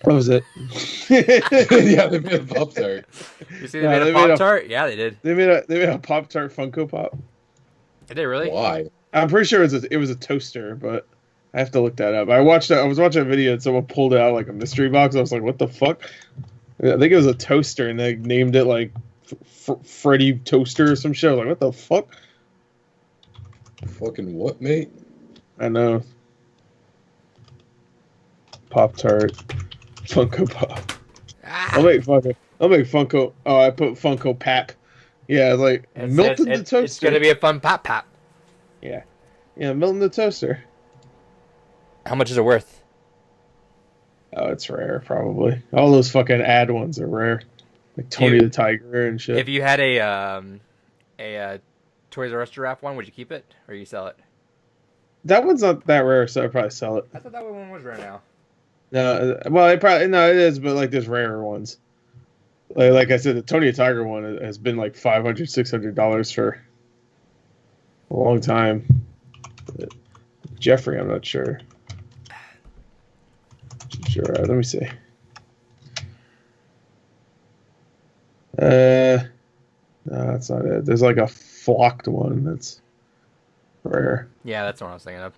That was it. Yeah, they made a Pop Tart. You see, they No, made a they made Pop a Tart. Yeah, they did. they made a Pop Tart Funko Pop. Did they really? Why? I'm pretty sure it was a toaster, but I have to look that up. I was watching a video and someone pulled it out like a mystery box. I was like, what the fuck? I think it was a toaster, and they named it like Freddy Toaster or some shit. I was like, what the fuck? Fucking what, mate? I know. Pop Tart, Funko Pop. I'll Ah, make Funko. I'll make Funko. Oh, I put Funko Pap. Yeah, like melted the it's gonna toaster. be a fun pop pop. Yeah, yeah, melting the toaster. How much is it worth? Oh, it's rare, probably. All those fucking ad ones are rare, like Tony You, the Tiger and shit. if you had a Toys R Us giraffe one, would you keep it or you sell it? That one's not that rare, so I'd probably sell it. I thought that one was rare now. No, well, it probably no, it is, but like there's rarer ones. Like I said, the Tony the Tiger one has been like $500-$600 for a long time. But Jeffrey, I'm not sure. Sure, let me see. No, that's not it. There's like a flocked one that's rare. Yeah, that's what I was thinking of.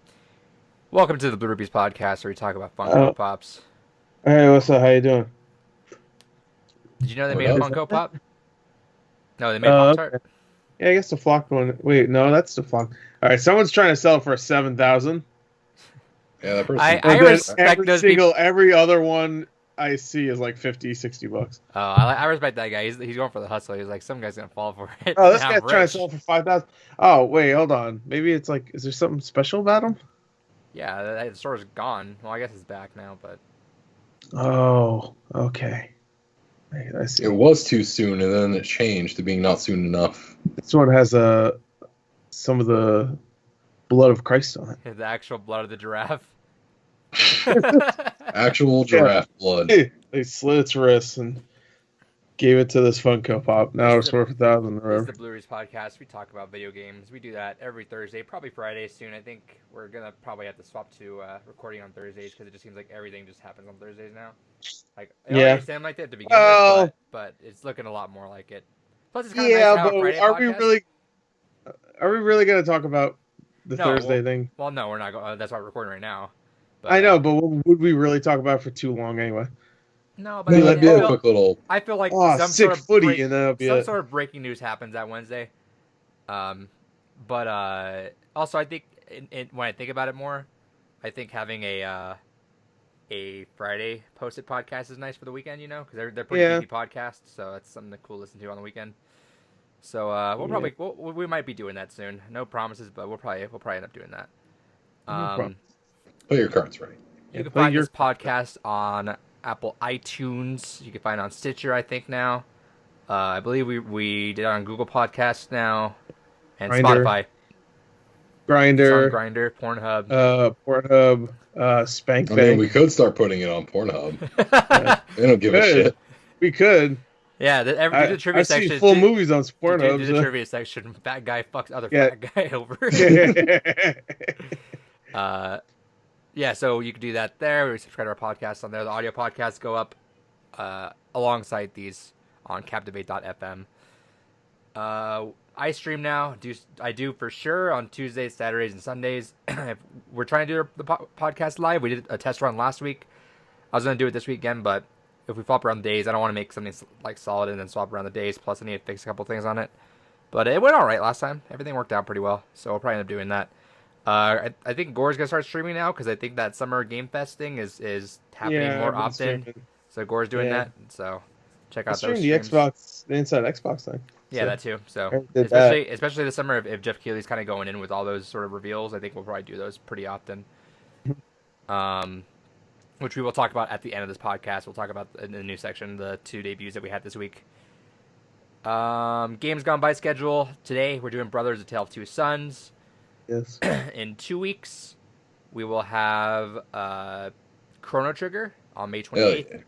Welcome to the Blue Rupees podcast, where we talk about Funko Oh, Pops. hey, what's up? How you doing? Did you know they What made a up? Funko Pop? No, they made a Pop Tart. Okay. Yeah, I guess the flocked one. Wait, no, that's the flock. All right, someone's trying to sell it for 7,000. Yeah, that person. I Then respect those people. every other one I see is like 50, $60. Oh, I respect that guy. He's going for the hustle. He's like, some guy's gonna fall for it. Oh, this I'm guy's trying to rich. sell it for 5,000. Oh, wait, hold on. Maybe it's like, is there something special about him? Yeah, the store's gone. Well, I guess it's back now, but Oh, okay. I see. It was too soon, and then it changed to being not soon enough. This one has some of the blood of Christ on it. the actual blood of the giraffe. Actual Yeah. giraffe blood. They slit its wrists and gave it to this Funko Pop. Now This it's is the- worth 1,000 or This is whatever. the Blue Rees podcast. We talk about video games. We do that every Thursday, probably Friday soon. I think we're gonna probably have to swap to recording on Thursdays because it just seems like everything just happens on Thursdays now. Like it Yeah. already seemed like that to begin Well- with, but it's looking a lot more like it. Plus, it's kind of Yeah, nice to have a but Friday are we podcast. really? Are we really going to talk about the No, Thursday thing? Well, no, we're not. That's why we're recording right now. But, I know, but would we really talk about it for too long anyway? no, but No, Be that'd be like, a quick little. I feel like Oh, some sick sort of footy, and then it'll be some it. sort of breaking news happens that Wednesday. But also I think when I think about it more, I think having a Friday posted podcast is nice for the weekend. You know, because they're pretty Yeah. beefy podcasts, so that's something cool to listen to on the weekend. So we'll Yeah. probably we might be doing that soon. No promises, but we'll probably end up doing that. No problem. Play your cards right. You Yeah, can play find your- this podcast on Apple iTunes. You can find it on Stitcher, I think now. I believe we did it on Google Podcasts now, and Grindr. Spotify. It's on Grinder, Grinder, Pornhub. Pornhub, Spank I mean, Bank. we could start putting it on Pornhub. Yeah. They don't give a Good. shit. We could. Yeah, do the trivia I've section. seen full do, movies on do Pornhub. the trivia section. Fat guy fucks other Yeah. fat guy over. Yeah, so you can do that there. We subscribe to our podcast on there. The audio podcasts go up alongside these on Captivate.fm. I stream now. I do for sure on Tuesdays, Saturdays, and Sundays. We're trying to do the podcast live. We did a test run last week. I was going to do it this weekend, but if we swap around the days, I don't want to make something like solid and then swap around the days. Plus, I need to fix a couple things on it. But it went all right last time. Everything worked out pretty well, so we'll probably end up doing that. I think Gore's gonna start streaming now because I think that summer Game Fest thing is happening more I've been often. streaming. So Gore's doing Yeah. that. So check I out those streamed the streams. Xbox, the Inside Xbox thing. Yeah, So, that too. So I did that. especially this summer, if Jeff Keighley's kind of going in with all those sort of reveals, I think we'll probably do those pretty often. Which we will talk about at the end of this podcast. We'll talk about in the new section the 2 debuts that we had this week. Games Gone By schedule. Today we're doing Brothers: A Tale of Two Sons. Yes. In 2 weeks, we will have Chrono Trigger on May 28th. Hell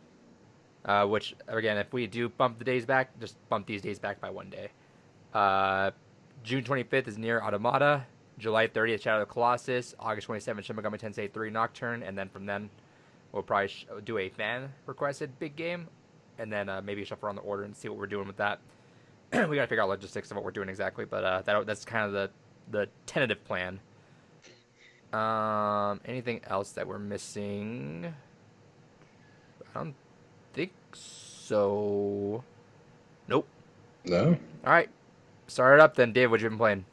yeah. Which, again, if we do bump the days back, just bump these days back by 1 day. June 25th is Nier Automata. July 30th, Shadow of the Colossus. August 27th, Shin Megami Tensei 3 Nocturne. And then from then, we'll probably do a fan requested big game, and then maybe shuffle around the order and see what we're doing with that. We gotta figure out logistics of what we're doing exactly, but that's kind of the tentative plan. Anything else that we're missing? I don't think so. Nope. No. All right, start it up then, Dave. What you been playing?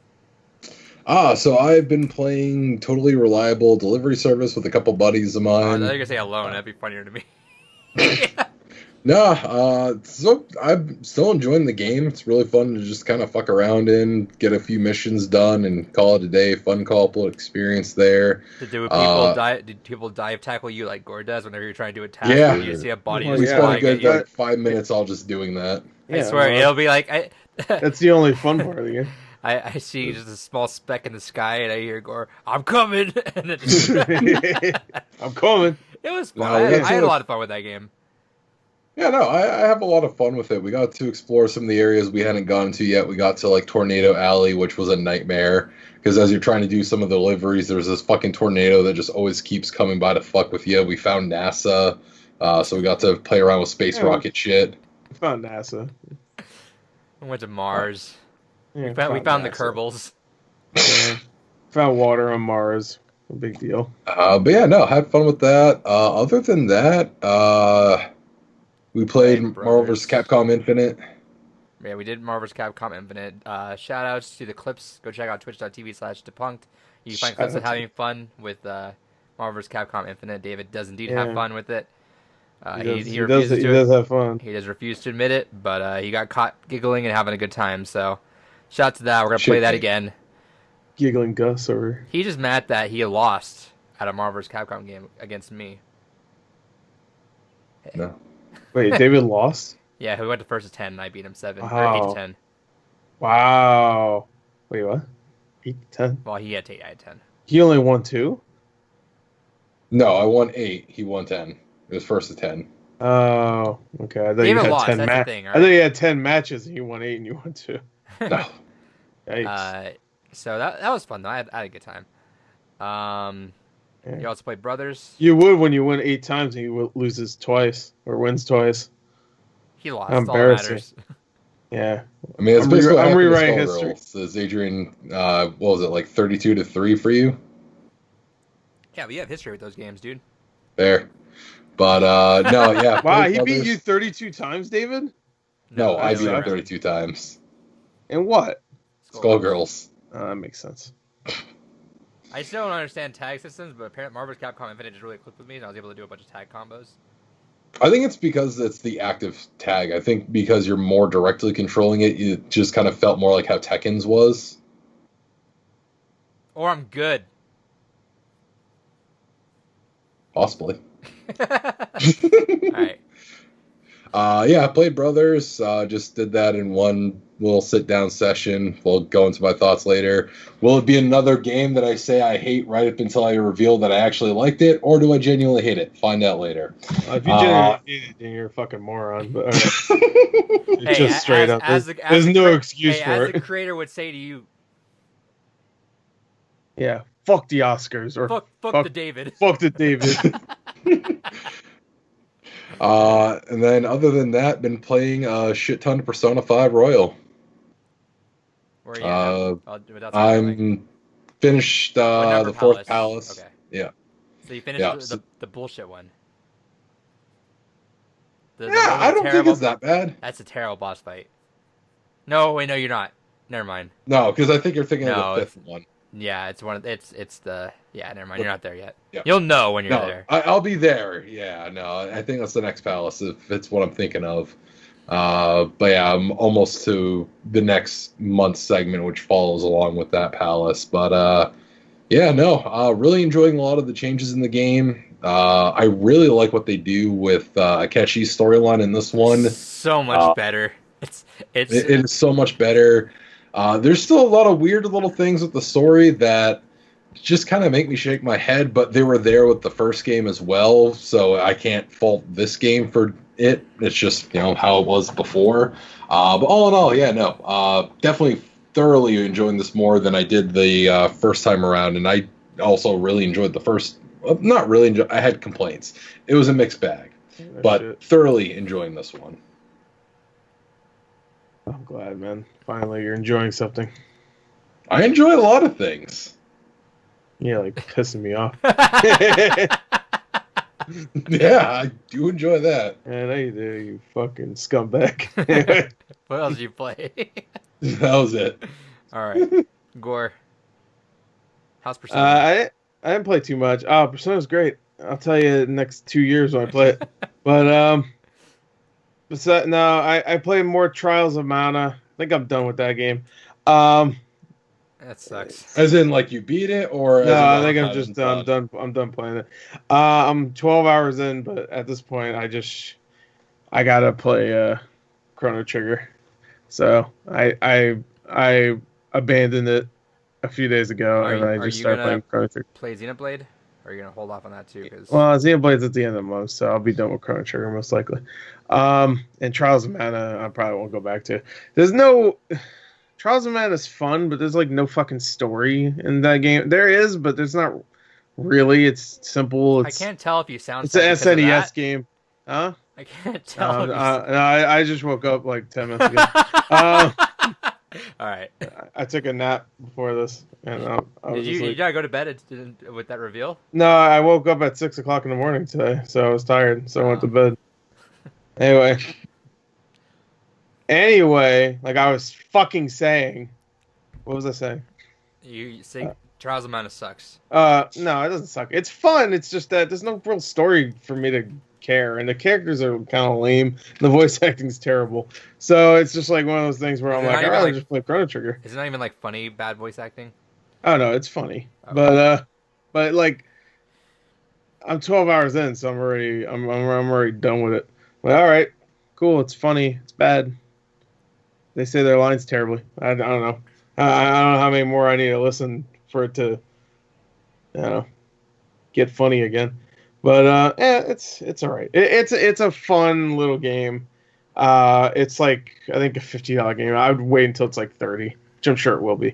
So I've been playing Totally Reliable Delivery Service with a couple buddies of I thought mine. you were gonna say alone. That'd be funnier to me. So I'm still enjoying the game. It's really fun to just kind of fuck around in, get a few missions done, and call it a day. Fun co-op experience there. Did people dive tackle you like Gore does whenever you're trying to do a task? Yeah. You see a body Oh, We just yeah. spent flying a good at you. like 5 minutes all just doing that. I swear, well, it'll be like that's the only fun part of the game. I see just a small speck in the sky, and I hear Gore, "I'm coming," and then I'm coming. it was fun. No, I that's had a what- lot of fun with that game. Yeah, no, I have a lot of fun with it. We got to explore some of the areas we hadn't gone to yet. We got to like Tornado Alley, which was a nightmare because as you're trying to do some of the deliveries, there's this fucking tornado that just always keeps coming by to fuck with you. We found NASA, so we got to play around with space rocket shit. We found NASA. We went to Mars. Yeah, We found the NASA. Kerbals. Yeah. Found water on Mars. No big deal. But yeah, no, had fun with that. Other than that, we played Hey, Marvel vs. Capcom Infinite. Yeah, we did Marvel's Capcom Infinite. Shout outs to the clips. Go check out twitch.tv/depunked. You can find clips of having fun with Marvel's Capcom Infinite. David does indeed have fun with it. He does have fun. He does refuse to admit it, but he got caught giggling and having a good time. So, shout out to that. We're gonna play that again. Giggling Gus over. He's just mad that he lost at a Marvel's Capcom game against me. No. Wait, David lost? Yeah, we went to first to 10, and I beat him 7 or 8 Wow. to 10. Wow. Wait, what? 8 to 10? Well, he had 8, I had 10. He only won 2? No, I won 8. He won 10. It was first to 10. Oh, okay. I thought David you had lost, 10 that's the thing, I thought you had 10 matches and you won 8 and you won 2. No. Yikes. So that was fun though. I had a good time. Yeah. You also played Brothers. You would when you win 8 times and he loses twice or wins twice. He lost. How All that embarrassing. matters. Yeah. I mean, it's I'm basically what happened to rewriting Skullgirls. Says Adrian, what was it, like 32-3 for you? Yeah, but you have history with those games, dude. There. But, no, yeah. Wow, played he beat Brothers. you 32 times, David? No, I that's beat him sucks. 32 times. And what? Skullgirls. That makes sense. I still don't understand tag systems, but apparently Marvel's Capcom Infinite just really clicked with me, and I was able to do a bunch of tag combos. I think it's because it's the active tag. I think because you're more directly controlling it, it just kind of felt more like how Tekken's was. Or I'm good. Possibly. Alright. Yeah, I played Brothers. Just did that in one little sit-down session. We'll go into my thoughts later. Will it be another game that I say I hate right up until I reveal that I actually liked it, or do I genuinely hate it? Find out later. If you genuinely hate it, then you're a fucking moron. But it's just straight up. There's no excuse for as it. the creator would say to you, Yeah, fuck the Oscars or fuck the David. fuck the David. And then other than that, been playing a shit ton of Persona 5 Royal. Where are you? I'm finished the fourth palace. Okay. Yeah. So you finished Yeah, the bullshit one. Yeah, I don't think it's that bad. That's a terrible boss fight. No, wait, no, you're not. Never mind. No, because I think you're thinking No, of the fifth one. Yeah, it's one of it's the never mind. You're not there yet. Yeah. You'll know when you're No, there. I'll be there. Yeah, no, I think that's the next palace if it's what I'm thinking of. But yeah, I'm almost to the next month segment, which follows along with that palace. But yeah, no, really enjoying a lot of the changes in the game. I really like what they do with Akechi's storyline in this one. So much better. It is so much better. There's still a lot of weird little things with the story that just kind of make me shake my head, but they were there with the first game as well, so I can't fault this game for it. It's just, how it was before. But all in all, yeah, no, definitely thoroughly enjoying this more than I did the first time around, and I also really enjoyed the first not really I had complaints. It was a mixed bag, but Shit. thoroughly enjoying this one. I'm glad, man. Finally, you're enjoying something. I enjoy a lot of things. Yeah, like pissing me off. Yeah, I do enjoy that. Yeah, I know you do, you fucking scumbag. What else did you play? That was it. All right, Gore. How's Persona? I didn't play too much. Oh, Persona's great. I'll tell you the next 2 years when I play it. But no, I play more Trials of Mana. I think I'm done with that game. That sucks. As in, like, you beat it, or No, as in, I think I'm having just done. fun? I'm done playing it. I'm 12 hours in, but at this point, I gotta play Chrono Trigger. So I abandoned it a few days ago, and I just started playing Chrono Trigger. Play Xenoblade? Or are you gonna hold off on that too? Cause... Well, Xenoblade's at the end of the month, so I'll be done with Chrono Trigger most likely. And Trials of Mana, I probably won't go back to. There's no Trials of Mana is fun, but there's like no fucking story in that game. There is, but there's not really. It's simple. I can't tell if you sound. It's an SNES game, huh? I can't tell. No, I just woke up like 10 minutes ago. All right. I took a nap before this, and I was Did just you like, gotta go to bed with that reveal? No, I woke up at 6 o'clock in the morning today, so I was tired, so I went to bed. Anyway, like I was fucking saying, what was I saying? You say Trials of Mana sucks. No, it doesn't suck. It's fun. It's just that there's no real story for me to care, and the characters are kind of lame. The voice acting's terrible, so it's just like one of those things where I'm like, I'd rather just play Chrono Trigger. Is it not even like funny bad voice acting? Oh no, it's funny, Okay. but like, I'm 12 hours in, so I'm already done with it. Like, all right, cool. It's funny. It's bad. They say their lines terribly. I don't know. I don't know how many more I need to listen for it to, get funny again. But it's all right. It's a fun little game. It's like I think a $50 game. I would wait until it's like 30, which I'm sure it will be.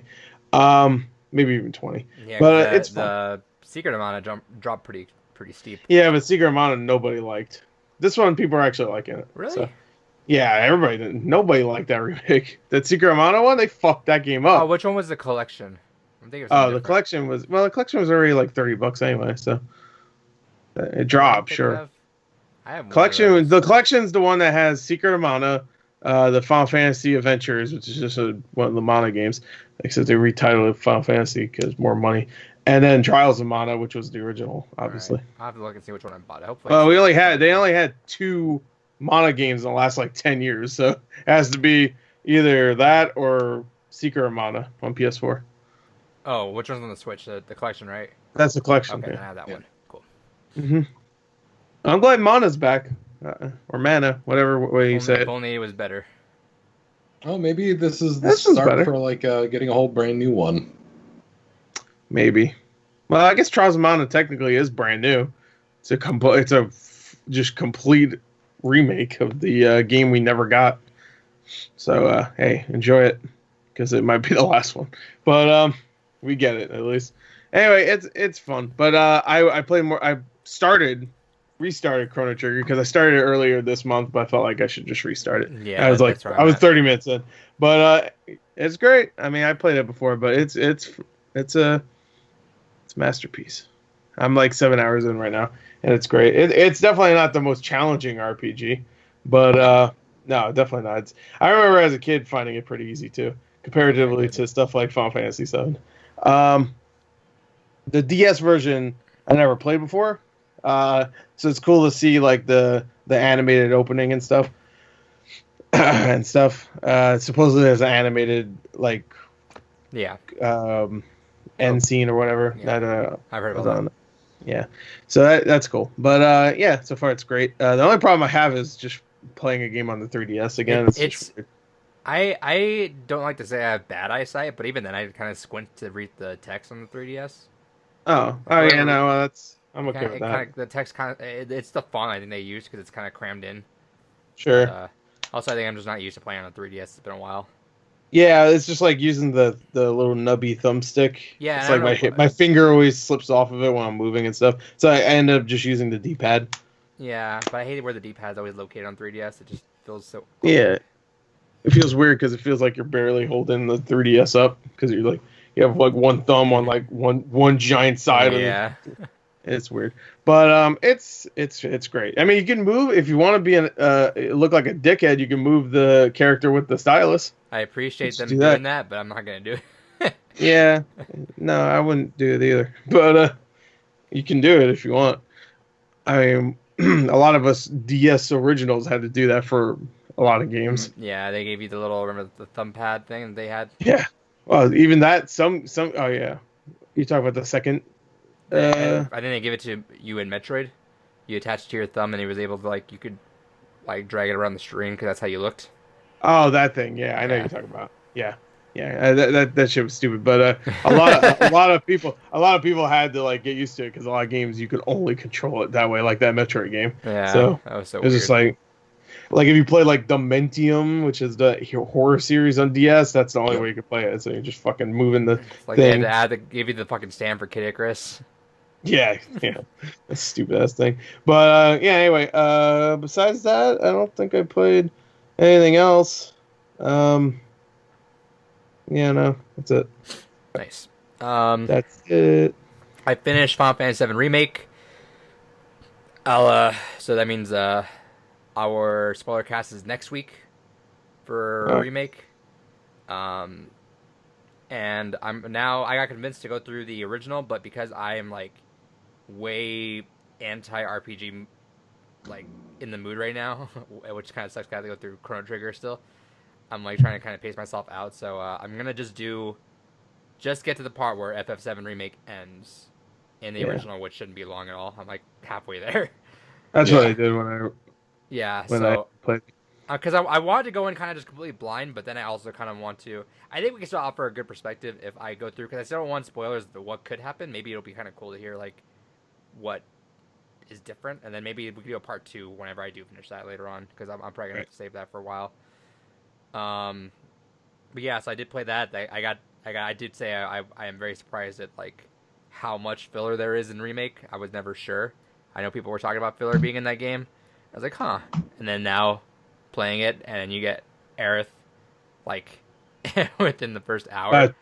Maybe even 20. Yeah, but it's fun. The Secret of Mana dropped pretty steep. Yeah, but Secret of Mana nobody liked. This one people are actually liking it. Really? So. Yeah, everybody didn't. Nobody liked that remake. That Secret of Mana one, they fucked that game up. Oh, which one was the collection? I'm thinking. The collection was already like $30 anyway, so it dropped. Sure. I have collection. The collection's the one that has Secret of Mana, the Final Fantasy Adventures, which is just one of the Mana games, except they retitled it Final Fantasy because more money, and then Trials of Mana, which was the original, obviously. Right. I'll have to look and see which one I bought. Hopefully. Well, they only had 2 Mana games in the last like 10 years, so it has to be either that or Secret of Mana on PS4. Oh, which one's on the Switch? The collection, right? That's the collection. Okay, yeah. I have that one. Cool. Mm-hmm. I'm glad Mana's back, or Mana, whatever way you say it. If only it was better. Oh, maybe this is the start for like getting a whole brand new one. Maybe. Well, I guess Trials of Mana technically is brand new. It's a just complete remake of the game we never got. So hey, enjoy it because it might be the last one. But we get it at least. Anyway, it's fun. But I played more. I restarted Chrono Trigger because I started it earlier this month, but I felt like I should just restart it. Yeah, I was 30 minutes in, but it's great. I mean, I played it before, but it's a masterpiece. I'm like 7 hours in right now, and it's great. It's definitely not the most challenging RPG, but no, definitely not. I remember as a kid finding it pretty easy too, comparatively to stuff like Final Fantasy VII. The DS version I never played before, so it's cool to see like the animated opening and stuff. Supposedly there's an animated like end scene or whatever. Yeah. That I've heard about that. Yeah, so that's cool. But yeah, so far it's great. The only problem I have is just playing a game on the 3DS again. I don't like to say I have bad eyesight, but even then I kind of squint to read the text on the 3DS. Oh yeah, no, I'm okay with that. The text it's the font I think they use because it's kind of crammed in. Sure. But, also, I think I'm just not used to playing on the 3DS. It's been a while. Yeah, it's just like using the little nubby thumbstick. Yeah, It's and I like don't know. my finger always slips off of it when I'm moving and stuff. So I end up just using the D-pad. Yeah, but I hate where the D-pad's always located on 3DS. It just feels so Yeah, awkward. it feels weird because it feels like you're barely holding the 3DS up because you're like you have like one thumb on like one giant side of Yeah. it's weird, but it's great. I mean, you can move if you want to be look like a dickhead. You can move the character with the stylus. I appreciate Just them do doing that. that, but I'm not gonna do it. Yeah, no, I wouldn't do it either. But you can do it if you want. I mean, a lot of us DS originals had to do that for a lot of games. Yeah, they gave you the little remember the thumb pad thing that they had. Yeah. Well, even that some. Oh yeah, you talk about the second. I think they give it to you in Metroid. You attached to your thumb, and he was able to like you could like drag it around the screen because that's how you looked. Oh, that thing. Yeah, I know Yeah. you're talking about. Yeah, yeah. That shit was stupid, but a lot of people had to like get used to it because a lot of games you could only control it that way, like that Metroid game. Yeah, So that was so it was just weird. like if you play like Dementium, which is the horror series on DS, that's the only Yep. way you can play it. So you're just fucking moving the It's like they had thing. to add the give you the fucking stand for Kid Icarus. Yeah, yeah. That's stupid ass thing. But yeah, anyway, besides that, I don't think I played anything else. Um yeah, no, that's it. Nice. That's it. I finished Final Fantasy VII Remake. I'll so that means our spoiler cast is next week for Oh, remake. Um, and I got convinced to go through the original, but because I am like way anti RPG, like in the mood right now, which kind of sucks. 'Cause I have to go through Chrono Trigger still. I'm like trying to kind of pace myself out, so I'm gonna just get to the part where FF7 remake ends in the yeah. original, which shouldn't be long at all. I'm like halfway there. That's what I Yeah. did Yeah, when I so played. because I wanted to go in kind of just completely blind, but then I also kind of want to. I think we can still offer a good perspective if I go through because I still don't want spoilers of what could happen. Maybe it'll be kind of cool to hear like what is different, and then maybe we could do a part two whenever I do finish that later on because I'm probably gonna Right. have to save that for a while. Um, but yeah, so I did play that. I did say I am very surprised at like how much filler there is in remake. I was never sure. I know people were talking about filler being in that game. I was like, huh. And then now playing it, and then you get Aerith like within the first hour. About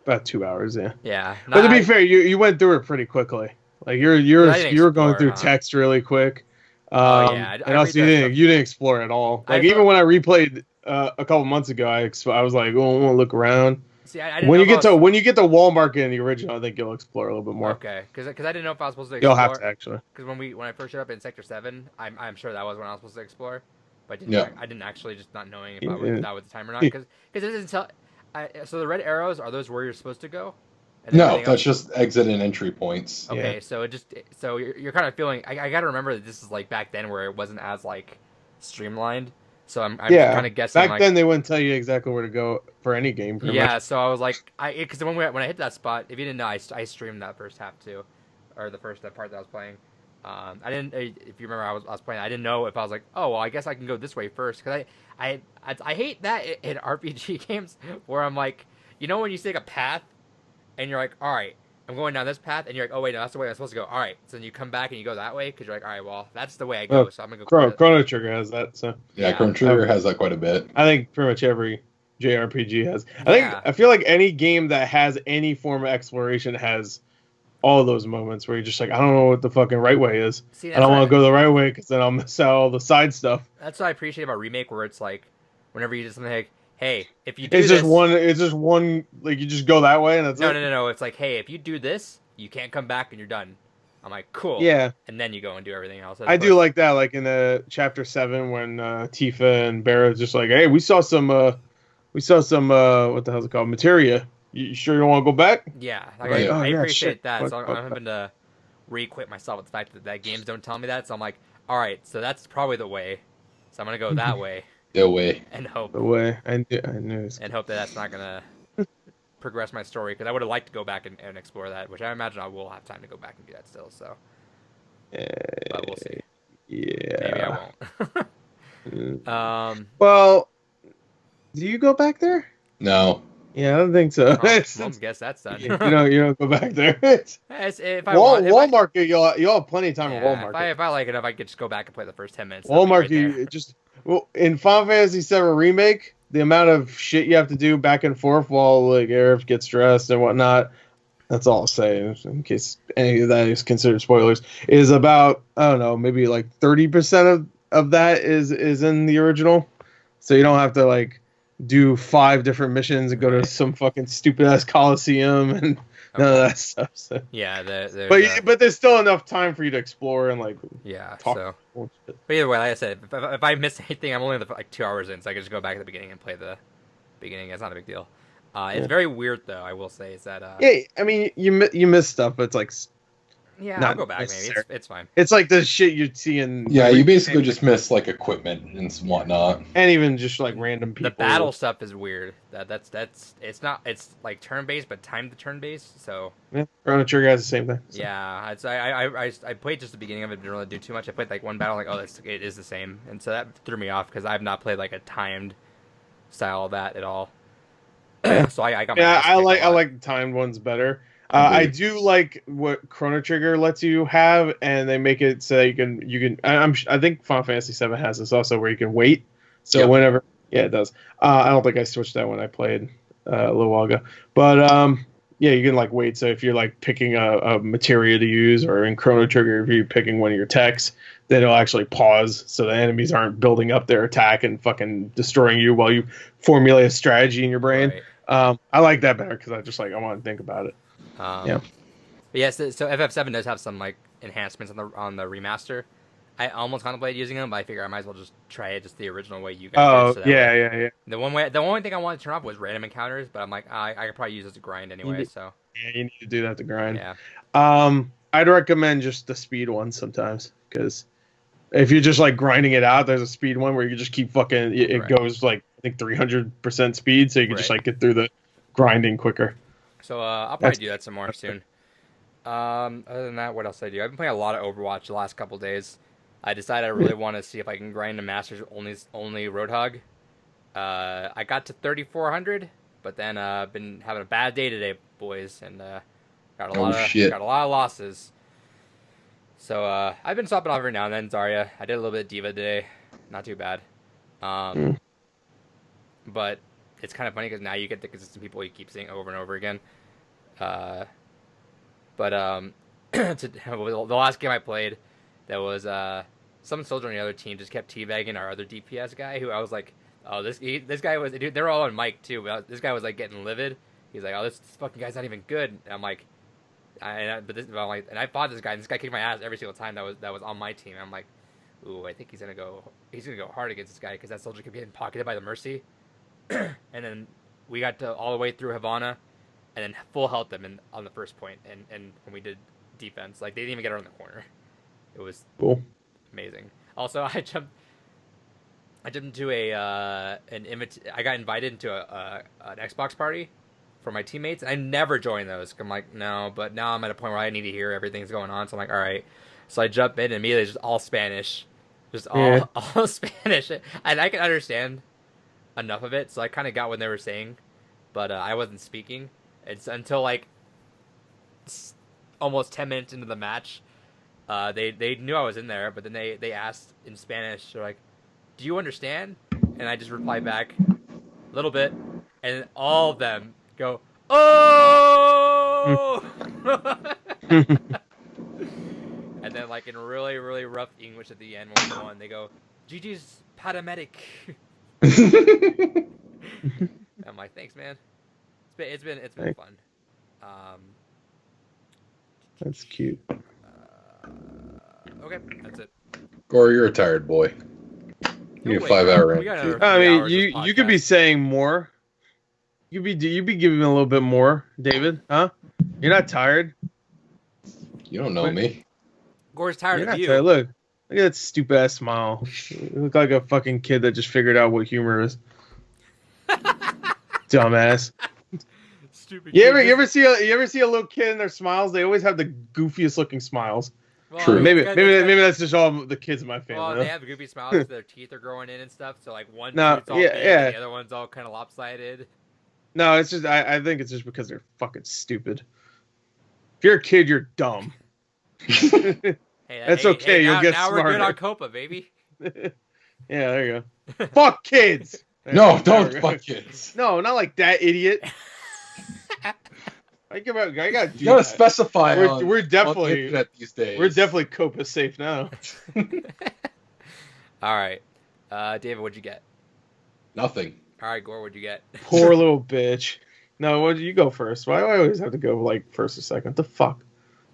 about 2 hours, yeah. Yeah, But not to be I, fair, you went through it pretty quickly. Like cause I didn't you were going explore, through huh? text really quick. Oh yeah, I And read also that stuff. you didn't explore at all. I Like felt even when I replayed a couple months ago, I was like, oh, I want to look around. see, I didn't know if I was When you get to Walmart in the original, I think you'll explore a little bit more. okay, because I didn't know if I was supposed to You'll have explore. to actually. Because when I first showed up in Sector 7, I'm sure that was when I was supposed to explore, but Yeah. I didn't actually just not knowing if Yeah. that was the time or not because it doesn't tell. So the red arrows are those where you're supposed to go, and then No, everything that's else. just exit and entry points. Okay, so you're kind of feeling. I got to remember that this is like back then where it wasn't as like streamlined. So I'm Yeah. kind of guessing Back like then they wouldn't tell you exactly where to go for any game, pretty yeah. much. So I was like because when I hit that spot, if you didn't know, I streamed that first half too, or the first part that I was playing. I didn't. If you remember, I was playing. I didn't know if I was like, oh well, I guess I can go this way first because I hate that in RPG games where I'm like, you know, when you take a path and you're like, all right, I'm going down this path, and you're like, oh wait, no, that's the way I'm supposed to go. All right, so then you come back and you go that way because you're like, all right, well, that's the way I go, Oh, so I'm gonna go. Chrono Trigger has that, so Yeah, Yeah. Chrono Trigger has that quite a bit. I think pretty much every JRPG has. Yeah. I feel like any game that has any form of exploration has all those moments where you're just like, I don't know what the fucking right way is. See, I don't want to go the right way because then I'll miss out all the side stuff. that's what I appreciate about remake, where it's like, whenever you do something like, hey, if you do It's this, just one. It's just one. Like you just go that way and that's no, it. no, no, no, it's like, hey, if you do this, you can't come back and you're done. I'm like, cool. Yeah, And then you go and do everything else. As I do opposed- like that. Like in chapter 7 when Tifa and Barra's just like, hey, we saw some what the hell's it called? Materia. You sure you don't want to go back? Yeah, like Like, Yeah. I yeah, appreciate shit. that. Fuck, So fuck, I'm having to re-equip myself with the fact that games don't tell me that. So I'm like, all right, so that's probably the way. So I'm gonna go that way No way. and hope the way I knew. that that's not gonna progress my story because I would have liked to go back and explore that, which I imagine I will have time to go back and do that still. So, but we'll see. Maybe I Yeah. won't. Well, do you go back there? No. Yeah, I don't think so. Oh, well, guess that's done. you don't go back there. If I want, Walmart, you'll have plenty of time at yeah, Walmart. if I like enough, I could just go back and play the first 10 minutes. Walmart, Right in Final Fantasy VII Remake, the amount of shit you have to do back and forth while like Aerith gets dressed and whatnot. That's all I'll say, in case any of that is considered spoilers. Is about, I don't know, maybe like 30% of that is in the original, so you don't have to like do 5 different missions and go to some fucking stupid ass Coliseum and none of that stuff. So. Yeah, but there's still enough time for you to explore and like talk. So. But either way, like I said, if I miss anything, I'm only like 2 hours in, so I can just go back to the beginning and play the beginning. It's not a big deal. It's very weird though. I will say is that. Yeah, I mean you miss stuff, but it's like. Yeah, I'll go back. Maybe it's fine. It's like the shit you'd see in. Yeah, you basically just miss like equipment and whatnot, and even just like random people. The battle stuff is weird. That's it's not. It's like turn based, but timed to turn based. So yeah, Chrono Trigger has the same thing. So. Yeah, I played just the beginning of it. Didn't really do too much. I played like one battle. Like it is the same, and so that threw me off because I've not played like a timed style of that at all. So I got. Yeah, I like the timed ones better. I do like what Chrono Trigger lets you have, and they make it so you can. I think Final Fantasy VII has this also, where you can wait. So whenever, it does. I don't think I switched that when I played a little while ago, but yeah, you can like wait. So if you're like picking a materia to use, or in Chrono Trigger, if you're picking one of your techs, then it'll actually pause, so the enemies aren't building up their attack and fucking destroying you while you formulate a strategy in your brain. Right. I like that better because I want to think about it. But yes, so FF7 does have some like enhancements on the remaster. I almost contemplated using them, but I figure I might as well just try it just the original way you guys did. So yeah. The only thing I wanted to turn off was random encounters, but I'm like, I could probably use this to grind anyway. So yeah, you need to do that to grind. Yeah. I'd recommend just the speed one sometimes, because if you're just like grinding it out, there's a speed one where you just keep fucking. It goes like I think 300% speed, so you can just like get through the grinding quicker. So I'll probably do that some more soon. Other than that, what else did I do? I've been playing a lot of Overwatch the last couple days. I decided I really want to see if I can grind the Masters only Roadhog. I got to 3,400, but then been having a bad day today, boys, and got a lot of losses. So I've been swapping off every now and then. Zarya, I did a little bit of Diva today, not too bad. But it's kind of funny because now you get the consistent people you keep seeing over and over again. The last game I played, there was some soldier on the other team just kept teabagging our other DPS guy, who I was like, oh, this guy was, dude, they're all on mic too, but this guy was like getting livid. He's like, oh, this fucking guy's not even good. And I'm like, and I fought this guy, and this guy kicked my ass every single time that was on my team. And I'm like, ooh, I think he's gonna go hard against this guy because that soldier kept getting pocketed by the Mercy. And then we got all the way through Havana, and then full health them on the first point, and when we did defense, like they didn't even get around the corner. It was cool, amazing. Also, I jumped into I got invited into an Xbox party for my teammates, and I never joined those. I'm like, no, but now I'm at a point where I need to hear everything's going on, so I'm like, all right. So I jump in, and immediately just all Spanish, all Spanish, and I can understand enough of it, so I kind of got what they were saying, but I wasn't speaking. It's until like almost 10 minutes into the match, they knew I was in there, but then they asked in Spanish, they're like, do you understand? And I just replied back a little bit, and all of them go, oh! And then like in really, really rough English at the end, when we won, they go, GG's paramedic. I'm like, thanks, man. It's been fun. That's cute. Okay, that's it. Gore, you're a tired boy. You need a 5-hour rant. I mean, you could be saying more. You'd be giving me a little bit more, David. Huh? You're not tired. You don't know me. Gore's tired of you. Tired. Look at that stupid ass smile. You look like a fucking kid that just figured out what humor is. Dumbass. Stupid. You ever see a little kid and their smiles? They always have the goofiest looking smiles. Well, True. Maybe that's just all the kids in my family. Well, they have goofy smiles because their teeth are growing in and stuff. So like one tooth's all big and the other one's all kind of lopsided. No, it's just I think it's just because they're fucking stupid. If you're a kid, you're dumb. That's okay. You'll get now smarter. we're good on Copa, baby. Yeah, there you go. Fuck kids. No, don't fuck kids. No, not like that, idiot. I gotta do You gotta that. specify. We're on definitely the internet these days. We're definitely Copa safe now. All right, David, what'd you get? Nothing. All right, Gore, what'd you get? Poor little bitch. No, what you go first? Why do I always have to go like first or second? What the fuck?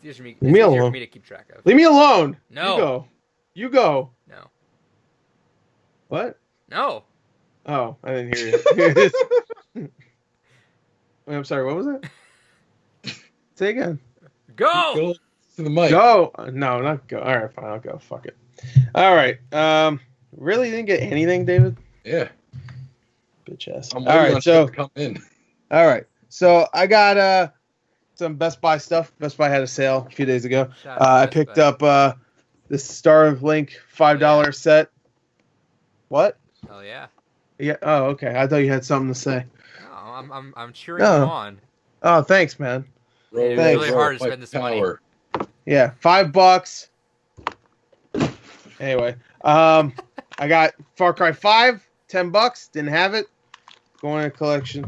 It's easier Leave me alone. for me to keep track of. Leave me alone. No. You go. No. What? No. Oh, I didn't hear you. Wait, I'm sorry. What was it? Say again. Go. Go to the mic. Go. No, not go. All right, fine. I'll go. Fuck it. All right. Really didn't get anything, David? Yeah. Bitch ass. I'm All waiting right. on So. shit to come in. All right. So I got some Best Buy stuff. Best Buy had a sale a few days ago. Shout out to I Best picked Buy. up this Star of Link $5 set. What? Hell yeah. Yeah. Oh, okay. I thought you had something to say. No, I'm cheering you on. Oh, thanks, man. It's Thanks. really hard to Fight spend this power. money. Yeah, $5. Anyway, I got Far Cry 5, $10. Didn't have it. Going in a collection.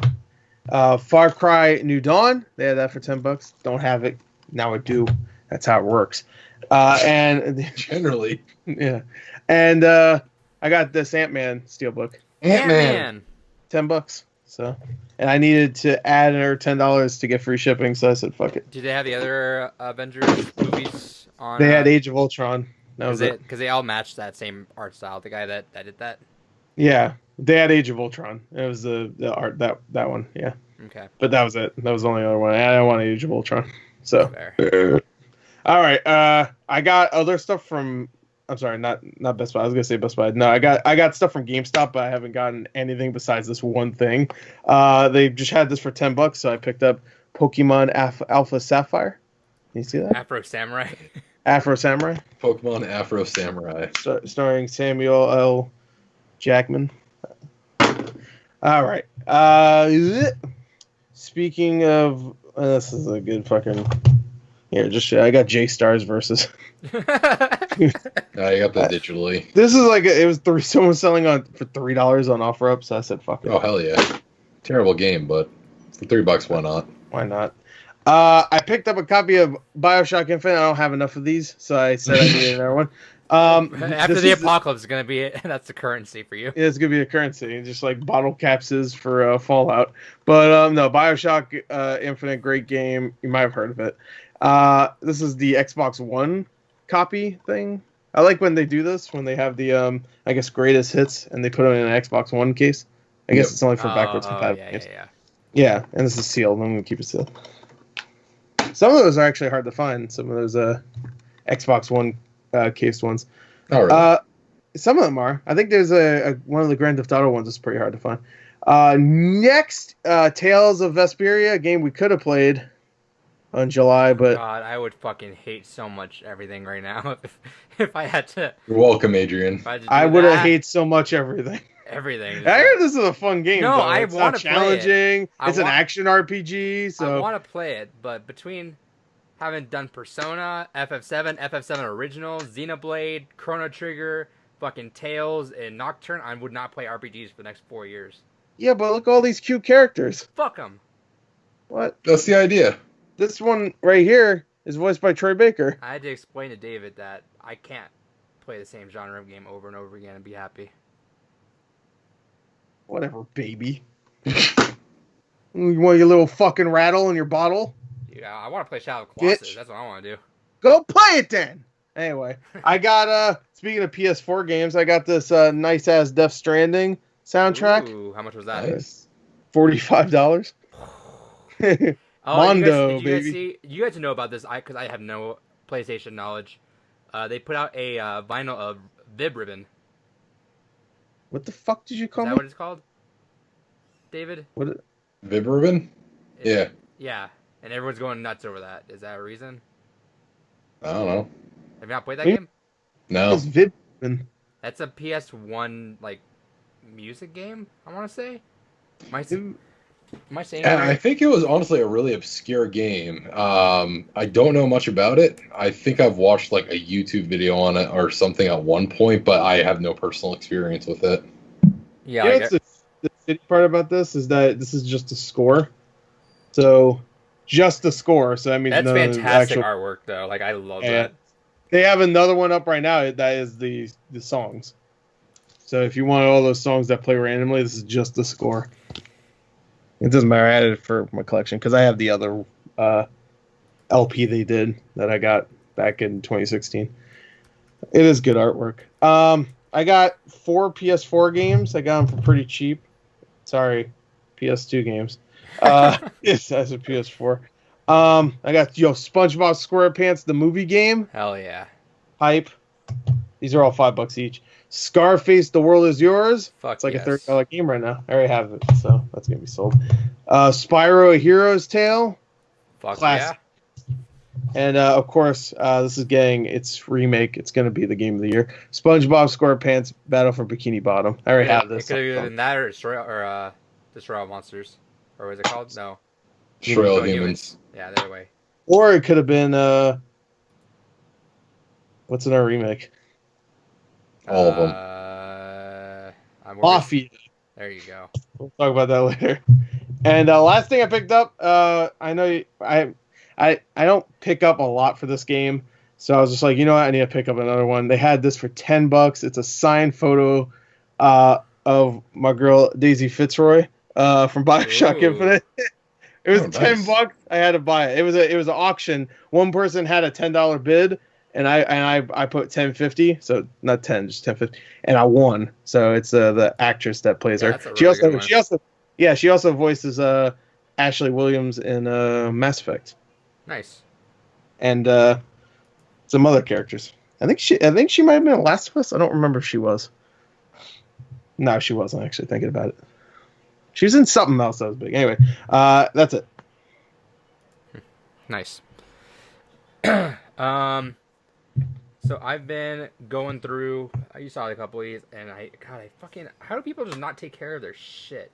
Far Cry New Dawn. They had that for $10. Don't have it. Now I do. That's how it works. And Generally. yeah, and I got this Ant-Man steelbook. Ant-Man. $10. So, and I needed to add another $10 to get free shipping. So I said, "Fuck it." Do they have the other Avengers movies on? They had Age of Ultron. That was it. Because they all matched that same art style. The guy that did that. Yeah, they had Age of Ultron. It was the art that one. Yeah, Okay. but that was it. That was the only other one. I don't want Age of Ultron. So, Fair. all right. I got other stuff from. I'm sorry, not Best Buy. I was gonna say Best Buy. No, I got stuff from GameStop, but I haven't gotten anything besides this one thing. They just had this for $10, so I picked up Pokemon Alpha Sapphire. You see that? Afro Samurai. Afro Samurai, Pokemon Afro Samurai. starring Samuel L. Jackman. All right. Speaking of, this is a good fucking. Here, I got J Stars versus. I got that digitally. This is like it was someone was selling on for $3 on OfferUp, so I said fuck it. Oh hell yeah! Terrible game, but for $3, why not? Why not? I picked up a copy of BioShock Infinite. I don't have enough of these, so I said I needed another one. After the apocalypse is gonna be that's the currency for you. Yeah, it's gonna be a currency, just like bottle caps is for Fallout. But no, BioShock Infinite, great game. You might have heard of it. This is the Xbox One copy thing. I like when they do this, when they have the I guess greatest hits and they put it in an Xbox One case. I guess it's only for backwards compatible games. Yeah, and this is sealed. I'm gonna keep it sealed. Some of those are actually hard to find. Some of those Xbox One cased ones. All right. Some of them are. I think there's one of the Grand Theft Auto ones is pretty hard to find. Next, Tales of Vesperia, a game we could have played on July, but God, I would fucking hate so much everything right now if I had to. You're welcome, Adrian. I would have hate so much everything. Everything. I heard this is a fun game. No, though. I It's want not to play it. challenging. It's an action RPG. So I want to play it, but between having done Persona, FF7, FF7 Original, Xenoblade, Chrono Trigger, fucking Tales, and Nocturne, I would not play RPGs for the next 4 years. yeah, but look at all these cute characters. Fuck them. What? That's the idea. This one right here is voiced by Troy Baker. I had to explain to David that I can't play the same genre of game over and over again and be happy. Whatever, baby. You want your little fucking rattle in your bottle? Yeah, I want to play Shadow of the Colossus. Bitch. That's what I want to do. Go play it then. Anyway, I got speaking of PS4 games, I got this nice ass Death Stranding soundtrack. Ooh, how much was that? Nice. $45. Oh, Mondo, you baby. You guys know about this because I have no PlayStation knowledge. They put out a vinyl of Vib Ribbon. What the fuck did you call Is me? that what it's called? David? What? Vibberribbon? Yeah. Yeah, and everyone's going nuts over that. Is that a reason? I don't know. Have you not played that Yeah. game? No. It's Vid. Ribbon. That's a PS1 like music game. I want to say. Am I saying And that I right? think it was honestly a really obscure game. I don't know much about it. I think I've watched like a YouTube video on it or something at one point, but I have no personal experience with it. Yeah, You know like what's the shitty part about this is that this is just a score. So just the score. So that means that's none of the fantastic actual. artwork though. Like I love And that. they have another one up right now that is the songs. So if you want all those songs that play randomly, this is just the score. It doesn't matter. I added it for my collection because I have the other LP they did that I got back in 2016. It is good artwork. I got 4 PS4 games. I got them for pretty cheap. Sorry, PS2 games. Yes, that's a PS4. I got SpongeBob SquarePants the movie game. Hell yeah. Hype. These are all $5 each. Scarface The World Is Yours. Fuck It's like yes. a $30 game right now. I already have it, so that's gonna be sold. Spyro A Hero's Tale. Fuck Classic. yeah. And of course, this is getting its remake. It's going to be the game of the year. SpongeBob SquarePants Battle for Bikini Bottom. I already have It this. could have either been that or Destroy All Monsters. Or what is it called? No. Shrill Destroy Humans. Yeah, that way. Or it could have been what's in our remake? All of them. Mafia. There you go. We'll talk about that later. And last thing I picked up, I know I don't pick up a lot for this game, so I was just like, you know what, I need to pick up another one. They had this for $10. It's a signed photo of my girl Daisy Fitzroy from BioShock Ooh. Infinite. It was nice. $10. I had to buy it. It was an auction. One person had a $10 bid, and I put $10.50, so not 10, just $10.50, and I won. So it's the actress that plays Yeah, her. that's a really good one. She also voices Ashley Williams in Mass Effect Nice. and some other characters. I think she might have been in Last of Us. I don't remember if she was. No, she wasn't actually thinking about it. She was in something else that was big. Anyway, that's it. Nice. So I've been going through. You saw a couple of these, and I fucking. How do people just not take care of their shit?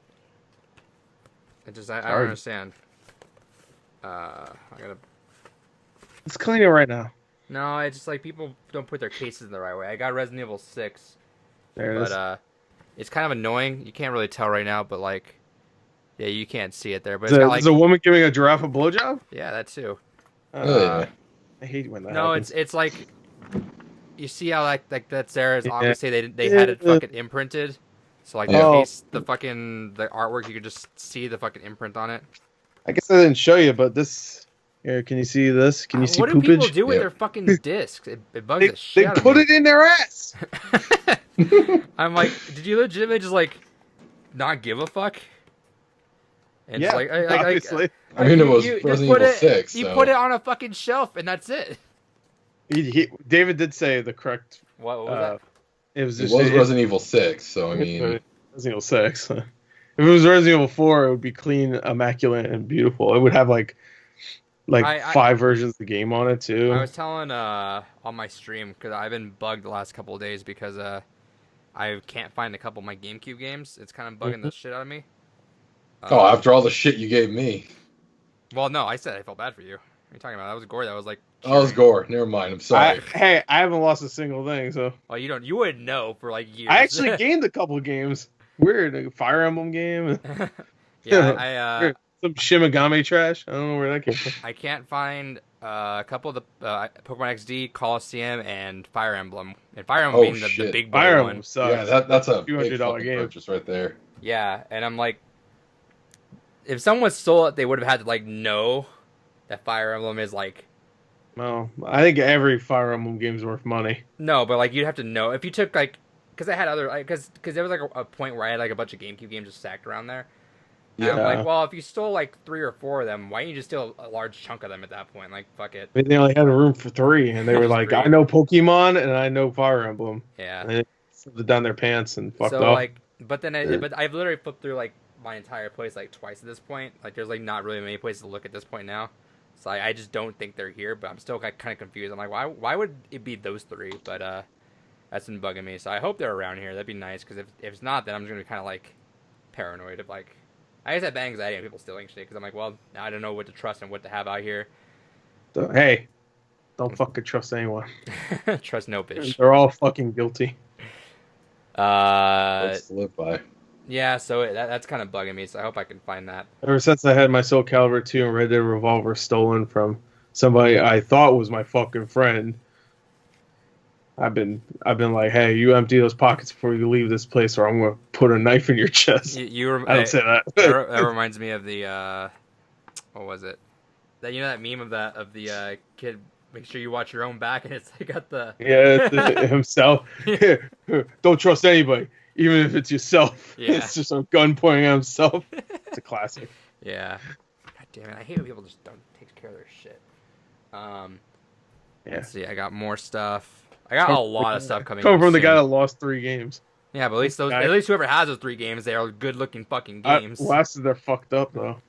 I don't understand. I gotta. Let's clean it right now. No, it's just like people don't put their cases in the right way. I got Resident Evil 6, There it is. but it's kind of annoying. You can't really tell right now, but like, yeah, you can't see it there. But Is it's got like, a woman giving a giraffe a blowjob? yeah, that too. Yeah. I hate when that No, happens. it's like, you see how like that's there is obviously they had it fucking imprinted, so like Yeah. in case the artwork you could just see the fucking imprint on it. I guess I didn't show you, but this. Here, can you see this? Can you see What do people poopage? do with Yep. their fucking discs? It bugs They the shit out of put me. it in their ass. I'm like, did you legitimately just like not give a fuck? And Yeah, it's obviously. I mean, it was just Resident put Evil 6. You so. put it on a fucking shelf, and that's it. David did say the correct. What was It was It just was Resident Evil 6, so I mean, Resident Evil 6. If it was Resident Evil 4, it would be clean, immaculate, and beautiful. It would have like I- 5 versions of the game on it too. I was telling on my stream because I've been bugged the last couple of days because I can't find a couple of my GameCube games. It's kind of bugging the shit out of me. after all the shit you gave me. Well, no, I said I felt bad for you. What are you talking about? That was Gore. That was like. Oh, it was Gore. Never mind. I'm sorry. I haven't lost a single thing, so Oh, you wouldn't know for like years. I actually gained a couple of games. Weird, like a Fire Emblem game. Yeah, Weird. Some Shimigami trash. I don't know where that came from. I can't find a couple of the Pokemon XD, Coliseum, and Fire Emblem. And Fire Emblem being the shit. big boy Fire one. Emblem sucks. Yeah, that's a big $200 fucking game. purchase right there. Yeah, and I'm like, if someone stole it, they would have had to like know that Fire Emblem is like. Well, I think every Fire Emblem game is worth money. No, but like you'd have to know if you took like, because I had other because there was like a point where I had like a bunch of GameCube games just stacked around there. Yeah. I'm like, well, if you stole like 3 or 4 of them, why didn't you just steal a large chunk of them at that point? Like, fuck it. I mean, they only had room for 3, and they were like, 3. I know Pokemon and I know Fire Emblem. Yeah. And they slipped it down their pants and fucked So off. like, but I've literally flipped through like my entire place like twice at this point. Like, there's like not really many places to look at this point now. So I just don't think they're here. But I'm still kind of confused. I'm like, why would it be those 3? But that's been bugging me. So I hope they're around here. That'd be nice. Because if it's not, then I'm just gonna be kind of like paranoid of like I just have bad anxiety on people stealing shit because I'm like, well, now I don't know what to trust and what to have out here. So, hey, don't fucking trust anyone. Trust no bitch. They're all fucking guilty. That's to live by. Yeah, so that's kind of bugging me. So I hope I can find that. Ever since I had my Soul Calibur 2 and Red Dead Revolver stolen from somebody I thought was my fucking friend, I've been like, hey, you empty those pockets before you leave this place, or I'm gonna put a knife in your chest. I don't say that. That reminds me of the what was it? That that meme of the kid. Make sure you watch your own back, and it's got the himself. Don't trust anybody, even if it's yourself. Yeah. It's just a gun pointing at himself. It's a classic. Yeah. God damn it! I hate when people just don't take care of their shit. Let's see. I got more stuff. I got a lot of stuff coming. Coming from the guy that lost 3 games. Yeah, but at least whoever has those 3 games, they are good looking fucking games. They're fucked up though.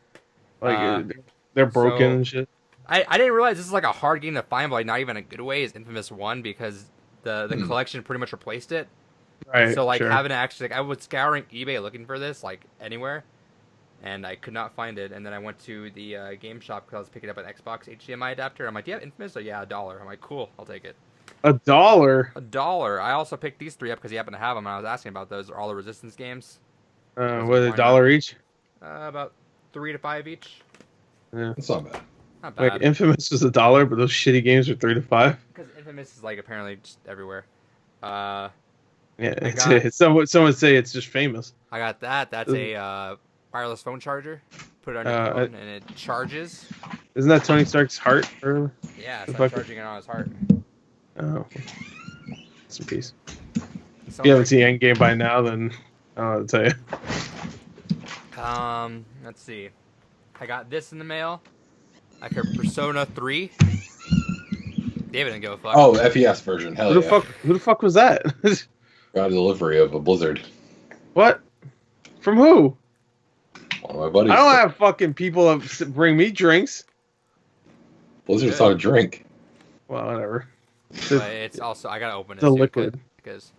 Like they're broken and shit. I didn't realize this is like a hard game to find, but like not even a good way, is Infamous 1 because the collection pretty much replaced it. Right. So like having to actually, I was scouring eBay looking for this like anywhere, and I could not find it. And then I went to the game shop because I was picking up an Xbox HDMI adapter. I'm like, do you have Infamous? Oh yeah, $1. I'm like, cool, I'll take it. $1? $1. I also picked these 3 up because he happened to have them, and I was asking about those. They're all the Resistance games. What are they, $1 each? About 3 to 5 each. Yeah, It's not bad. Not bad. Like Infamous was $1, but those shitty games are 3 to 5. Because Infamous is like apparently just everywhere. Yeah, someone say it's just famous. I got that. That's a wireless phone charger. Put it on your phone and it charges. Isn't that Tony Stark's heart? Or... Yeah, it's like charging it on his heart. Oh, it's a piece. If you haven't seen Endgame by now, then I don't know what to tell you. Let's see. I got this in the mail. I got Persona 3. David didn't give a fuck. Oh, FES version. Hell Who yeah. the fuck was that? Got a delivery of a Blizzard. What? From who? One of my buddies. I don't have fucking people that bring me drinks. Blizzard's not a drink. Well, whatever. But it's also, I gotta open it. The liquid. Because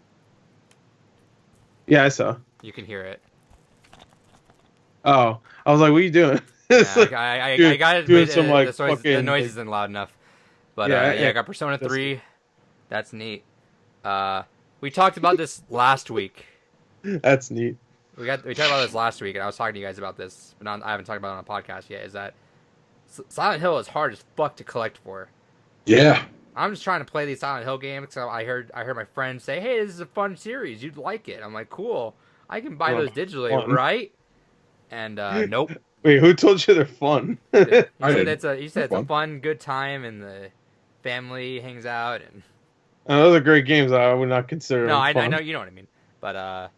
yeah, I saw. You can hear it. Oh, I was like, what are you doing? Yeah, I got it. Doing some like fucking. The noise isn't loud enough. But I got Persona 3. That's neat. We talked about this last week. That's neat. We talked about this last week, and I was talking to you guys about this, but I haven't talked about it on a podcast yet. Is that Silent Hill is hard as fuck to collect for? Yeah. I'm just trying to play these Silent Hill games. So I heard my friend say, "Hey, this is a fun series. You'd like it." I'm like, "Cool. I can buy those digitally, right?" And nope. Wait, who told you they're fun? He said it's a fun, good time, and the family hangs out. And those are great games. I would not consider. No, them fun. I know you know what I mean. But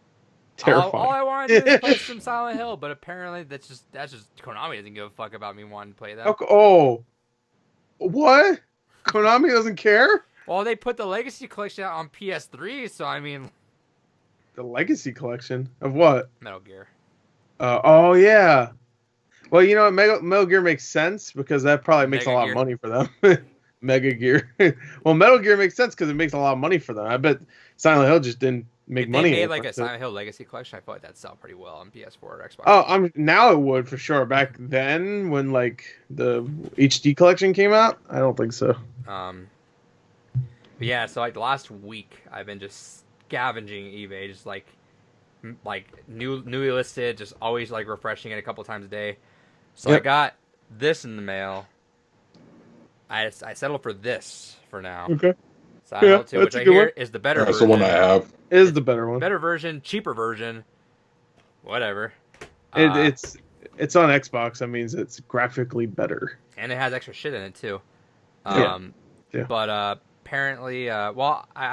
terrifying. All I wanted to do is play some Silent Hill, but apparently that's just Konami doesn't give a fuck about me wanting to play that. Oh, what? Konami doesn't care? Well, they put the Legacy Collection out on PS3, so I mean, the Legacy Collection of what? Metal Gear. Oh yeah. Well, you know what? Metal Gear makes sense because that probably makes a lot of money for them. Mega Gear. Well, Metal Gear makes sense because it makes a lot of money for them. I bet Silent Hill just didn't make money. If they made like a Silent Hill Legacy Collection, I feel like that'd sell pretty well on PS4 or Xbox. Oh, now it would for sure. Back then, when like the HD collection came out, I don't think so. But yeah, so like the last week, I've been just scavenging eBay, just like newly listed, just always like refreshing it a couple times a day. So I got this in the mail. I settled for this for now. Okay. Silent Hill 2, which I hear is the better version. That's the one I have. Is the better one. Better version, cheaper version. Whatever. It's on Xbox. That means it's graphically better. And it has extra shit in it too. Yeah. But apparently, I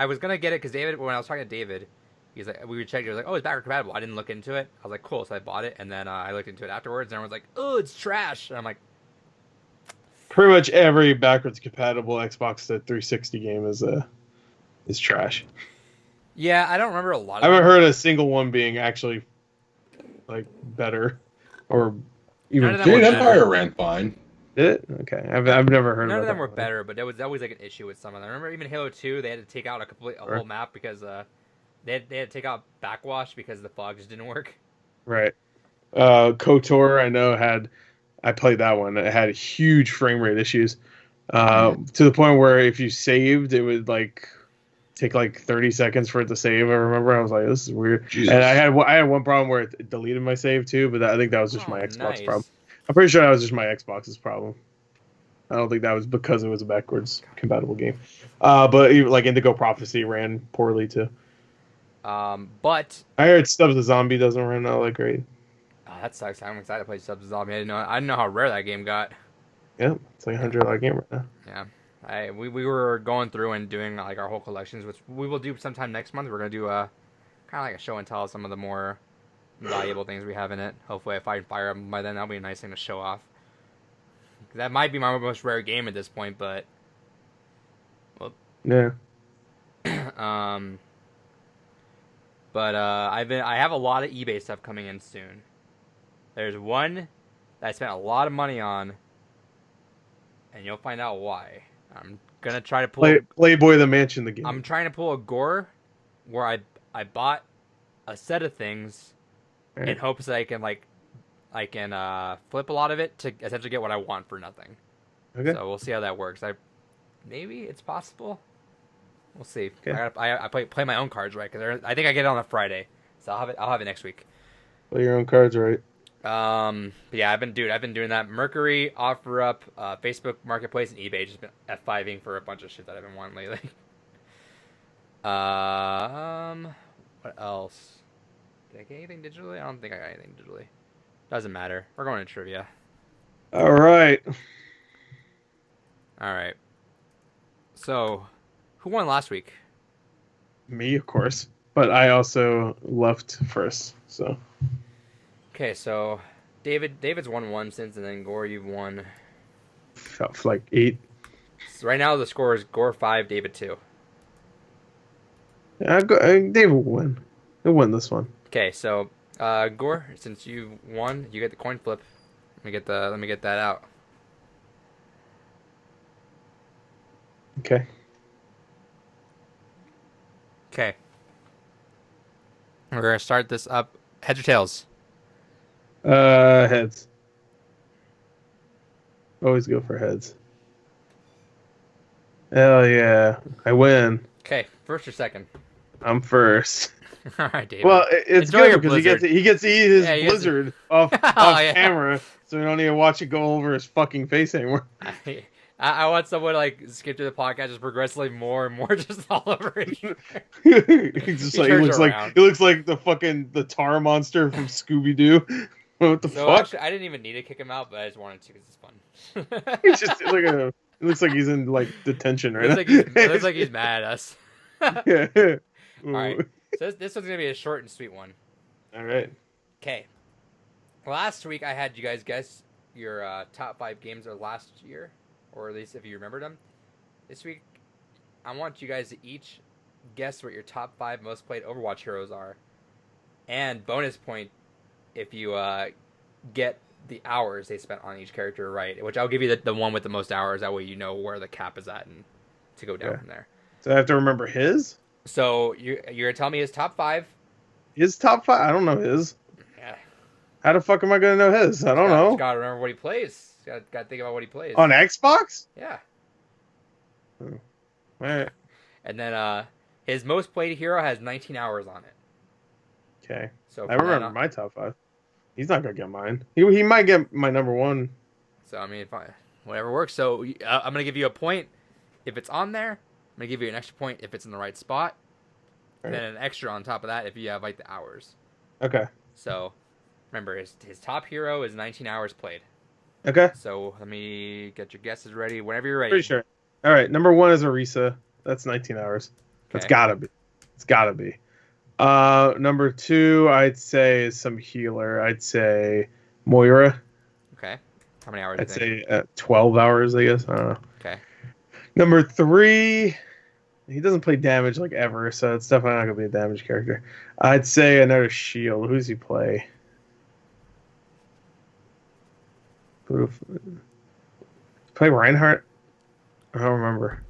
was gonna get it because David, when I was talking to David, he's like, we were checking. He was like, "Oh, it's backward compatible." I didn't look into it. I was like, "Cool," so I bought it, and then I looked into it afterwards, and everyone's like, "Oh, it's trash," and I'm like, pretty much every backwards compatible Xbox 360 game is trash. Yeah, I don't remember a lot. I haven't heard a single one being actually like better or even. Jade Empire ran fine. Did it? Okay, I've never heard. None of them were better, but there was always like an issue with some of them. I remember even Halo 2, they had to take out a whole map because they had to take out backwash because the fog just didn't work. Right. KOTOR, I played that one. It had huge frame rate issues. To the point where if you saved, it would like take like 30 seconds for it to save. I remember I was like, this is weird. Jesus. And I had one problem where it deleted my save too, but I think that was just my Xbox problem. Nice. I'm pretty sure that was just my Xbox's problem. I don't think that was because it was a backwards compatible game. But even, like Indigo Prophecy ran poorly too. But I heard Stubbs the Zombie doesn't run all that great. that sucks. I'm excited to play Subs Zombie. I didn't know how rare that game got. Yeah, it's like $100 game right now. Yeah. We were going through and doing like our whole collections, which we will do sometime next month. We're gonna do a kind of like a show and tell of some of the more valuable things we have in it. Hopefully, if I can fire them by then, that'll be a nice thing to show off. That might be my most rare game at this point, but Yeah. But I have a lot of eBay stuff coming in soon. There's one that I spent a lot of money on, and you'll find out why. I'm gonna try to pull Playboy the Mansion the game. I'm trying to pull a gore where I bought a set of things in hopes that I can flip a lot of it to essentially get what I want for nothing. Okay. So we'll see how that works. Maybe it's possible. We'll see. Okay. I play my own cards right because I think I get it on a Friday, so I'll have it next week. Play your own cards right. But yeah, I've been doing that. Mercury, OfferUp, Facebook Marketplace, and eBay. Just been F5ing for a bunch of shit that I've been wanting lately. What else? Did I get anything digitally? I don't think I got anything digitally. Doesn't matter. We're going to trivia. All right. So, who won last week? Me, of course. But I also left first, so. Okay, so David's won one since, and then Gore, you've won. Felt like 8. So right now the score is Gore 5, David 2. Yeah, David will win. He'll win this one. Okay, so Gore, since you won, you get the coin flip. Let me get that out. Okay. Okay. We're gonna start this up. Heads or tails? Heads. Always go for heads. Hell yeah. I win. Okay, first or second? I'm first. All right, David. Well, it's Enjoy good because he gets to eat his blizzard off camera, so we don't need to watch it go over his fucking face anymore. I want someone to like skip through the podcast just progressively more and more just all over again. He looks like the tar monster from Scooby Doo. What the fuck? Actually, I didn't even need to kick him out, but I just wanted to because it's fun. He's just look at him. It looks like he's in like detention right now. It looks like he's mad at us. Yeah. All right. So this one's gonna be a short and sweet one. All right. Okay. Last week I had you guys guess your top 5 games of last year, or at least if you remembered them. This week, I want you guys to each guess what your top 5 most played Overwatch heroes are, and bonus point if you get the hours they spent on each character right. Which I'll give you the one with the most hours. That way you know where the cap is at and to go down from there. So I have to remember his. So you're gonna tell me his top 5. His top 5? I don't know his. Yeah. How the fuck am I gonna know his? I don't know. Just gotta remember what he plays. Gotta think about what he plays. On Xbox? Yeah. Oh. All right. And then his most played hero has 19 hours on it. Okay. So I remember my top 5. He's not gonna get mine. He might get my number 1. So I mean, fine. Whatever works. So I'm gonna give you a point if it's on there. I'm gonna give you an extra point if it's in the right spot. Right. And then an extra on top of that if you have like the hours. Okay. So remember, his top hero is 19 hours played. Okay. So let me get your guesses ready. Whenever you're ready. Pretty sure. All right. Number 1 is Orisa. That's 19 hours. Okay. That's gotta be. It's gotta be. Number 2, I'd say is some healer. I'd say Moira. Okay. How many hours? I'd say 12 hours. I guess. I don't know. Okay. Number 3, he doesn't play damage like ever, so it's definitely not gonna be a damage character. I'd say another shield. Who does he play? Play Reinhardt? I don't remember.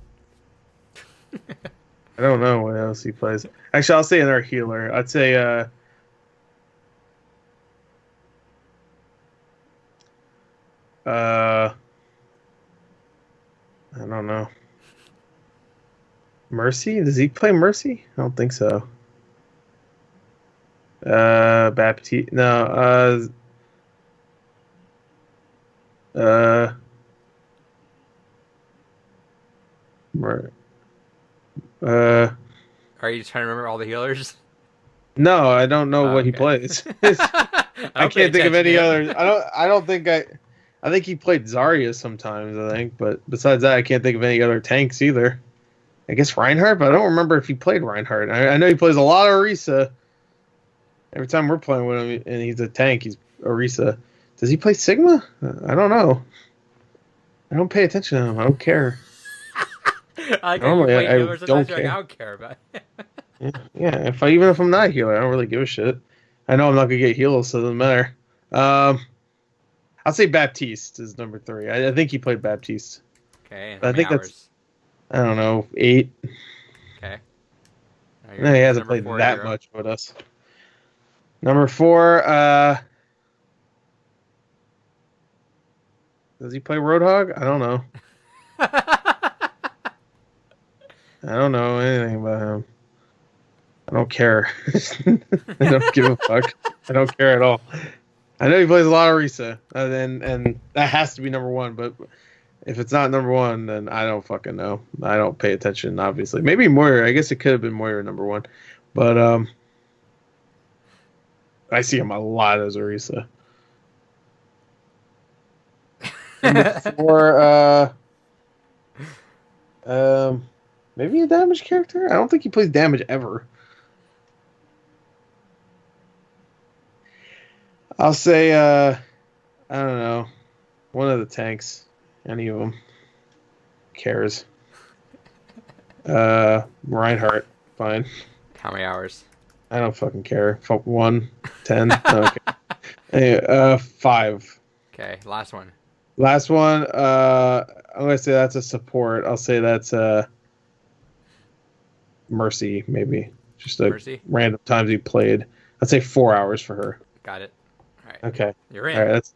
I don't know what else he plays. Actually, I'll say another healer. I'd say I don't know. Mercy? Does he play Mercy? I don't think so. Baptiste? No. Mer- uh, Are you trying to remember all the healers? no, I don't know Oh, what he okay. plays. I I don't pay can't think of attention any to other. him. I don't think I think he played Zarya sometimes. I think, but besides that, I can't think of any other tanks either. I guess Reinhardt, but I don't remember if he played Reinhardt. I know he plays a lot of Orisa. Every time we're playing with him, and he's a tank, he's Orisa. Does he play Sigma? I don't know. I don't pay attention to him. I don't care. I like how you Normally, play I healers sometimes. don't You're like, I care. don't care about it. Yeah. Even if I'm not a healer, I don't really give a shit. I know I'm not gonna get heals, so it doesn't matter. I'll say Baptiste is number 3. I think he played Baptiste. Okay, and how I many think that's, hours? I don't know, 8. Okay. Now No, he you're hasn't number played 4 that hero. much with us. Number 4, does he play Roadhog? I don't know. I don't know anything about him. I don't care. I don't give a fuck. I don't care at all. I know he plays a lot of Risa, and that has to be number 1. But if it's not number 1, then I don't fucking know. I don't pay attention. Obviously, maybe Moira. I guess it could have been Moira number 1, but I see him a lot as Orisa. Number 4, maybe a damage character. I don't think he plays damage ever. I'll say, I don't know, one of the tanks. Any of them cares. Reinhardt, fine. How many hours? I don't fucking care. 1, 10. Okay. Anyway, 5. Okay, last one. Last one. I'm gonna say that's a support. I'll say that's Mercy, maybe. Just a Mercy? random times he played. I'd say 4 hours for her. Got it. All right. Okay. You're in. All right.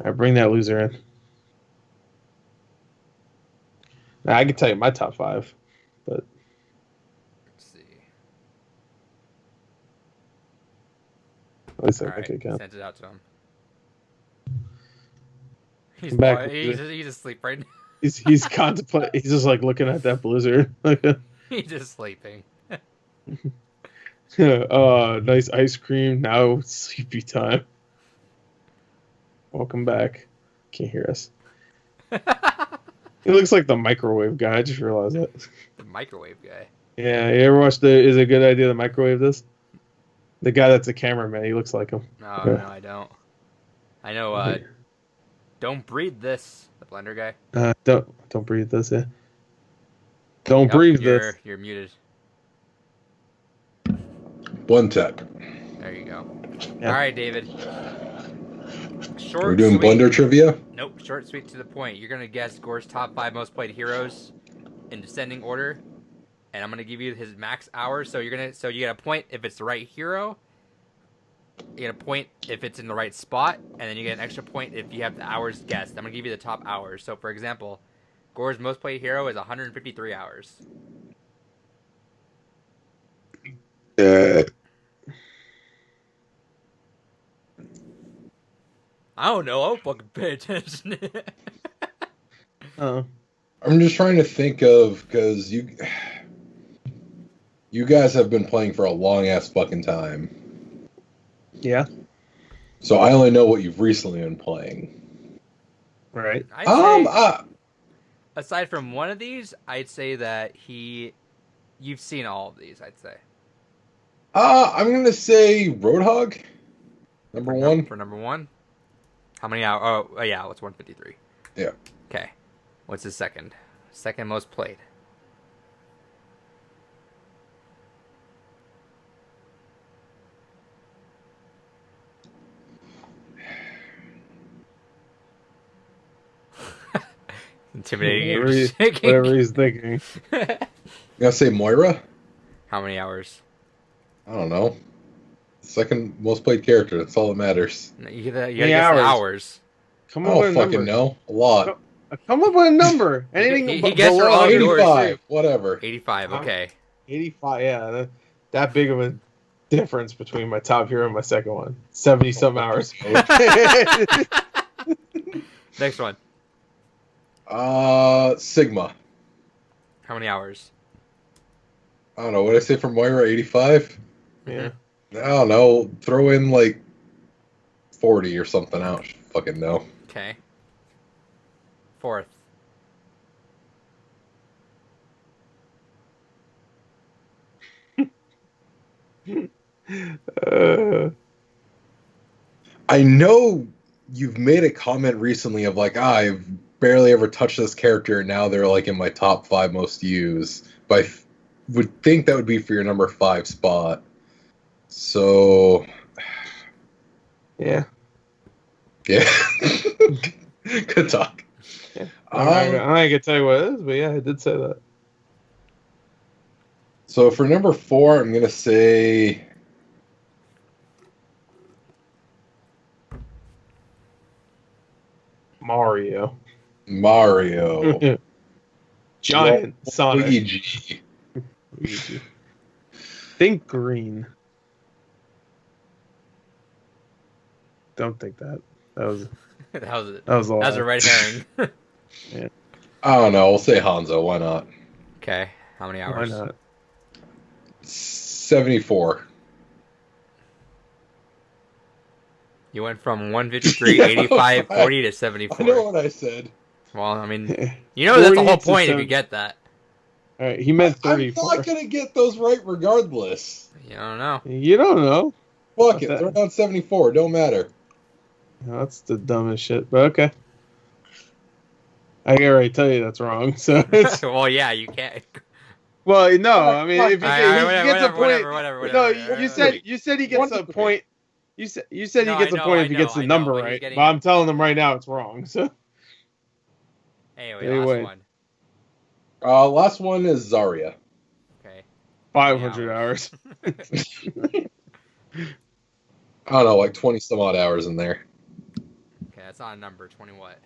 I bring that loser in. Now, I can tell you my top 5, but Let's see. at least I All think right. I can. Sent it out to him. He's Back probably, loser. he's asleep right now. He's contemplating. He's just like looking at that blizzard. He's just sleeping. Nice ice cream. Now it's sleepy time. Welcome back. Can't hear us. He looks like the microwave guy. I just realized that. The microwave guy. Yeah, you ever watched Is It a Good Idea to Microwave This? The guy that's a cameraman. He looks like him. No, Yeah. no, I don't. I know. Don't breathe this. The blender guy. Don't breathe this. Yeah. Don't Yep, breathe this. You're muted. One tap. There you go. Yeah. All right, David. Short. We're doing sweet. Blender trivia. Nope. Short, sweet, to the point. You're gonna guess Gore's top 5 most played heroes in descending order, and I'm gonna give you his max hours. So you get a point if it's the right hero. You get a point if it's in the right spot, and then you get an extra point if you have the hours guessed. I'm gonna give you the top hours. So, for example, Gore's most played hero is 153 hours. I don't know. I'll fucking pay attention. Oh. I'm just trying to think of, because you guys have been playing for a long ass fucking time. Yeah. So I only know what you've recently been playing. Right. I'd say, Uh, aside from one of these, I'd say that you've seen all of these. I'd say I'm gonna say Roadhog, number 1. for number 1. How many hours? Oh, yeah, it's 153. Yeah. Okay. What's his second? Second most played. Intimidating. Whatever he's thinking. You gotta say Moira. How many hours? I don't know. Second most played character. That's all that matters. You gotta Many guess the hours? hours. Come I up with don't a fucking number. know. A lot. Come up with a number. Anything he gets her below all yours. 85. Whatever. 85. Okay. 85. Yeah, that big of a difference between my top hero and my second one. 70 some hours. Next one. Sigma. How many hours? I don't know. What did I say for Moira? 85? Yeah. I don't know. Throw in like 40 or something. I don't fucking know. Okay. Fourth. I know you've made a comment recently of like, I've barely ever touched this character, and now they're like in my top 5 most used. But I would think that would be for your number 5 spot. So, Yeah. yeah. Good talk. Yeah. I'm not gonna tell you what it is, but yeah, I did say that. So for number 4, I'm gonna say Mario. Giant Sonic. Luigi. Think green. Don't think that. That was that was a lie. That was a red herring. Yeah. I don't know. We'll say Hanzo. Why not? Okay. How many hours? Why not? 74. You went from 153, 85, 40 to 74. I know what I said. Well, I mean, you know that's the whole 40 to point if 70. you get that. All right, he meant I'm 34. not gonna get those right regardless. You don't know. You don't know. Fuck it. Throw down 74. Don't matter. No, that's the dumbest shit. But okay. I can already tell you that's wrong. So it's, Well, yeah, you can't. well, no. I mean, if he gets a point, whatever. no, you said he gets a point. You said he gets a point if he gets the number right. But I'm telling him right now it's wrong. So anyway, last one. Last one is Zarya. Okay. 500 hours. I don't know, like 20 some odd hours in there. Okay, that's not a number. 20 what?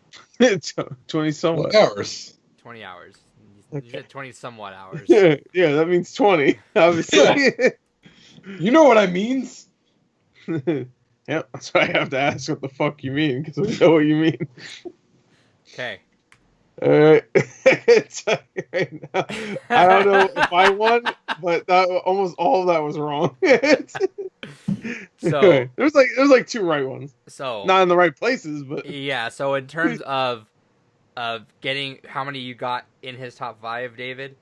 20 somewhat hours. 20 hours. You said 20 somewhat hours. Yeah, that means 20. Obviously. You know what I means? Yep, that's why I have to ask what the fuck you mean, because we know what you mean. Okay. Alright. Right now, I don't know if I won, but almost all of that was wrong. So anyway, there was like 2 right ones. So not in the right places, but yeah. So in terms of getting how many you got in his top 5, David,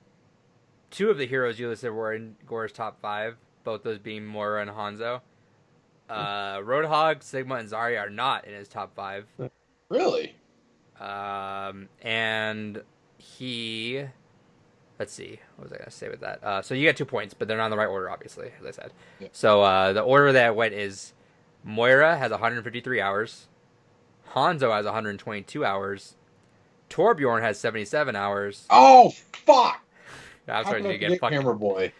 2 of the heroes you listed were in Gore's top 5, both those being Moira and Hanzo. Roadhog, Sigma, and Zarya are not in his top 5. Really? And he, let's see, what was I gonna say with that? So you got 2 points, but they're not in the right order, obviously, as I said. Yeah. So the order that went is Moira has 153 hours, Hanzo has 122 hours, Torbjorn has 77 hours. Oh fuck! I'm sorry to get fucking Hammer Boy.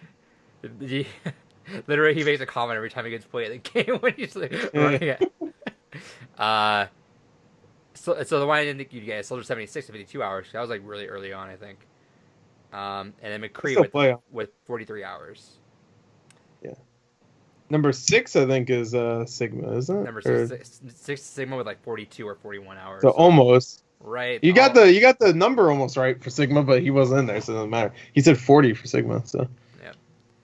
Literally, he makes a comment every time he gets played at the game when he's like running it. So the one I didn't think you'd get is Soldier 76 to 52 hours. That was like really early on, I think. And then McCree with 43 hours. Yeah. Number 6, I think, is Sigma, isn't it? Number 6 Sigma with like 42 or 41 hours. So almost. Right. You got the number almost right for Sigma, but he wasn't in there, so it doesn't matter. He said 40 for Sigma, so. Yep.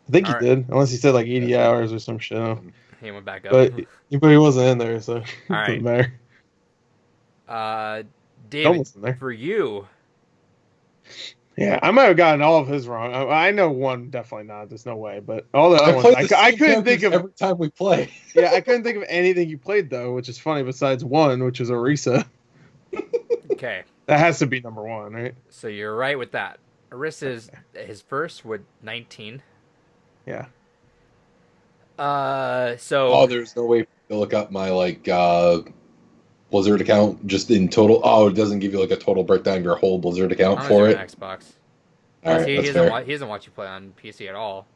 I think he did, unless he said like 80 hours or some shit. He went back up. But he wasn't in there, so it doesn't matter. David, for you. Yeah, I might have gotten all of his wrong. I know one definitely not. There's no way, but all the other ones, I couldn't think of every time we play. Yeah, I couldn't think of anything you played though, which is funny. Besides one, which is Orisa. Okay. That has to be number 1, right? So you're right with that. Orisa is his first with 19. Yeah. So. There's no way to look up my Blizzard account just in total. It doesn't give you like a total breakdown of your whole Blizzard account for it. Xbox. Right, he doesn't watch you play on PC at all.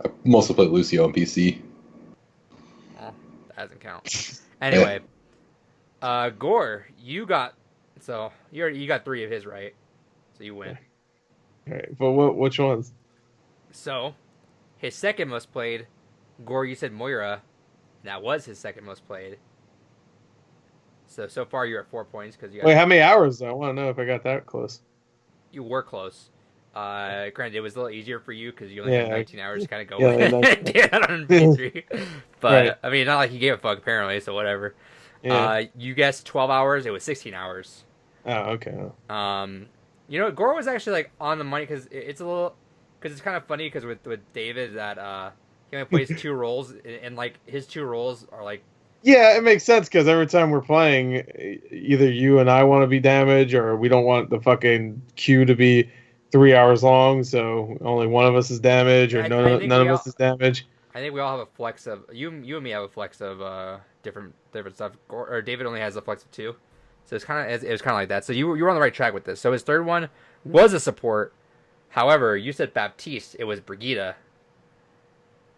I mostly play Lucio on PC. Well, that doesn't count. Anyway, Gore, you got you got 3 of his right, so you win. All right, but which ones? So his second most played, Gore, you said Moira. That was his second most played. So far you're at 4 points because you got. Wait, how many hours? I want to know if I got that close. You were close. Granted, it was a little easier for you because you only had 19 hours to kind of go Yeah, with it on P3. But, right. I mean, not like he gave a fuck, apparently, so whatever. Yeah. You guessed 12 hours. It was 16 hours. Oh, okay. You know, Gore was actually, like, on the money because it's a little... Because it's kind of funny because with David that he only plays 2 roles, and, like, his 2 roles are, like... Yeah, it makes sense because every time we're playing, either you and I want to be damaged or we don't want the fucking queue to be 3 hours long, so only one of us is damaged or none of us is damaged. I think we all have a flex of you and me have a flex of different stuff. Or David only has a flex of 2, so it was kind of like that. So you were on the right track with this. So his third one was a support. However, you said Baptiste. It was Brigida,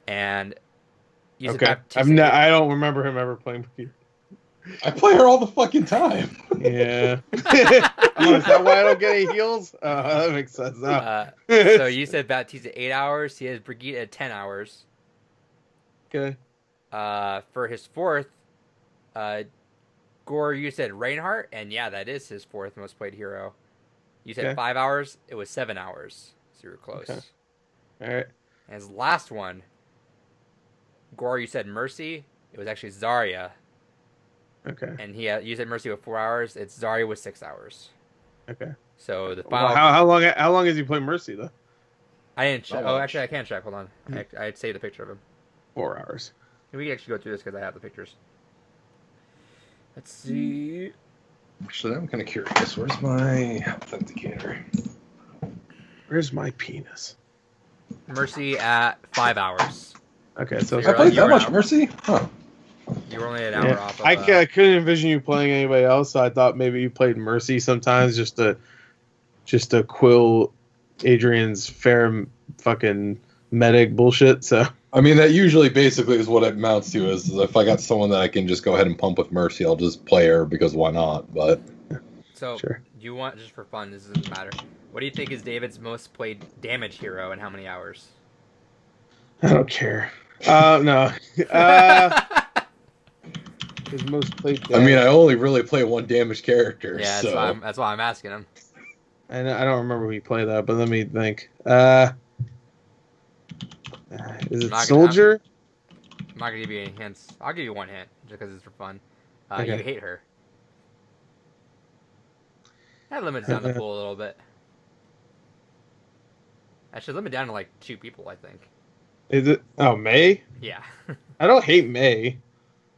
and you said Baptiste. I don't remember him ever playing Brigida. I play her all the fucking time. Yeah. Oh, is that why I don't get any heals? That makes sense now. So you said Baptiste at 8 hours. He has Brigida at 10 hours. Okay. For his fourth, Gore, you said Reinhardt, and yeah, that is his 4th most played hero. You said 5 hours. It was 7 hours. So you were close. Okay. All right. And his last one, Gore, you said Mercy. It was actually Zarya. Okay. And you said Mercy with 4 hours. It's Zarya with 6 hours. Okay. So the final. Well, how long has he played Mercy though? I didn't check. Oh, actually, I can check. Hold on. I'd saved the picture of him. 4 hours. We can actually go through this because I have the pictures. Let's see. Actually, I'm kind of curious. Where's my authenticator? Where's my penis? Mercy at 5 hours. Okay, so I played that much Mercy? Huh. You were only an hour off. I couldn't envision you playing anybody else, so I thought maybe you played Mercy sometimes just to quill Adrian's fair fucking medic bullshit. So I mean, that usually basically is what it amounts to. Is if I got someone that I can just go ahead and pump with Mercy, I'll just play her because why not? But so, sure. Do you want, just for fun, this doesn't matter. What do you think is David's most played damage hero and how many hours? I don't care. No. His most played damage. I mean, I only really play one damage character. Yeah, so. that's why I'm asking him. I don't remember who he played that, but let me think. Is it Soldier? I'm not gonna give you any hints. I'll give you one hint just because it's for fun. Okay. You hate her. That limits down the pool a little bit. I should limit down to like 2 people, I think. Is it? Oh, May? Yeah. I don't hate May.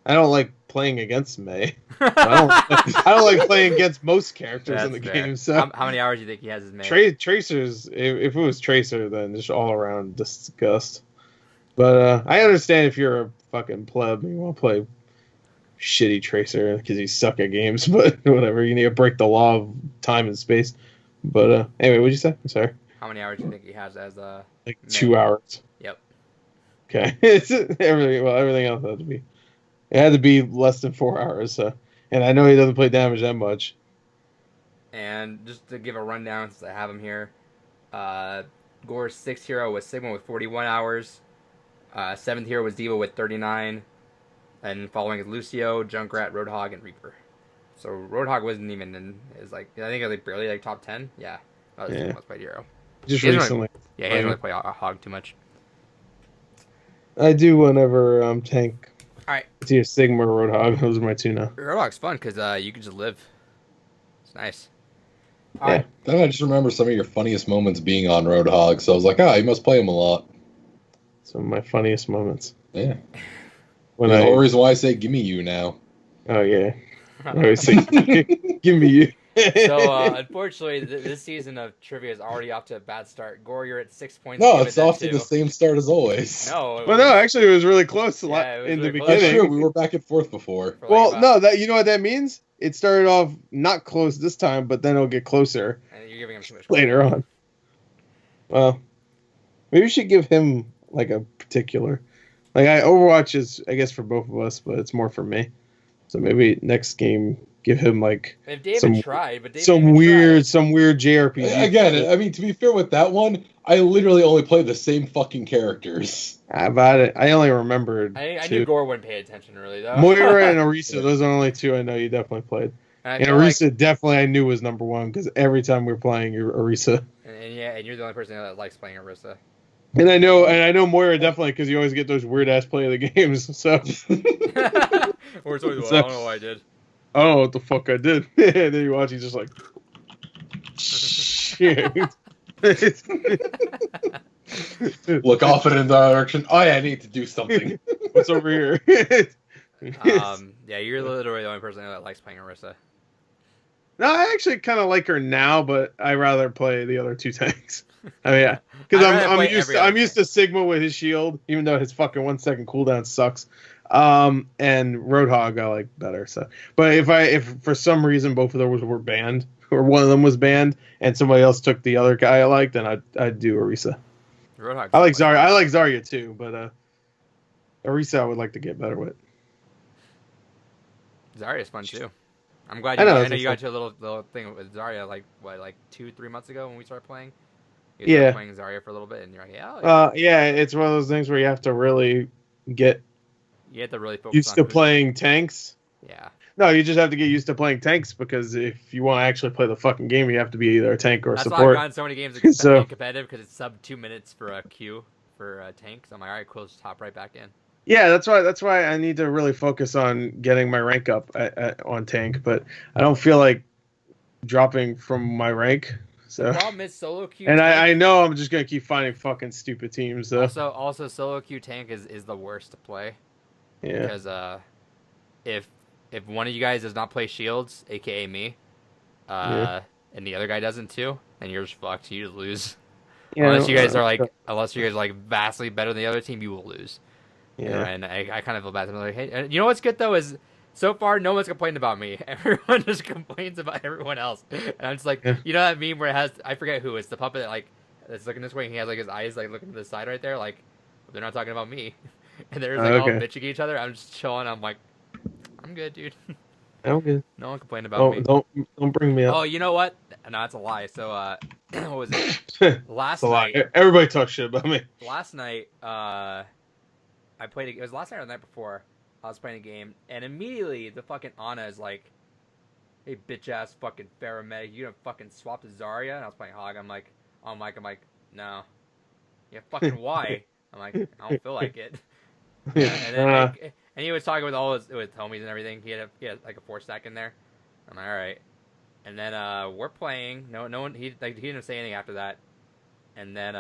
I don't like playing against May. I don't like playing against most characters in the game. So how many hours do you think he has as May? Tracers, if it was Tracer, then just all around disgust. But I understand if you're a fucking pleb and you want to play shitty Tracer because you suck at games, but whatever. You need to break the law of time and space. But anyway, what'd you say? I'm sorry. How many hours do you think he has as like May? 2 hours. Yep. Okay. Everything else had to be. It had to be less than 4 hours. So, and I know he doesn't play damage that much. And just to give a rundown, since I have him here, Gore's 6th hero was Sigma with 41 hours. 7th hero was Diva with 39. And following is Lucio, Junkrat, Roadhog, and Reaper. So Roadhog wasn't even in his, like, I think it was like barely like top 10. Yeah. That was his most played hero. Just recently. He doesn't really play Hog too much. I do whenever tank. Alright. It's either Sigma or Roadhog. Those are my 2 now. Roadhog's fun because you can just live. It's nice. Alright. Then I just remember some of your funniest moments being on Roadhog, so I was like, you must play him a lot. Some of my funniest moments. Yeah. The whole reason why I say, give me you now. Oh, yeah. I always say, give me you. So, unfortunately, this season of trivia is already off to a bad start. Gore, you're at 6 points. No, it's off to the same start as always. No. Well, no, actually, it was really close in the beginning. That's true. We were back and forth before. Well, no, you know what that means? It started off not close this time, but then it'll get closer. And you're giving him too much later on. Well, maybe we should give him like a particular. Like Overwatch is, I guess, for both of us, but it's more for me. So maybe next game give him like If David some tried, but David some even weird tried. JRPG. Again, I mean, to be fair with that one, I literally only played the same fucking characters. About it, I only remembered I knew two. Gore wouldn't pay attention really though. Moira and Orisa, those are the only two I know you definitely played. And I And feel like, Orisa definitely I knew was number one because every time we were playing, you're Orisa. and yeah, and you're the only person that likes playing Orisa. And I know Moira definitely because you always get those weird ass play of the games. So Or it's always, So- I don't know what I did. I don't know what the fuck I did. And then you watch, he's just like, shit. Look off in the direction. Oh yeah, I need to do something. What's over here? Yeah, you're literally the only person that likes playing Orisa. No, I actually kind of like her now, but I rather play the other two tanks. I mean, yeah, because I'd rather I'm play used every to, other I'm used to Sigma with his shield, even though his fucking 1 second cooldown sucks. And Roadhog I like better. So, but if for some reason both of those were banned, or one of them was banned, and somebody else took the other guy I like, then I'd do Orisa. Roadhog's I like fun. Zarya. I like Zarya too, but Orisa I would like to get better with. Zarya's fun too. I'm glad I you, know, I it's know you fun. got to a little thing with Zarya like 2-3 months ago when we started playing. You Yeah. started playing Zarya for a little bit, and you're like, Yeah, it's one of those things where you have to really get you have to really focus used on to who's- playing tanks. Yeah, No, you just have to get used to playing tanks because if you want to actually play the fucking game, you have to be either a tank or a that's why I've support. gotten so many games that So- be competitive because it's sub 2 minutes for a queue for tanks. I'm like, all right, cool, just hop right back in. Yeah, that's why I need to really focus on getting my rank up on tank, but I don't feel like dropping from my rank. The So, problem is solo queue. and tank, I know I'm just gonna keep finding fucking stupid teams. So also solo queue tank is the worst to play yeah, because if one of you guys does not play shields, aka me, Yeah. and the other guy doesn't too, then you're just fucked. You just lose. yeah Unless you guys are like vastly better than the other team, you will lose. yeah. And I kind of feel bad. I'm like, hey, and you know what's good though is so far no one's complained about me. Everyone just complains about everyone else, and I'm just like, Yeah. you know that meme where it has I forget who it's the puppet that like that's looking this way and he has like his eyes like looking to the side right there, like they're not talking about me, and they're just, like all Okay. bitching at each other. I'm just chilling. I'm like, I'm good, dude. I'm good. No one complained about me. Don't bring me up. Oh, you know what? No, that's a lie. So what was it? It's a lie. Everybody talks shit about me. Last night, I played. It was last night or the night before. I was playing a game, and immediately the fucking Ana is like, "Hey, bitch ass fucking paramedic, you gonna fucking swap to Zarya?" And I was playing Hog. I'm like, no. Yeah, fucking why? I'm like, I don't feel like it. And then and he was talking with all his homies and everything. He had like a 4-stack in there. I'm like, all right. And then we're playing. No one. He didn't say anything after that. And then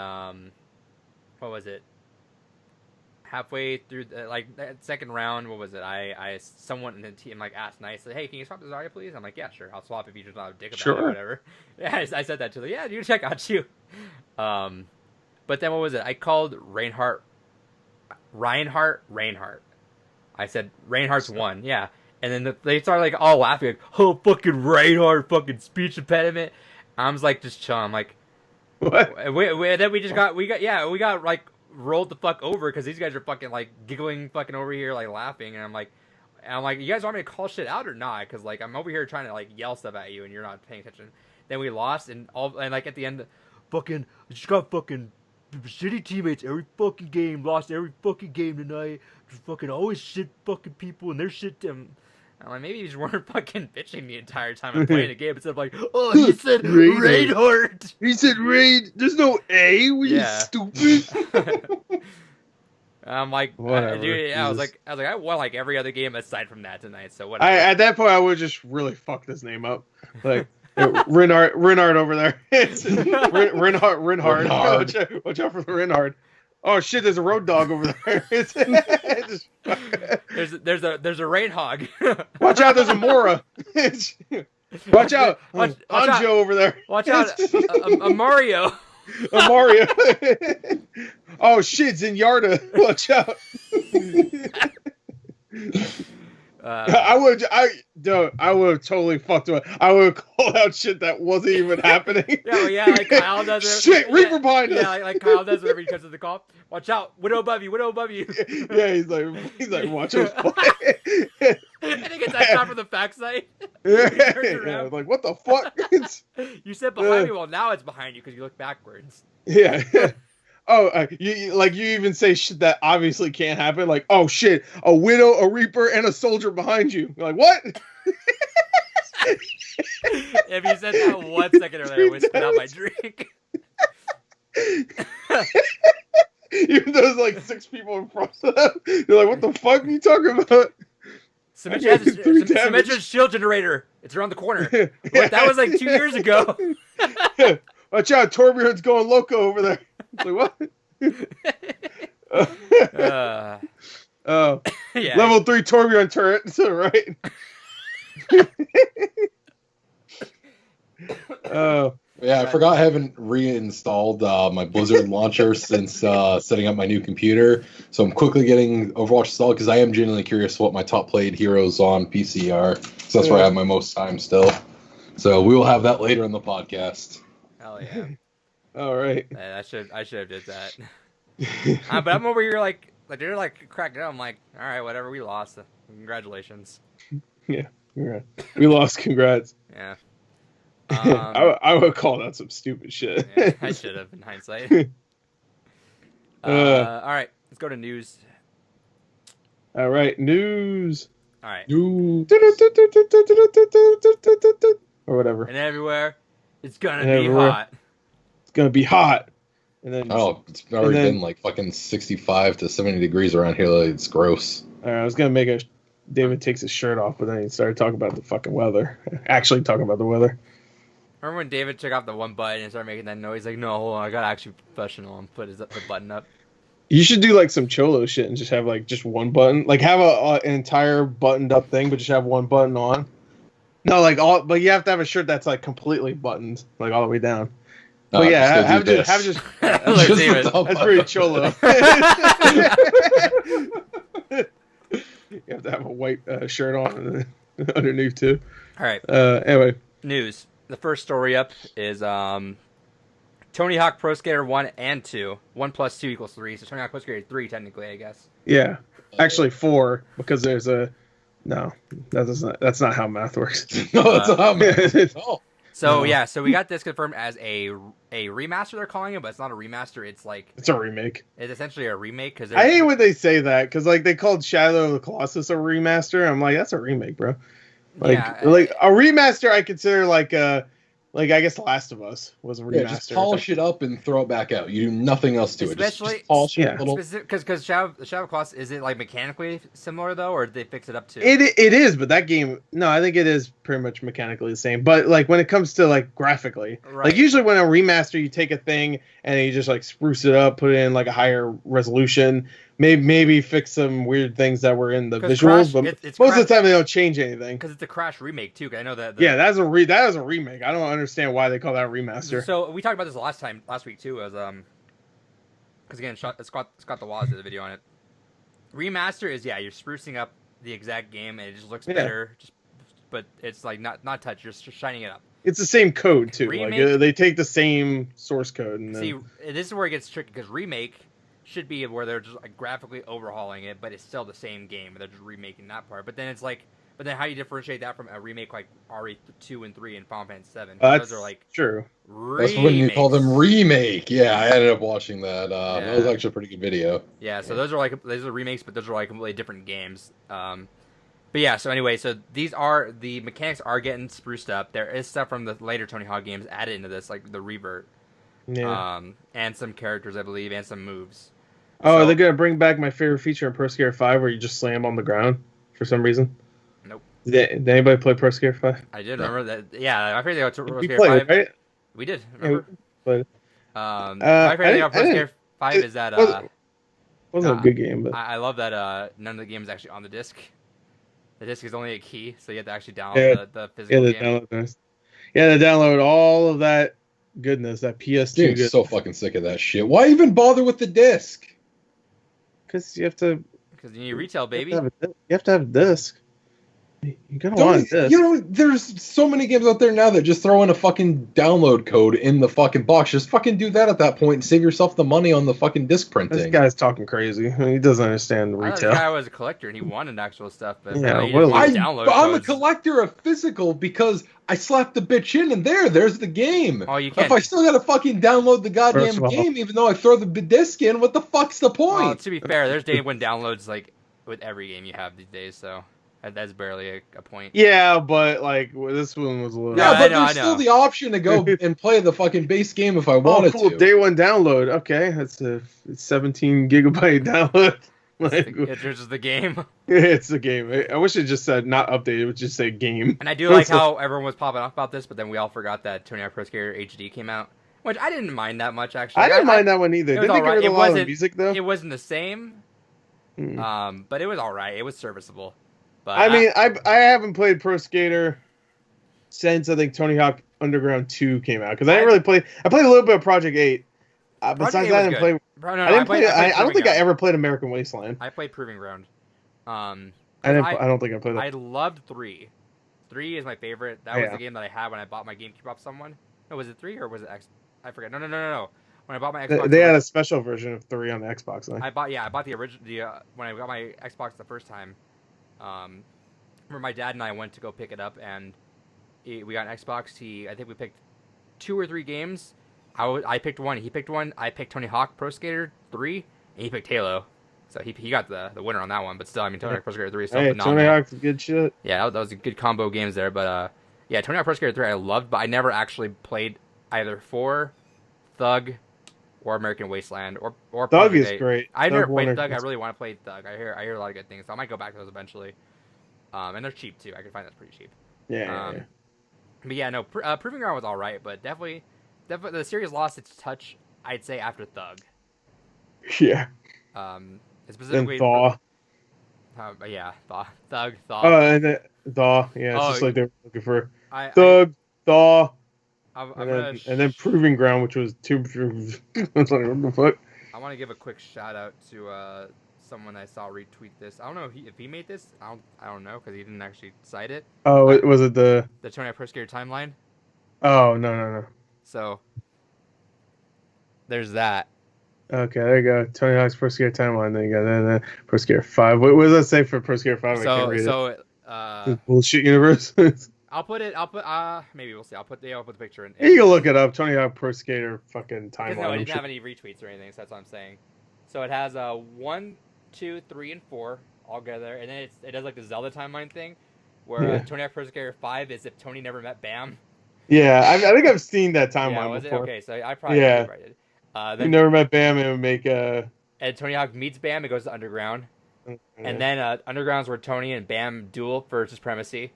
what was it? Halfway through that second round, what was it? I someone in the team like asked nicely, "Hey, can you swap to Zarya, please?" I'm like, "Yeah, sure. I'll swap if you just not a dick about it or whatever." Yeah, I said that to them. Yeah, dude, check out you. But then what was it? I called Reinhardt. I said Reinhardt's won. Yeah. And then they started like all laughing, like, "Oh, fucking Reinhardt, fucking speech impediment." I was like, just chilling. I'm like, What? then we got like rolled the fuck over because these guys are fucking like giggling, fucking over here, like laughing, and I'm like, you guys want me to call shit out or not? Because like I'm over here trying to like yell stuff at you and you're not paying attention. Then we lost and like at the end, fucking just got fucking shitty teammates every fucking game, lost every fucking game tonight. Just fucking always shit fucking people and their shit them. I'm like, maybe you just weren't fucking bitching the entire time I'm playing the game instead of like, oh, you said Reinhardt. He said Raid. There's no A. Were you stupid? I'm like, Whatever. dude, yeah, Jesus. I won like every other game aside from that tonight. So whatever. At that point, I would just really fuck this name up. Like, Reinhardt over there. It's Reinhardt. Watch out for the Reinhardt. Oh shit! There's a road dog over there. It's just, There's a rain hog. watch out! There's a Mora. Watch out! Watch Anjo out. over there. Watch out, a Mario. A Mario. Oh shit! Zenyatta. Watch out. Dude, I would have totally fucked with. I would have called out shit that wasn't even happening. Yeah, like Kyle does it. Shit, Reaper behind us. Yeah, like Kyle does whenever he comes to the call. Watch out, Widow above you, Widow above you. Yeah, he's like, watch us play. And he gets that shot from the backside. Yeah, like, what the fuck? You said behind me, well, now it's behind you because you look backwards. Yeah. Oh, you even say shit that obviously can't happen. Like, oh shit, a widow, a reaper, and a soldier behind you. You're like, what? If you said that 1 second earlier, I would spit out my drink. Even though there's like 6 people in front of them, you're like, what the fuck are you talking about? Symmetra's shield generator. It's around the corner. What? That was like 2 years ago. Watch out, Torbjorn's going loco over there. It's like, what? Yeah. Level 3 Torbjorn turret to the right. Yeah, I forgot I haven't reinstalled my Blizzard launcher since setting up my new computer. So I'm quickly getting Overwatch installed because I am genuinely curious what my top played heroes on PC are. So that's where I have my most time still. So we will have that later in the podcast. Hell yeah. All right. I should have did that. But I'm over here like they're like cracking up. I'm like, all right, whatever. We lost. Congratulations. Yeah, right. We lost. Congrats. Yeah. I would call that some stupid shit. Yeah, I should have in hindsight. All right, let's go to news. All right, news. All right. News. Or whatever. And everywhere, it's gonna be hot. It's gonna be hot. And then it's already been like fucking 65 to 70 degrees around here. Like, it's gross. I was gonna make a David takes his shirt off, but then he started talking about the fucking weather. Actually talking about the weather. Remember when David took off the one button and started making that noise? Like, no, hold on, I gotta actually be professional and put the button up. You should do like some Cholo shit and just have like just one button. Like have an entire buttoned up thing, but just have one button on. No, like all, but you have to have a shirt that's like completely buttoned, like all the way down. But yeah, have just Look, David. That's pretty Cholo. You have to have a white shirt on underneath too. All right. Anyway, news. The first story up is Tony Hawk Pro Skater 1 and 2. 1 plus 2 equals 3. So Tony Hawk Pro Skater 3, technically, I guess. Yeah. Actually 4, because there's a... No, that's not how math works. No, that's not how math works. No. So, yeah, so we got this confirmed as a remaster, they're calling it, but it's not a remaster. It's like... It's a remake. It's essentially a remake. Cause I hate when they say that, because like they called Shadow of the Colossus a remaster. I'm like, that's a remake, bro. Like a remaster, I consider like I guess Last of Us was a remaster. Yeah, just polish it up and throw it back out. You do nothing else to it. Just polish it a little. Because Shadow of Colossus, is it like mechanically similar though, or did they fix it up too? It is, but that game, no, I think it is pretty much mechanically the same. But like when it comes to like graphically, like usually when a remaster, you take a thing and you just like spruce it up, put it in like a higher resolution. Maybe fix some weird things that were in the visuals, but most of the time they don't change anything. Because it's a Crash remake too. Cause I know that. Yeah, that is a remake. I don't understand why they call that a remaster. So we talked about this last week too. As because again, Scott the Waz did a video on it. Remaster is you're sprucing up the exact game and it just looks better. But it's like not touch. You're just shining it up. It's the same code too. Remake, like they take the same source code and see. This is where it gets tricky because remake should be where they're just like graphically overhauling it, but it's still the same game. They're just remaking that part. But then it's like, how do you differentiate that from a remake like RE2 and 3 and Final Fantasy 7? Those are like true. Remakes. That's when you call them remake. Yeah, I ended up watching that. That was actually a pretty good video. Yeah, so those are remakes, but those are like completely different games. But yeah, so anyway, so the mechanics are getting spruced up. There is stuff from the later Tony Hawk games added into this, like the revert. Yeah. And some characters, I believe, and some moves. Oh, are they gonna bring back my favorite feature in Pro Skater 5, where you just slam on the ground for some reason? Nope. Did anybody play Pro Skater 5? I did remember that. Yeah, I figured they got Pro Skater 5. Right? We did. Remember? Yeah, my favorite thing about Pro Skater 5 is that wasn't a good game, but I love that none of the game is actually on the disc. The disc is only a key, so you have to actually download the physical game. To download all of that goodness, that PS2. Dude, I'm so fucking sick of that shit. Why even bother with the disc? Because you have to. Because you need retail, baby. You have to have a disc. You're gonna want this. You know, there's so many games out there now that just throw in a fucking download code in the fucking box. Just fucking do that at that point and save yourself the money on the fucking disc printing. This guy's talking crazy. He doesn't understand I thought retail. this guy was a collector and he wanted actual stuff, but Yeah, he just wants download I'm a codes. collector of physical because I slapped the bitch in and there's the game. Oh, you can't. If I still gotta fucking download the goddamn First of all- game, even though I throw the disc in, what the fuck's the point? Well, to be fair, there's day one downloads like with every game you have these days, so that's barely a point. Yeah, but like this one was a little. Yeah, No, but I know. there's still the option to go and play the fucking base game if I wanted cool. to. Day one download. Okay, that's a 17 gigabyte download. Like, It's just the game. it's a game. I wish it just said not updated. It would just say game. And I do like how everyone was popping off about this, but then we all forgot that Tony Hawk Pro Skater HD came out, which I didn't mind that much actually. I didn't mind that one either. it was Didn't they get alright. rid of It a lot of the wasn't- music though? It wasn't the same, Mm. but it was all right. It was serviceable. But I mean, I haven't played Pro Skater since I think Tony Hawk Underground 2 came out because I didn't really play. I played a little bit of Project 8. Besides that, I didn't play. No, I didn't play. played I don't Proving think I Ground. ever played American Wasteland. I played Proving Ground. I don't think I played that. I loved 3. 3 is my favorite. That was Yeah. the game that I had when I bought my GameCube off someone. No, was it 3 or was it X? I forget. No. When I bought my Xbox, They had a special version of 3 on the Xbox. I think. I bought the original. When I got my Xbox the first time, remember my dad and I went to go pick it up, and we got an Xbox. I think we picked 2 or 3 games. I picked one. He picked one. I picked Tony Hawk Pro Skater 3, and he picked Halo. So he got the winner on that one. But still, I mean, Tony Hawk Pro Skater 3 is still Hey, phenomenal. Tony Hawk's good shit. Yeah, that was a good combo games there. But yeah, Tony Hawk Pro Skater 3 I loved, but I never actually played either 4, Thug, or American Wasteland, or Thug Project is 8. great. I've never played Thug Thug. I really want to play Thug. I hear a lot of good things, so I might go back to those eventually. And they're cheap too. I can find that's pretty cheap. Yeah. But yeah, no, Proving Ground was all right, but definitely the series lost its touch. I'd say after Thug. Yeah. Specifically. And Thaw. Yeah, Thug. Oh, and then Thaw. Yeah, it's Oh, just like they're looking for Thug. Thaw. I'm And then Proving Ground, which was 2. I was like, what the fuck? I want to give a quick shout out to someone I saw retweet this. I don't know if he made this. I don't know because he didn't actually cite it. Oh, was it the Tony Hawk Pro Skater timeline? Oh, no. So there's that. Okay, there you go. Tony Hawk's Pro Skater timeline. Then you got then Pro Skater 5. What does that say for Pro Skater 5? I can't read it. Bullshit universe. I'll put maybe we'll see. I'll put the picture in. You can look it up. Tony Hawk Pro Skater fucking timeline. No, it didn't have any retweets or anything, so that's what I'm saying. So it has 1, 2, 3, and 4 all together, and then it does like the Zelda timeline thing, where Tony Hawk Pro Skater 5 is if Tony never met Bam. Yeah, I think I've seen that timeline Yeah, was before. it? Okay, so I probably did. You Then never met Bam and it would make and Tony Hawk meets Bam, it goes to Underground. And then Underground's where Tony and Bam duel for supremacy.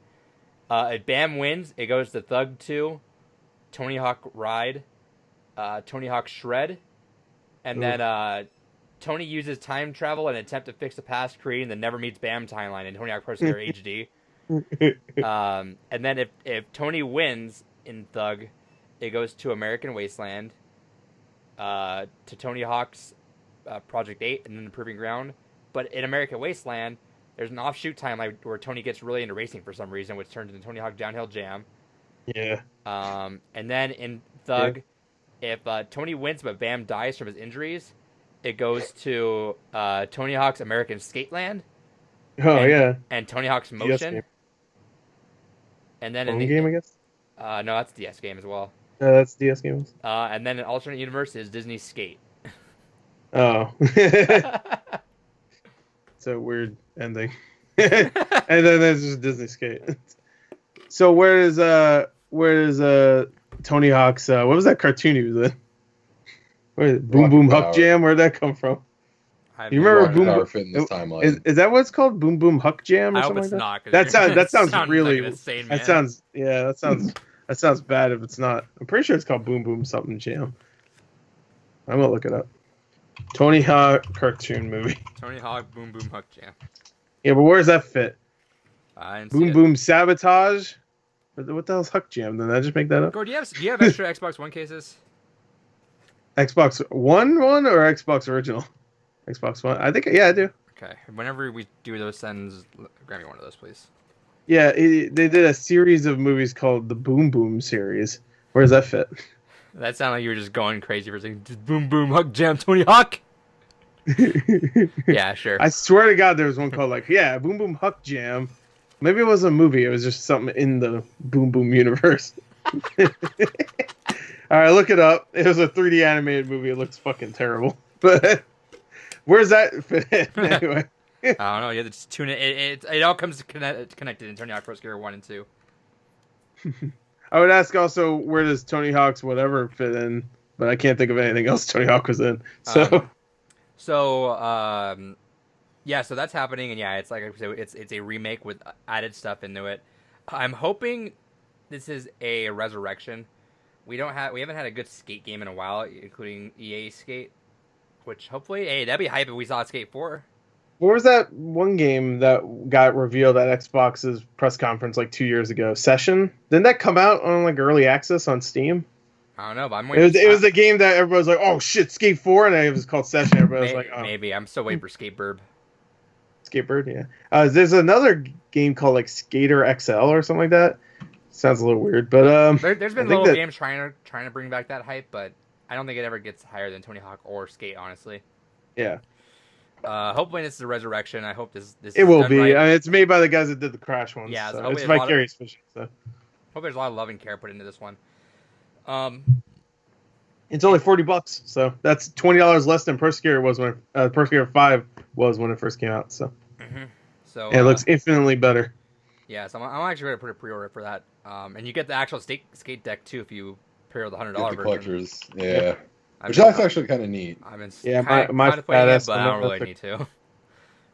If Bam wins, it goes to Thug 2, Tony Hawk Ride, Tony Hawk Shred, and then Tony uses time travel and attempt to fix the past, creating the Never Meets Bam timeline in Tony Hawk Pro Skater HD. And then if Tony wins in Thug, it goes to American Wasteland, to Tony Hawk's Project 8, and then the Proving Ground. But in American Wasteland, there's an offshoot timeline where Tony gets really into racing for some reason, which turns into Tony Hawk Downhill Jam. Yeah. And then in Thug, if Tony wins but Bam dies from his injuries, it goes to Tony Hawk's American Skateland. And Tony Hawk's Motion. And then in the game, I guess. No, that's DS game as well. That's DS games. And then an alternate universe is Disney Skate. Oh. It's a weird ending. And then there's just Disney Skate. So where is Tony Hawk's what was that cartoon he was in? Where Boom Boom Huck Jam? Where'd that come from? You remember Boom Boom? Is that what it's called? Boom Boom Huck Jam or something like that? Not, that sounds really like insane, that sounds that sounds bad if it's not. I'm pretty sure it's called Boom Boom something Jam. I'm gonna look it up. Tony Hawk cartoon movie. Tony Hawk Boom Boom Huck Jam. Yeah, but where does that fit? Boom Boom Sabotage? What the hell's Huck Jam? Did I just make that up? Gord, do you have extra Xbox One cases? Xbox One or Xbox Original? Xbox One. I think I do. Okay. Whenever we do those sends, grab me one of those, please. Yeah, they did a series of movies called the Boom Boom series. Where does that fit? That sounded like you were just going crazy for saying boom boom hug jam Tony Hawk. Yeah, sure. I swear to God, there was one called Boom Boom Huck Jam. Maybe it wasn't a movie. It was just something in the Boom Boom universe. All right, look it up. It was a 3D animated movie. It looks fucking terrible. But where's that fit in anyway? I don't know. You have to just tune it. It all comes connected in Tony Hawk Pro Skater 1 and 2. I would ask also, where does Tony Hawk's whatever fit in? But I can't think of anything else Tony Hawk was in. Yeah, so that's happening, and yeah, it's like I said, it's a remake with added stuff into it. I'm hoping this is a resurrection. We haven't had a good skate game in a while, including EA Skate, which hopefully, hey, that'd be hype if we saw Skate 4. What was that one game that got revealed at Xbox's press conference like 2 years ago? Session? Didn't that come out on like early access on Steam? I don't know, but I'm waiting. It was the game that everybody was like, "Oh shit, Skate 4," and it was called Session. Everybody was like, "Oh, maybe." I'm still waiting for Skatebird. Skatebird, yeah. There's another game called like Skater XL or something like that. Sounds a little weird, but there's been little games trying to bring back that hype, but I don't think it ever gets higher than Tony Hawk or Skate, honestly. Yeah. Hopefully this is a resurrection. I hope this it will done be. right. I mean, it's made by the guys that did the Crash ones. Yeah, so it's Vicarious Vision. So hope there's a lot of love and care put into this one. It's only $40, so that's $20 less than Pro Skater was when Pro Skater 5 was when it first came out. So, so and it looks infinitely better. Yeah, so I'm actually going to put a pre-order for that. And you get the actual skate deck too if you pre-order the $100 version. Collectors, yeah. Which that's actually kind of neat. I've been my contemplating fat it, but I don't really need to.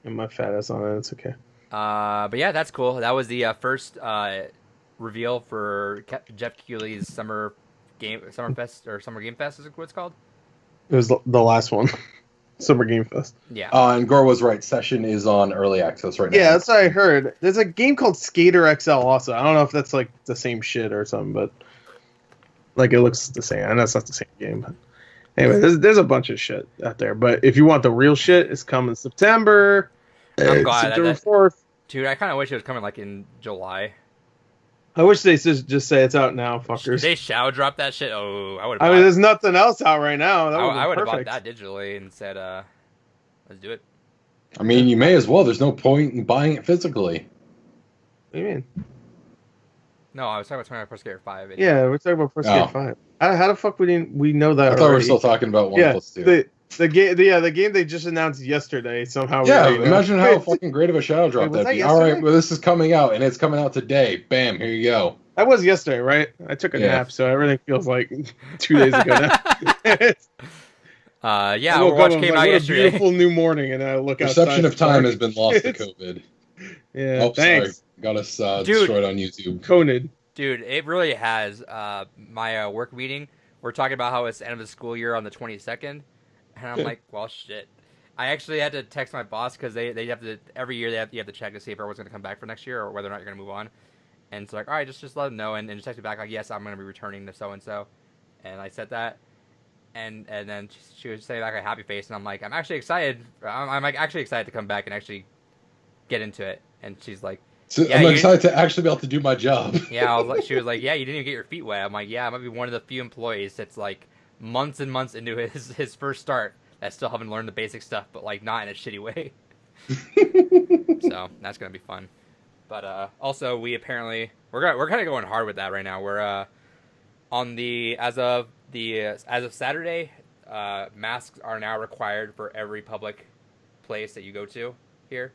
And my fat ass on it, it's okay. But yeah, that's cool. That was the first reveal for Jeff Keighley's Summer Fest or Summer Game Fest is what it's called. It was the last one, Summer Game Fest. Yeah. And Gore was right. Session is on early access right now. Yeah, that's what I heard. There's a game called Skater XL also. I don't know if that's like the same shit or something, but like it looks the same. I know it's not the same game, but anyway, there's a bunch of shit out there. But if you want the real shit, it's coming September. I'm glad September 4th. Dude, I kind of wish it was coming like in July. I wish they just say it's out now, fuckers. They shadow drop that shit. Oh, I would. I mean, there's nothing else out right now. I would have bought that digitally and said, "Let's do it." I mean, you may as well. There's no point in buying it physically. What do you mean? No, I was talking about Pro Skater 5. Yeah, we're talking about Pro Skater 5. How the fuck we know that? I thought we were still talking about 1+2. The game they just announced yesterday somehow. Yeah, imagine how fucking great of a shadow drop that'd be. All right, well, this is coming out, and it's coming out today. Bam, here you go. That was yesterday, right? I took a nap, so everything feels like 2 days ago now. Overwatch came out yesterday. A beautiful new morning, and I look outside. Perception of time has been lost to COVID. Yeah, oh, thanks. Sorry. Got us destroyed on YouTube. Coned. Dude, it really has. My work meeting, we're talking about how it's the end of the school year on the 22nd. And I'm like, well, shit. I actually had to text my boss because they have to every year you have to check to see if everyone's going to come back for next year or whether or not you're going to move on. And it's like, all right, just let them know and just text me back like, yes, I'm going to be returning to so and so. And I said that, and then she was saying like a happy face, and I'm like, I'm actually excited. I'm like actually excited to come back and actually get into it. And she's like, so I'm excited to actually be able to do my job. Yeah, she was like, yeah, you didn't even get your feet wet. I'm like, yeah, I might be one of the few employees that's like months and months into his first start that still haven't learned the basic stuff, but like not in a shitty way. So that's gonna be fun. But also we're kind of going hard with that right now. We're on as of Saturday, masks are now required for every public place that you go to here.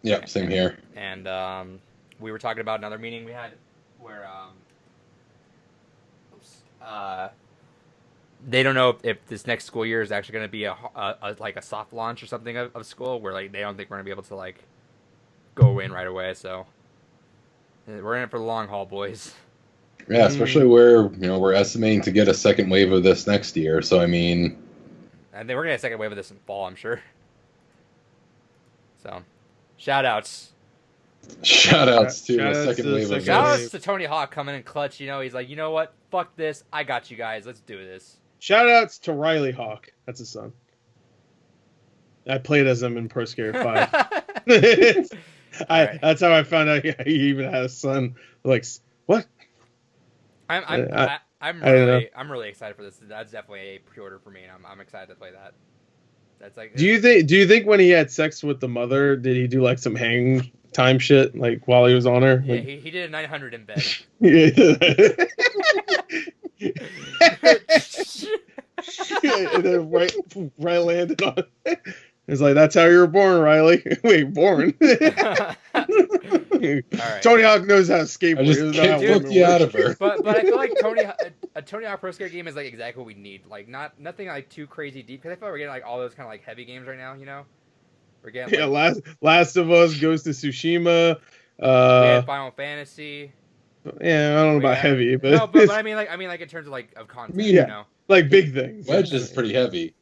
Yep, same here. And we were talking about another meeting we had where they don't know if this next school year is actually going to be a soft launch or something of school where like they don't think we're going to be able to like go in right away. So we're in it for the long haul, boys. Yeah, especially where we're estimating to get a second wave of this next year. So I mean, and then we're gonna get a second wave of this in fall, I'm sure. So, shout-outs to a second wave of this. Shout-outs to Tony Hawk coming in clutch. He's like, you know what? Fuck this. I got you guys. Let's do this. Shout-outs to Riley Hawk. That's his son. I played as him in Pro Skater 5. Right. That's how I found out he even had a son. Like, what? I'm I don't know. really excited for this. That's definitely a pre-order for me, and I'm excited to play that. That's like Do you think when he had sex with the mother, did he do like some hang time shit like while he was on her? yeah, Like, he did a 900 in bed. yeah. And then right landed on. It's like, that's how you were born, Riley. Wait, born? All right. Tony Hawk knows how to skateboard. I He just doesn't know can't how flip women you work. out of her. But I feel like a Tony Hawk Pro Skater game is like exactly what we need. Like nothing like too crazy deep, because I feel like we're getting like all those kind of like heavy games right now. You know, we're getting Yeah, like, Last of Us, Ghost of Tsushima. we had Final Fantasy. Yeah, I don't know about heavy, but no, but I mean like in terms of like of content. mean, you yeah. know, like big things. Wedge is pretty heavy.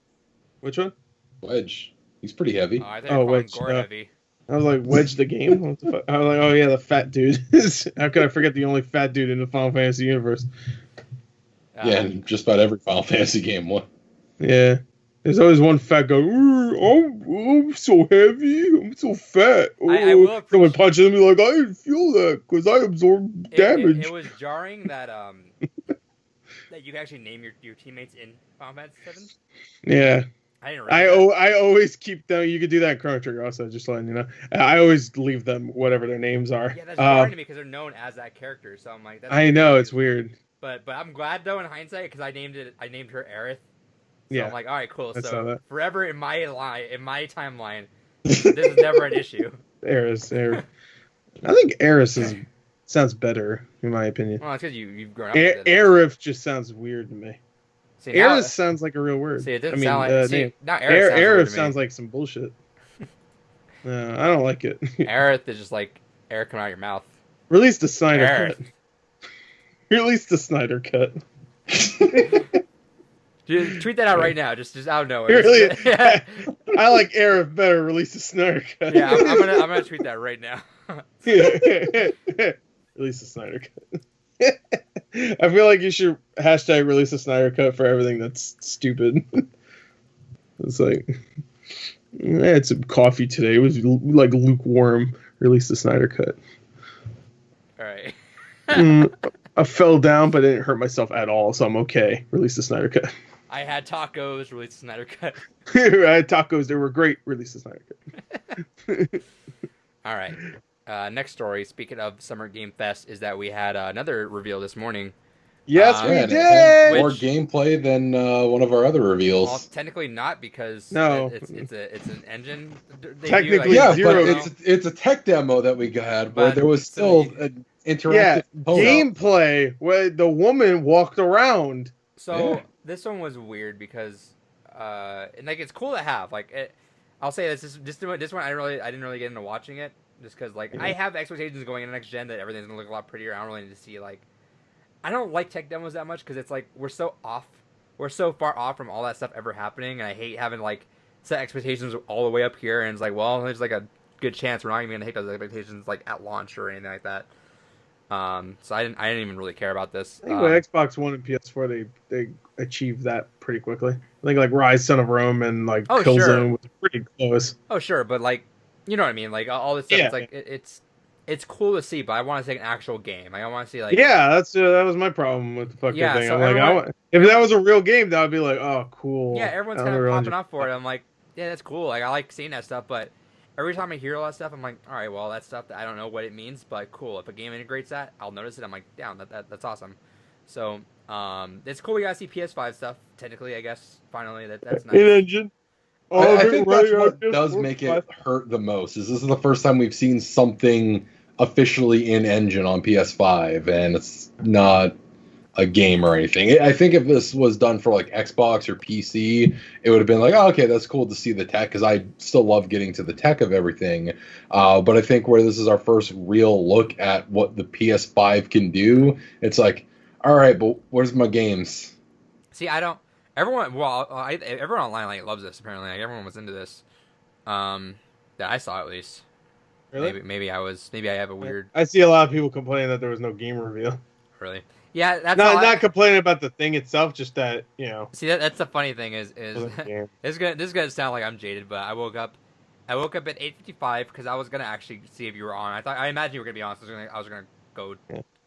Which one? Wedge. He's pretty heavy. I thought you were calling Wedge, Gore heavy. I was like, Wedge the game? What the fuck? I was like, oh yeah, the fat dude. How could I forget the only fat dude in the Final Fantasy universe? Yeah, and just about every Final Fantasy game. What? Yeah. There's always one fat guy. I'm so heavy. I'm so fat. I will appreciate- Someone punches him and be like, I didn't feel that because I absorbed damage. It was jarring that that you can actually name your teammates in Final Fantasy 7. Yeah. I didn't realize that. I always keep them. You could do that in Chrono Trigger also, just letting you know. I always leave them whatever their names are. Yeah, that's jarring to me because they're known as that character. So I'm like, that's I know, it's weird. But I'm glad though in hindsight because I named her Aerith. So Yeah. I'm like, all right, cool. I saw So that. forever in my timeline, this is never an issue. Eris. I think Eris sounds better, in my opinion. Well, it's because you've grown up with it. Aerith just sounds weird to me. See, now- Eris sounds like a real word. See, it doesn't sound like. See, name. now Aerith Aerith sounds sounds like some bullshit. No, I don't like it. Aerith is just like air coming out of your mouth. Release the Snyder Aerith. cut. Release the Snyder cut. Dude, tweet that out right now, just out of nowhere. Really? Yeah, I like Aerith better. Release the Snyder cut. yeah. I'm gonna tweet that right now. Release the Snyder cut. I feel like you should hashtag release the Snyder cut for everything that's stupid. It's like, I had some coffee today. It was like lukewarm. Release the Snyder cut. All right. I fell down, but I didn't hurt myself at all, so I'm okay. Release the Snyder cut. I had tacos. Release the Snyder cut. I had tacos. They were great. Release the Snyder cut. All right. Next story. Speaking of Summer Game Fest, is that we had another reveal this morning. Yes, we and it did. had more Which- gameplay than one of our other reveals. Well, technically not because No. it's an engine. Debut, Technically, Yeah, zero. but it's a tech demo that we got where But- there was so still an interactive Yeah, component. gameplay where the woman walked around. So Yeah. this one was weird because, and like it's cool to have. I'll say this one I didn't really get into watching it just because like I have expectations going into next gen that everything's gonna look a lot prettier. I don't really need to see like. I don't like tech demos that much because it's like we're so far off from all that stuff ever happening, and I hate having like set expectations all the way up here, and it's like, well, there's like a good chance we're not even gonna hit those expectations like at launch or anything like that. So I didn't even really care about this. I think with Xbox One and PS4, they achieved that pretty quickly. I think like Rise, Son of Rome, and like Oh, Killzone sure. was pretty close. Oh sure, but like you know what I mean, like all this stuff. Yeah. It's like it's cool to see, but I want to see an actual game. Like, I want to see like Yeah, that was my problem with the fucking Yeah, thing. so I'm like, everyone- if that was a real game, that would be like, oh, cool. yeah, everyone's I kind of really popping enjoy- up for it. I'm like, yeah, that's cool. Like I like seeing that stuff, but every time I hear all that stuff, I'm like, all right, well, that's stuff that I don't know what it means, but cool. If a game integrates that, I'll notice it. I'm like, damn, that's awesome. So it's cool. We gotta see PS5 stuff. Technically, I guess finally that's nice. In engine. I think that's what right, does PS4. make it hurt the most. Is this is the first time we've seen something officially in engine on PS5, and it's not a game or anything. I think if this was done for like Xbox or PC, it would have been like, oh, okay, that's cool to see the tech, because I still love getting to the tech of everything. But I think where this is our first real look at what the PS5 can do, it's like, all right, but where's my games? See, I don't. Everyone online like loves this. Apparently, like everyone was into this. That I saw at least. Really? Maybe I have a weird. I see a lot of people complaining that there was no game reveal. Really. Yeah, that's Not complaining about the thing itself, just that, See, that's the funny thing is wasn't a game. this is gonna sound like I'm jaded, but I woke up I woke up at 8:55 because I was gonna actually see if you were on. I imagined you were gonna be on. So I was gonna go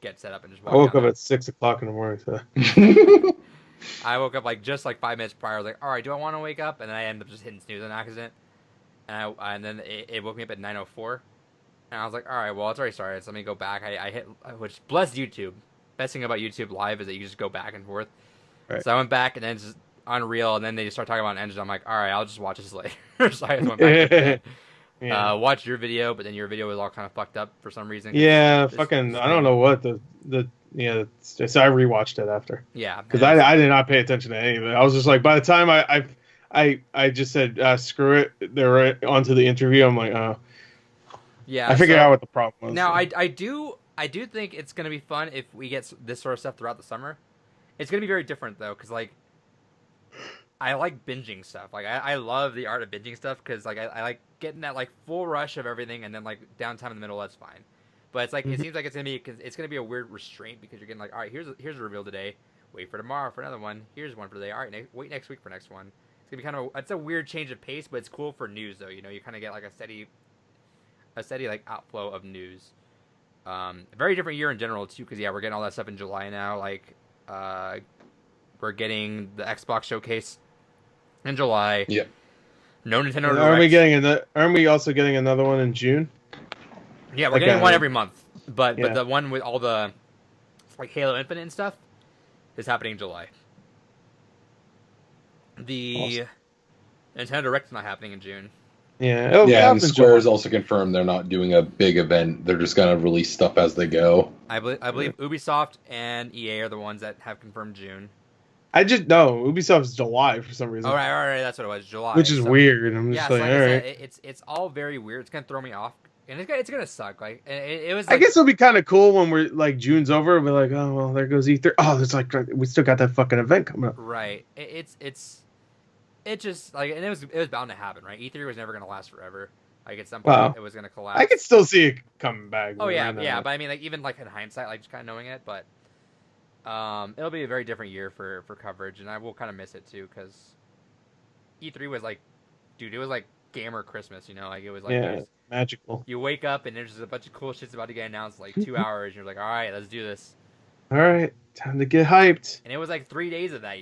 get set up and just walk I woke down up there. at 6 o'clock in the morning. So. I woke up just 5 minutes prior. I was like, all right, do I want to wake up? And then I ended up just hitting snooze on accident. And then it woke me up at 9:04. And I was like, all right, well, it's already started, so let me go back. I hit, which, bless YouTube. Best thing about YouTube Live is that you just go back and forth. Right. So I went back, and then it's just Unreal, and then they just start talking about an engine. I'm like, all right, I'll just watch this later. So I just went back to bed. Yeah. Watch your video, but then your video was all kind of fucked up for some reason. Yeah, I don't know what so I rewatched it after. Yeah. Because I did not pay attention to any of it. I was just like, by the time I just said, screw it, they're onto the interview, I'm like, oh. Yeah, I figured out what the problem was. Now, I do think it's going to be fun if we get this sort of stuff throughout the summer. It's going to be very different, though, because, I like binging stuff. I love the art of binging stuff, because, I like getting that, full rush of everything, and then, downtime in the middle, that's fine. But it's, it seems like it's going to be a weird restraint, because you're getting, all right, here's a reveal today. Wait for tomorrow for another one. Here's one for today. All right, wait next week for next one. It's going to be it's a weird change of pace, but it's cool for news, though. You kind of get, a steady outflow of news. Very different year in general too, because we're getting all that stuff in July now. We're getting the Xbox showcase in July. Yep. No Nintendo Direct. Aren't we also getting another one in June? Yeah, we're getting one every month. But yeah. the one with all the Halo Infinite and stuff is happening in July. The Nintendo Direct's not happening in June. Yeah, and Square's also confirmed they're not doing a big event. They're just going to release stuff as they go. I believe Ubisoft and EA are the ones that have confirmed June. Ubisoft's July for some reason. All right, that's what it was, July. Which is weird. I'm just all right. It's all very weird. It's gonna throw me off, and it's gonna suck. It was. I guess it'll be kind of cool when we're June's over. We're like, oh well, there goes E3. Oh, it's we still got that fucking event coming up. Right. It just and it was bound to happen, right? E3 was never gonna last forever. At some point it was gonna collapse. I could still see it coming back. Oh yeah. But I mean, even in hindsight, just kind of knowing it, but it'll be a very different year for coverage, and I will kind of miss it too, because E3 was it was gamer Christmas, it was it was magical. You wake up and there's just a bunch of cool shit's about to get announced 2 hours, and you're like, all right, let's do this. All right, time to get hyped. And it was 3 days of that,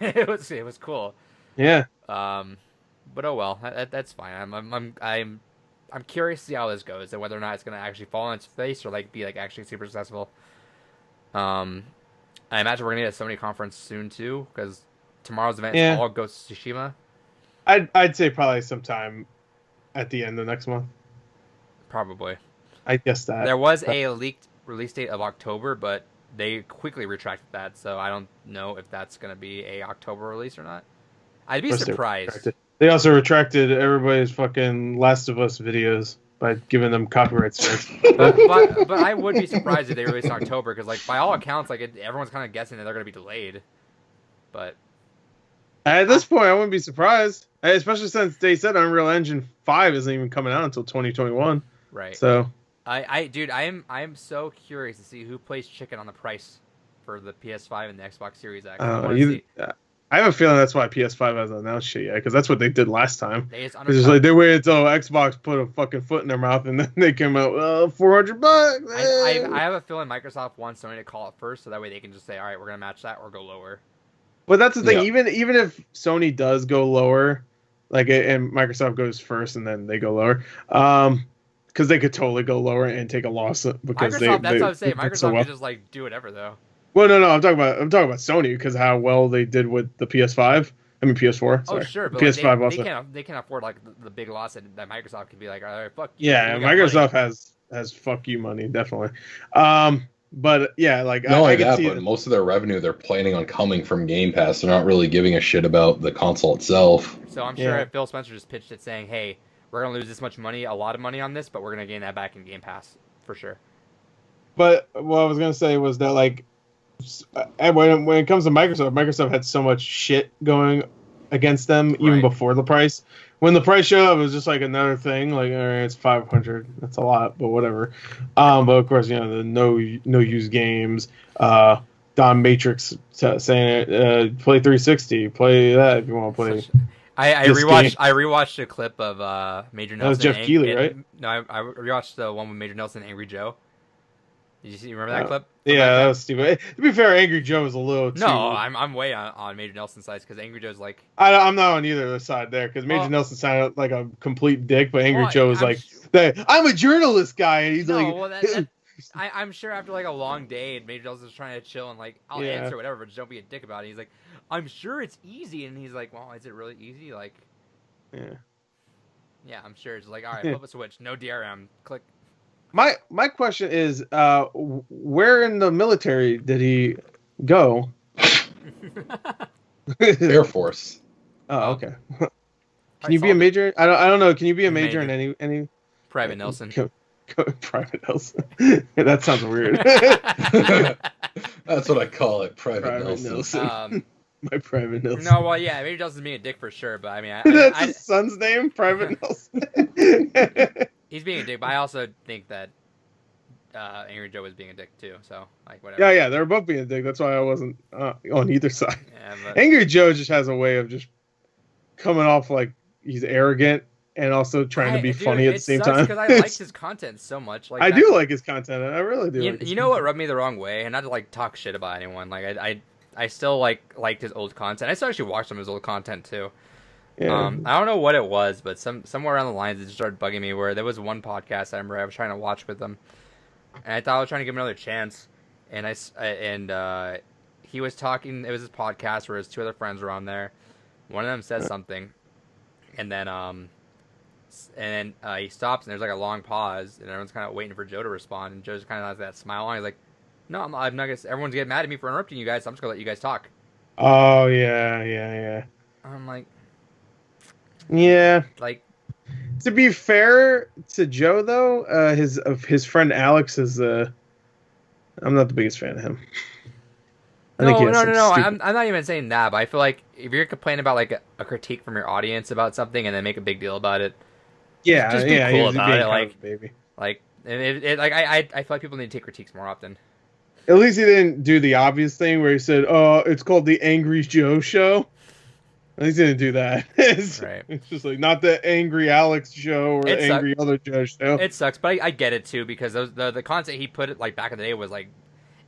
it was cool. Yeah. But oh well, that's fine. I'm curious to see how this goes, and whether or not it's gonna actually fall on its face or be actually super successful. I imagine we're gonna get a Sony conference soon too, because tomorrow's event is all Ghost of Tsushima. I'd say probably sometime at the end of next month. Probably. I guess that there was a leaked release date of October, but they quickly retracted that, so I don't know if that's gonna be a October release or not. I'd be surprised. They also retracted everybody's fucking Last of Us videos by giving them copyright strikes. but I would be surprised if they released in October, because by all accounts, everyone's kind of guessing that they're going to be delayed. But at this point, I wouldn't be surprised, especially since they said Unreal Engine 5 isn't even coming out until 2021. Right. So, I'm so curious to see who plays chicken on the price for the PS5 and the Xbox Series X. I have a feeling that's why PS5 hasn't announced shit yet, because that's what they did last time. It's just they waited until Xbox put a fucking foot in their mouth, and then they came out, $400. I have a feeling Microsoft wants Sony to call it first, so that way they can just say, all right, we're gonna match that or go lower. But that's the thing. Yeah. Even if Sony does go lower, and Microsoft goes first, and then they go lower, because they could totally go lower and take a loss because Microsoft. That's what I'm saying. Microsoft could just do whatever though. Well, no, I'm talking about Sony, because how well they did with the PS5. I mean PS4. Sorry. Oh, sure, but PS5 also. They can't afford the big loss that Microsoft could be like, all right, fuck you. Yeah, Microsoft has fuck you money, definitely. But yeah, but most of their revenue they're planning on coming from Game Pass. They're not really giving a shit about the console itself. So I'm sure Phil Spencer just pitched it saying, hey, we're gonna lose this much money, a lot of money on this, but we're gonna gain that back in Game Pass for sure. But what I was gonna say was that when it comes to Microsoft had so much shit going against them even before the price. When the price showed up, it was just another thing. All right, it's $500. That's a lot, but whatever. But of course, the no use games. Don Matrix saying it. Play 360. Play that if you want to play. I rewatched a clip of Major Nelson. That was Jeff Keighley, right? No, I rewatched the one with Major Nelson and Angry Joe. Did you see? Remember that clip? Yeah, that was stupid. To be fair, Angry Joe was a little too... No, I'm way on Major Nelson's side because Angry Joe's like... I'm not on either side there because Major Nelson sounded like a complete dick, but Angry Joe was I'm a journalist guy, and he's I'm sure after like a long day and Major Nelson's trying to chill and like I'll answer whatever, but just don't be a dick about it. He's like, I'm sure it's easy, and he's like, well, is it really easy? Like, yeah, I'm sure it's like, all right, flip a switch, no DRM, click. My question is, where in the military did he go? Air Force. Oh, okay. Can you be a major? I don't know. Can you be a major in any? Private Nelson. Private Nelson. That sounds weird. That's what I call it, Private Nelson. My Private Nelson. No, well, yeah, Major Nelson's being a dick for sure, but I mean, that's his son's name, Private Nelson. He's being a dick, but I also think that Angry Joe was being a dick too. So like whatever. Yeah, they were both being a dick. That's why I wasn't on either side. Yeah, but... Angry Joe just has a way of just coming off like he's arrogant and also trying to be funny at the same time. Because I liked his content so much. Like I do like his content. I really do. You know what rubbed me the wrong way, and not to like talk shit about anyone. Like I still liked his old content. I still actually watched some of his old content too. Yeah. I don't know what it was, but somewhere around the lines it just started bugging me. Where there was one podcast I remember I was trying to watch with him, and I thought I was trying to give him another chance, and he was talking. It was his podcast where his two other friends were on there. One of them says something, and then he stops, and there's like a long pause, and everyone's kind of waiting for Joe to respond, and Joe just kind of has that smile on. He's like, "No, I'm not gonna. Everyone's getting mad at me for interrupting you guys. So I'm just gonna let you guys talk." Oh yeah. I'm like. Yeah. Like, to be fair to Joe, though, his friend Alex is. I'm not the biggest fan of him. No. I'm not even saying that, but I feel like if you're complaining about like a critique from your audience about something and then make a big deal about it, just be cool about it. Like, baby. Like, I feel like people need to take critiques more often. At least he didn't do the obvious thing where he said, "Oh, it's called the Angry Joe Show." At least he didn't do that. Right. It's just like not the Angry Alex show or the Angry Other Joe show. It sucks, but I get it too because the content he put like back in the day was like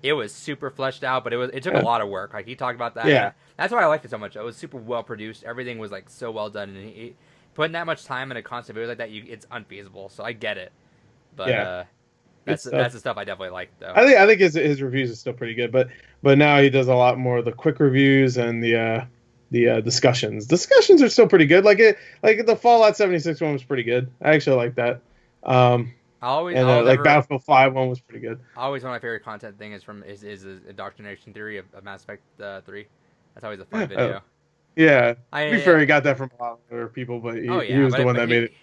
it was super fleshed out, but it took a lot of work. Like he talked about that. Yeah. That's why I liked it so much. It was super well produced. Everything was like so well done, and he putting that much time in a concept video like that, it's unfeasible. So I get it, but that's the stuff I definitely like though. I think his reviews are still pretty good, but now he does a lot more of the quick reviews and the discussions. Discussions are still pretty good. Like the Fallout 76 one was pretty good. I actually like that. Battlefield 5 one was pretty good. Always one of my favorite content thing is his indoctrination theory of Mass Effect 3. That's always a fun video. Yeah, to be fair, he got that from a lot of other people, but he was the one that made it.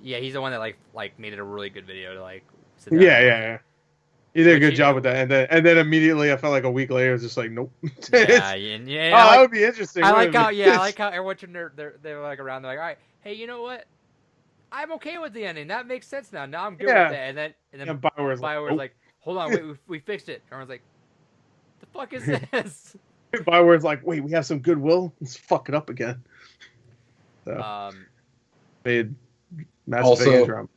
Yeah, he's the one that like made it a really good video to like. Sit down yeah. He did a good job with that, and then immediately I felt like a week later it was just like nope. That would be interesting. I like how everyone they're like around. They're like, all right, hey, you know what? I'm okay with the ending. That makes sense now. Now I'm good with that. And then BioWare's like, hold on, wait, we fixed it. Everyone's like, the fuck is this? BioWare's like, wait, we have some goodwill. Let's fuck it up again. So, made massive also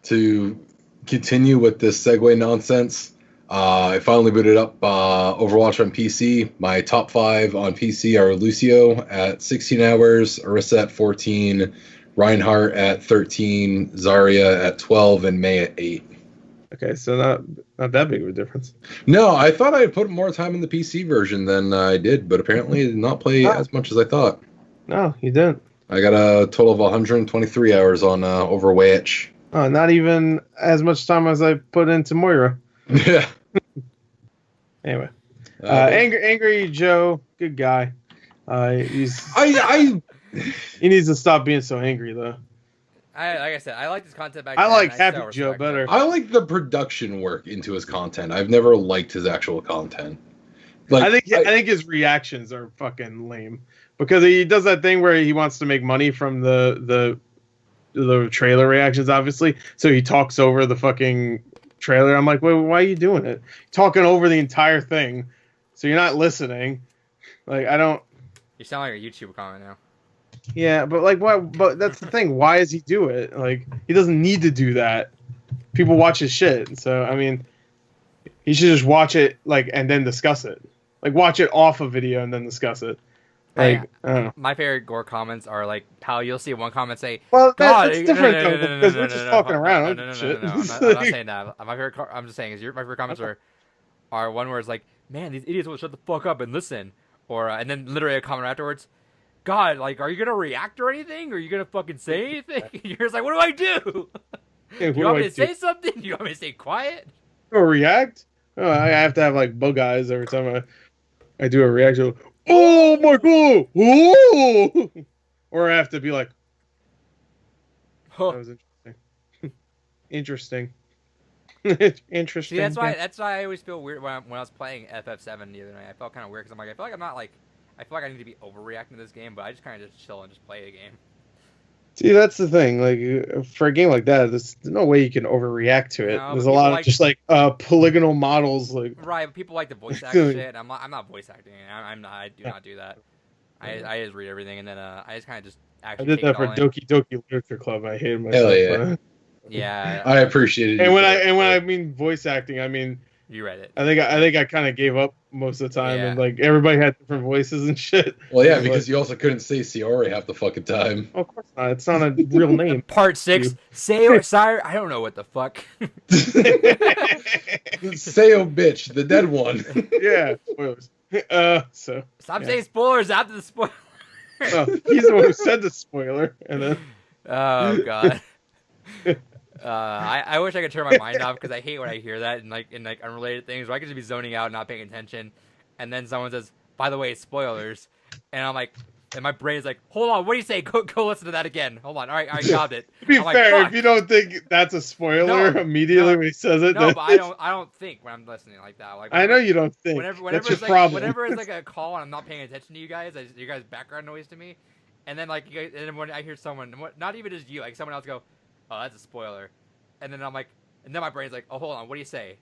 to continue with this segue nonsense. I finally booted up Overwatch on PC. My top 5 on PC are Lucio at 16 hours, Orisa at 14, Reinhardt at 13, Zarya at 12, and Mei at 8. Okay, so not that big of a difference. No, I thought I put more time in the PC version than I did, but apparently I did not play as much as I thought. No, you didn't. I got a total of 123 hours on Overwatch. Oh, not even as much time as I put into Moira. Yeah. Anyway, Angry Joe, good guy. He needs to stop being so angry though. Like I said, I like his content back then. I like Happy Joe better. I like the production work into his content. I've never liked his actual content. Like, I think his reactions are fucking lame because he does that thing where he wants to make money from the trailer reactions, obviously. So he talks over the fucking trailer. I'm like, wait, why are you doing it? Talking over the entire thing, so you're not listening. Like, I don't. You sound like a YouTube comment now. Yeah, but like, what? But that's the thing. Why does he do it? Like, he doesn't need to do that. People watch his shit, so I mean, he should just watch it like and then discuss it. Like, watch it off a video and then discuss it. Like, I don't know. My favorite gore comments are like how you'll see one comment say, Well, "God, that's different though, because we're just talking around. No, Shit. I'm not saying that. My favorite, I'm just saying is my favorite comments are one where it's like, "Man, these idiots will shut the fuck up and listen," or and then literally a comment afterwards, "God, like, are you gonna react or anything? Or are you gonna fucking say anything?" You're just like, "What do I do? Yeah, Do you want me to say something? Do you want me to stay quiet?" Or react? Oh, I have to have like bug eyes every time I do a reaction. Oh my god! Oh! Or I have to be like, Huh. that was interesting. Interesting. Interesting. See, that's why I always feel weird when I was playing FF7 the other night. I felt kind of weird because I'm like, I feel like I'm not like, I feel like I need to be overreacting to this game, but I just kind of just chill and just play a game. See, that's the thing. Like, for a game like that, there's no way you can overreact to it. No, There's a lot of just like polygonal models. Like, right, but people like to voice act shit. I'm not voice acting. I'm not. I do not do that. I just read everything and then I just kind of just actually. I did that for Doki Doki Literature Club. I hated myself. Hell yeah. Yeah, I appreciate it. And when I mean voice acting, I mean you read it. I think I kind of gave up most of the time, Yeah. and like everybody had different voices and shit. Well, yeah, because you also couldn't say Siori half the fucking time. Oh, of course not. It's not a real name. Part 6. Say sire. I don't know what the fuck. Sayo bitch, the dead one. Yeah, spoilers. Stop saying spoilers after the spoiler. He's the one who said the spoiler, and then. Oh god. I wish I could turn my mind off because I hate when I hear that in like unrelated things where I could just be zoning out, not paying attention, and then someone says, "By the way, spoilers," and I'm like, and my brain is like, "Hold on, what do you say? Go listen to that again. Hold on, all right, I got it." To be I'm fair, like, if you don't think that's a spoiler immediately when he says it, no, but I don't think when I'm listening like that. Like, I know you don't think. Whenever that's your it's like, problem. whenever it's like a call and I'm not paying attention to you guys background noise to me, and then like you guys, and then when I hear someone, not even just you, like someone else go, "Oh, that's a spoiler," and then I'm like, and then my brain's like, "Oh, hold on, what do you say?"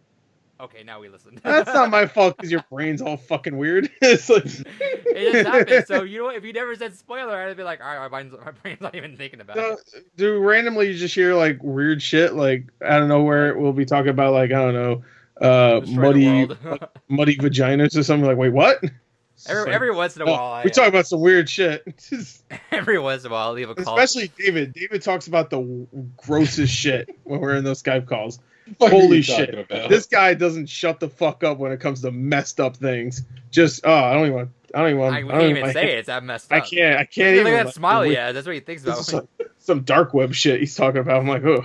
Okay, now we listen. That's not my fault because your brain's all fucking weird. It's like it just happened. So you know, if you never said spoiler, I'd be like, all right, my brain's not even thinking about it. Do randomly you just hear like weird shit like out of nowhere? We'll be talking about like I don't know, muddy vaginas or something. Like, wait, what? Every once in a while, we talk about some weird shit. Every once in a while, I'll leave a call. Especially David. David talks about the grossest shit when we're in those Skype calls. Holy shit! This guy doesn't shut the fuck up when it comes to messed up things. Just I don't even say it. It's that messed up. I can't Look even. at that smile. Yeah, that's what he thinks about. Some dark web shit he's talking about. I'm like, oh,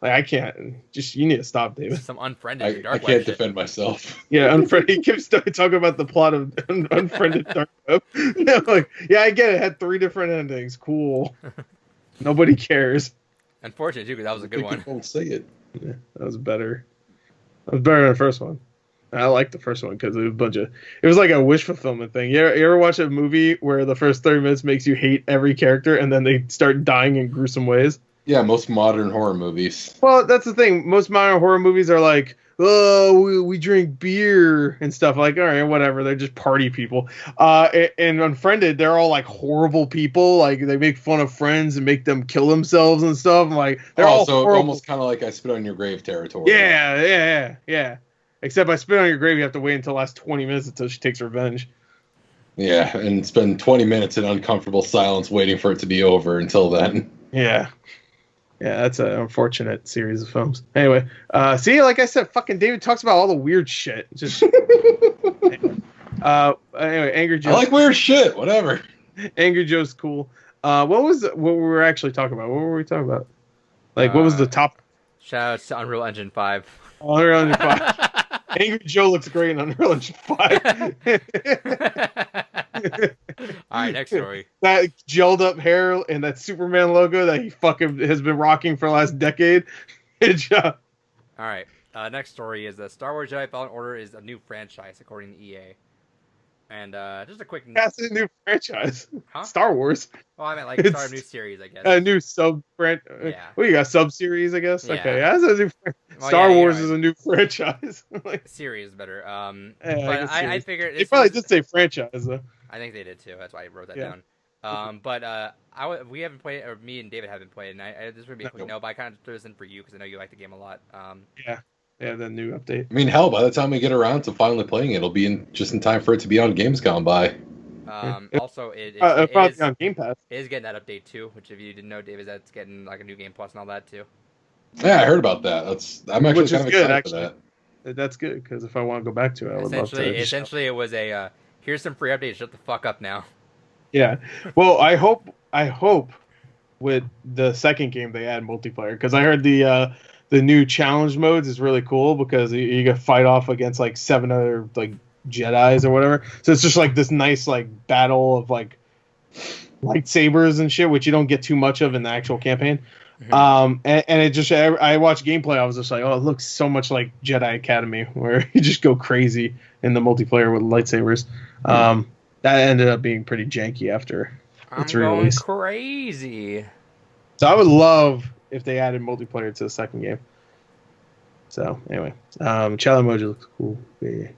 like I can't. Just you need to stop, David. Some unfriended dark web. I can't defend myself. Yeah, unfriended. He keeps talking about the plot of Unfriended Dark Web. Like, yeah, I get it. It had 3 different endings. Cool. Nobody cares. Unfortunate too, because that was a good one. Don't say it. Yeah, that was better. That was better than the first one. I liked the first one because it was it was like a wish fulfillment thing. You ever watch a movie where the first 30 minutes makes you hate every character and then they start dying in gruesome ways? Yeah, most modern horror movies. Well, that's the thing. Most modern horror movies are like, oh, we drink beer and stuff. Like, all right, whatever. They're just party people. And Unfriended, they're all like horrible people. Like they make fun of friends and make them kill themselves and stuff. I'm like they're all horrible. Almost kind of like I Spit on Your Grave territory. Yeah. Except I Spit on Your Grave, you have to wait until the last 20 minutes until she takes revenge. Yeah, and spend 20 minutes in uncomfortable silence waiting for it to be over until then. Yeah. Yeah, that's an unfortunate series of films. Anyway, see, like I said, fucking David talks about all the weird shit. Just anyway, Angry Joe. I like weird shit. Whatever. Angry Joe's cool. What we were actually talking about? What were we talking about? Like, what was the top? Shout out to Unreal Engine 5. Unreal Engine 5. Angry Joe looks great in Unreal Engine 5. All right, next story. That gelled up hair and that Superman logo that he fucking has been rocking for the last decade. Good job. All right, next story is that Star Wars Jedi Fallen Order is a new franchise according to EA. And just a quick. That's a new franchise. Huh? Star Wars. Well, I meant like start a new series, I guess. A new sub Yeah. What you got? Sub series, I guess. Yeah. Okay, that's a new. Star Wars is a new franchise. Like, series is better. Yeah, but I figured they probably did say franchise though. I think they did too. That's why I wrote that down. But we haven't played, or me and David haven't played, and this would be a quick note, but I kind of threw this in for you because I know you like the game a lot. Yeah, the new update. I mean, hell, by the time we get around to finally playing it, it'll be in time for it to be on Games Gone By. Also, it probably is on Game Pass. It is getting that update too, which if you didn't know, David, that's getting like a new game plus and all that too. Yeah, I heard about that. I'm actually kind of excited for that. That's good because if I want to go back to it, I would love to. Essentially, it was a here's some free updates. Shut the fuck up now. Yeah, well, I hope with the second game they add multiplayer because I heard the new challenge modes is really cool because you can fight off against like 7 other like Jedis or whatever. So it's just like this nice like battle of like lightsabers and shit, which you don't get too much of in the actual campaign. Mm-hmm. And it just I watched gameplay. I was just like, oh, it looks so much like Jedi Academy, where you just go crazy in the multiplayer with lightsabers. Mm-hmm. That ended up being pretty janky after its release. Crazy. So I would love if they added multiplayer to the second game. So anyway, challenge mode looks cool. Yeah.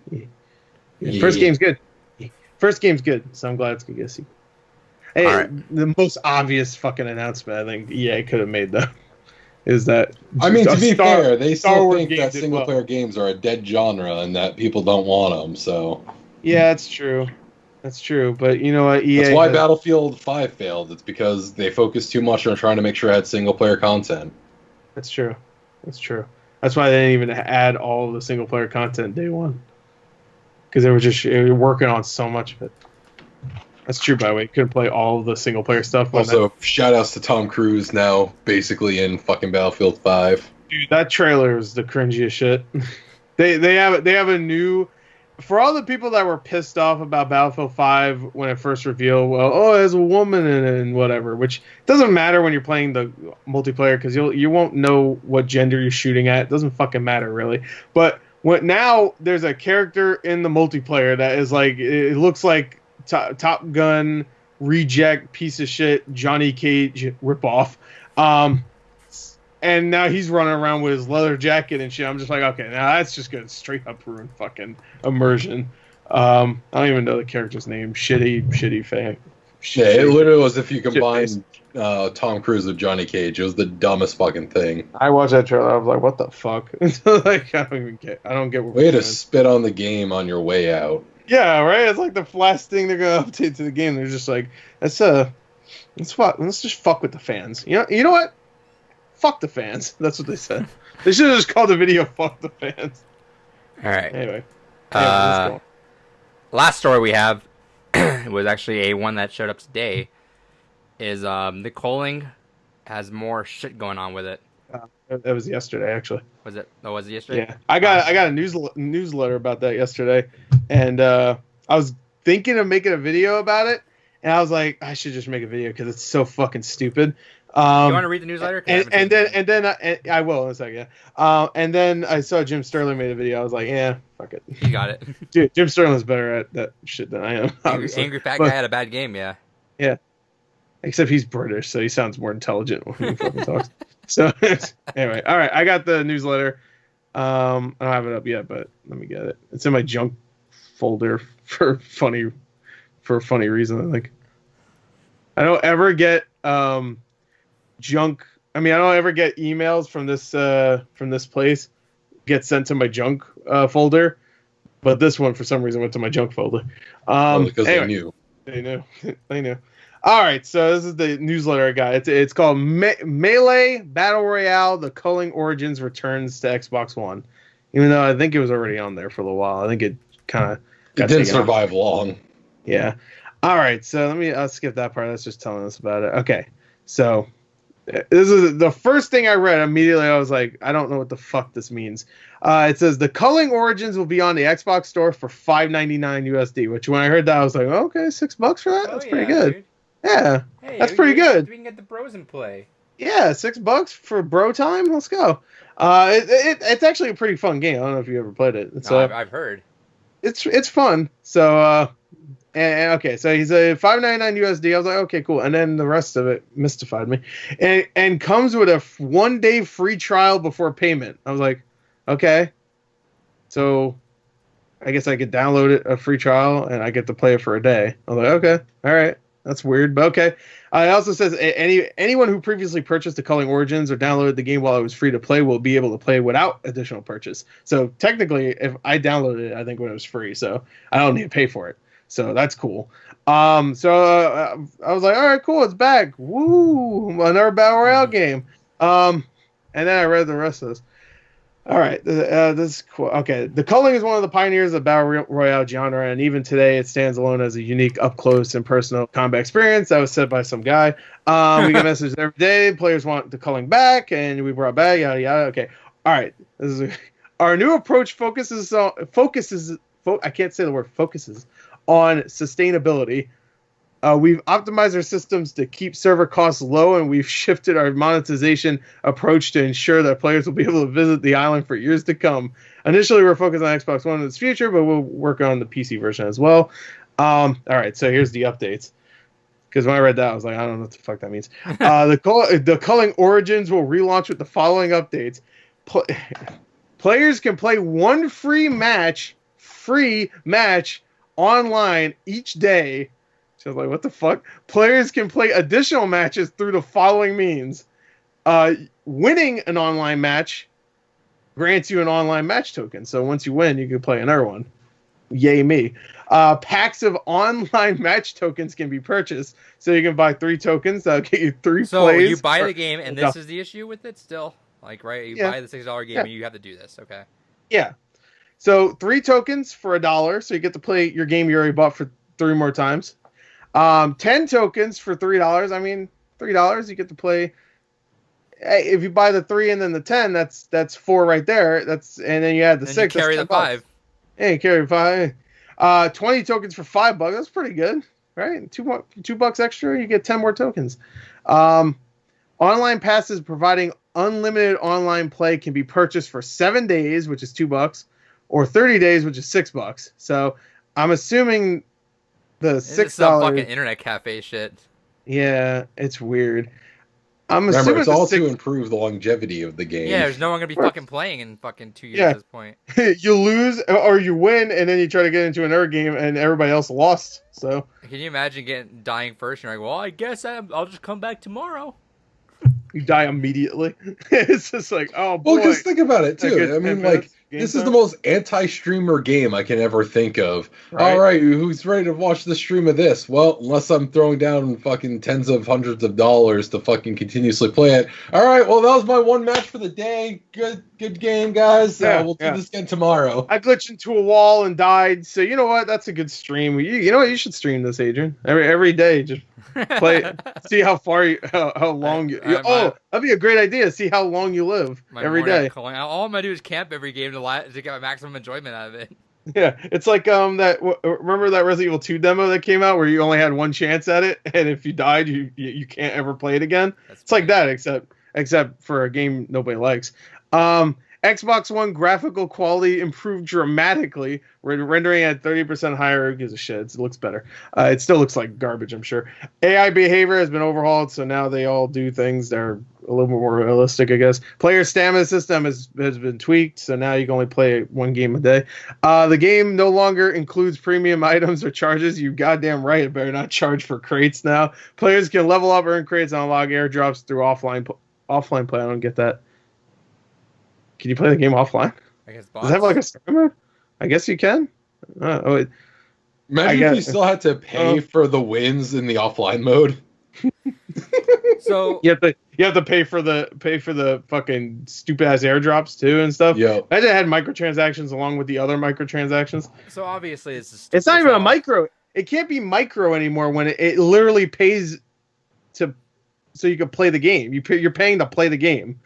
First game's good. So I'm glad it's gonna get a sequel. Hey, right. The most obvious fucking announcement I think EA could have made though is that. I mean, to be fair, they still think that single player games are a dead genre and that people don't want them. So. Yeah, it's true. That's true, but you know what? EA. That's why Battlefield 5 failed. It's because they focused too much on trying to make sure it had single player content. That's true. That's why they didn't even add all of the single player content day one. Because they were working on so much of it. That's true, by the way. You couldn't play all of the single player stuff. Also, shout outs to Tom Cruise now basically in fucking Battlefield 5. Dude, that trailer is the cringiest shit. They have a new. For all the people that were pissed off about Battlefield 5 when it first revealed, there's a woman in it and whatever, which doesn't matter when you're playing the multiplayer because you won't know what gender you're shooting at. It doesn't fucking matter really. But now there's a character in the multiplayer that is like it looks like Top Gun reject piece of shit Johnny Cage ripoff. And now he's running around with his leather jacket and shit. I'm just like, okay, now that's just gonna straight up ruin fucking immersion. I don't even know the character's name. Shitty fan. Yeah, it literally was if you combined Tom Cruise with Johnny Cage. It was the dumbest fucking thing. I watched that trailer. I was like, what the fuck? Like, I don't get. Way to spit on the game on your way out. Yeah, right. It's like the last thing they're gonna update to the game. They're just like, let's just fuck with the fans. You know what? Fuck the fans. That's what they said. They should have just called the video "Fuck the fans." All right. Anyway, last story we have was actually one that showed up today. Is the Culling has more shit going on with it. That was yesterday, actually. Was it? Oh, was it yesterday? Yeah, I got a newsletter about that yesterday, and I was thinking of making a video about it, and I was like, I should just make a video because it's so fucking stupid. You want to read the newsletter? And then I will in a second. And then I saw Jim Sterling made a video. I was like, yeah, fuck it. He got it. Dude, Jim Sterling's better at that shit than I am. Angry fat guy had a bad game, yeah. Yeah. Except he's British, so he sounds more intelligent when he fucking talks. So anyway, all right, I got the newsletter. I don't have it up yet, but let me get it. It's in my junk folder for a funny reason. Like, I don't ever get junk. I mean, I don't ever get emails from this place get sent to my junk folder, but this one for some reason went to my junk folder. Because anyway, they knew. All right, so this is the newsletter I got. It's called Melee Battle Royale: The Culling Origins returns to Xbox One. Even though I think it was already on there for a little while, I think it kind of didn't survive long. Yeah. All right, so I'll skip that part. That's just telling us about it. Okay, so this is the first thing I read immediately. I was like, I don't know what the fuck this means. It says the Culling Origins will be on the Xbox Store for $5.99 USD. Which when I heard that, I was like, okay, $6 for that. That's pretty good. Dude. Yeah, that's pretty good. We can get the bros in play. Yeah, $6 for bro time. Let's go. It's actually a pretty fun game. I don't know if you ever played it. I've heard. It's fun. So and okay, so he's a $5.99 USD. I was like, okay, cool. And then the rest of it mystified me. And comes with a 1-day free trial before payment. I was like, okay. So I guess I could download it a free trial and I get to play it for a day. I was like, okay, all right. That's weird, but okay. It also says anyone who previously purchased the Culling Origins or downloaded the game while it was free to play will be able to play without additional purchase. So technically, if I downloaded it, I think when it was free, so I don't need to pay for it. So that's cool. I was like, all right, cool, it's back. Woo, another Battle Royale game. And then I read the rest of this. All right, this is cool. Okay, the Culling is one of the pioneers of the Battle Royale genre, and even today it stands alone as a unique up-close and personal combat experience. That was said by some guy. We get messages every day. Players want the Culling back, and we brought back, yada, yada. Okay, all right. Our new approach focuses on sustainability. We've optimized our systems to keep server costs low, and we've shifted our monetization approach to ensure that players will be able to visit the island for years to come. Initially, we're focused on Xbox One in its future, but we'll work on the PC version as well. All right, so here's the updates. Because when I read that, I was like, I don't know what the fuck that means. The Culling Origins will relaunch with the following updates. Players can play one free match online each day. I was like, what the fuck? Players can play additional matches through the following means. Winning an online match grants you an online match token. So once you win, you can play another one. Yay me. Packs of online match tokens can be purchased. So you can buy 3 tokens. That'll get you 3 plays. So you buy the game, and this is the issue with it still? Like, right? You buy the $6 game, and you have to do this. Okay. Yeah. So 3 tokens for $1. So you get to play your game you already bought for 3 more times. 10 tokens for $3. I mean, $3 you get to play. Hey, if you buy the 3 and then the 10, that's 4 right there. And then you add the 6. You carry the 5. Hey, you carry 5. 20 tokens for $5. That's pretty good, right? $2 extra, you get 10 more tokens. Online passes providing unlimited online play can be purchased for 7 days, which is $2, or 30 days, which is $6. So I'm assuming the $6. It's some fucking internet cafe shit. Yeah, it's weird. Remember, it's all to improve the longevity of the game. Yeah, there's no one gonna be fucking playing in fucking 2 years at this point. You lose or you win, and then you try to get into another game, and everybody else lost. So can you imagine dying first? You're like, well, I guess I'll just come back tomorrow. You die immediately. It's just like, oh boy. Well, because think about it too. I mean, like, this is the most anti-streamer game I can ever think of. Right. All right, who's ready to watch the stream of this? Well, unless I'm throwing down fucking tens of hundreds of dollars to fucking continuously play it. All right, well, that was my one match for the day. Good game, guys. We'll do this again tomorrow. I glitched into a wall and died. So you know what? That's a good stream. You know what? You should stream this, Adrian. Every day, just play. See how long you. That'd be a great idea. See how long you live every day. All I'm gonna do is camp every game to get my maximum enjoyment out of it. Yeah, it's like remember that Resident Evil 2 demo that came out where you only had one chance at it, and if you died, you can't ever play it again. It's like that, except for a game nobody likes. Xbox One graphical quality improved dramatically. We're rendering at 30% higher. Who gives a shit? It looks better. It still looks like garbage, I'm sure. AI behavior has been overhauled, so now they all do things that are a little more realistic, I guess. Player stamina system has been tweaked, so now you can only play 1 game a day. The game no longer includes premium items or charges. You goddamn right, it better not charge for crates now. Players can level up, earn crates, and unlock airdrops through offline play. I don't get that. Can you play the game offline? I guess does it have like a story mode? I guess you can. Imagine if you still had to pay for the wins in the offline mode. So you have to pay for the fucking stupid ass airdrops too and stuff. Yeah, imagine it had microtransactions along with the other microtransactions. So obviously it's not even a micro. It can't be micro anymore when it literally pays so you can play the game. You're paying to play the game.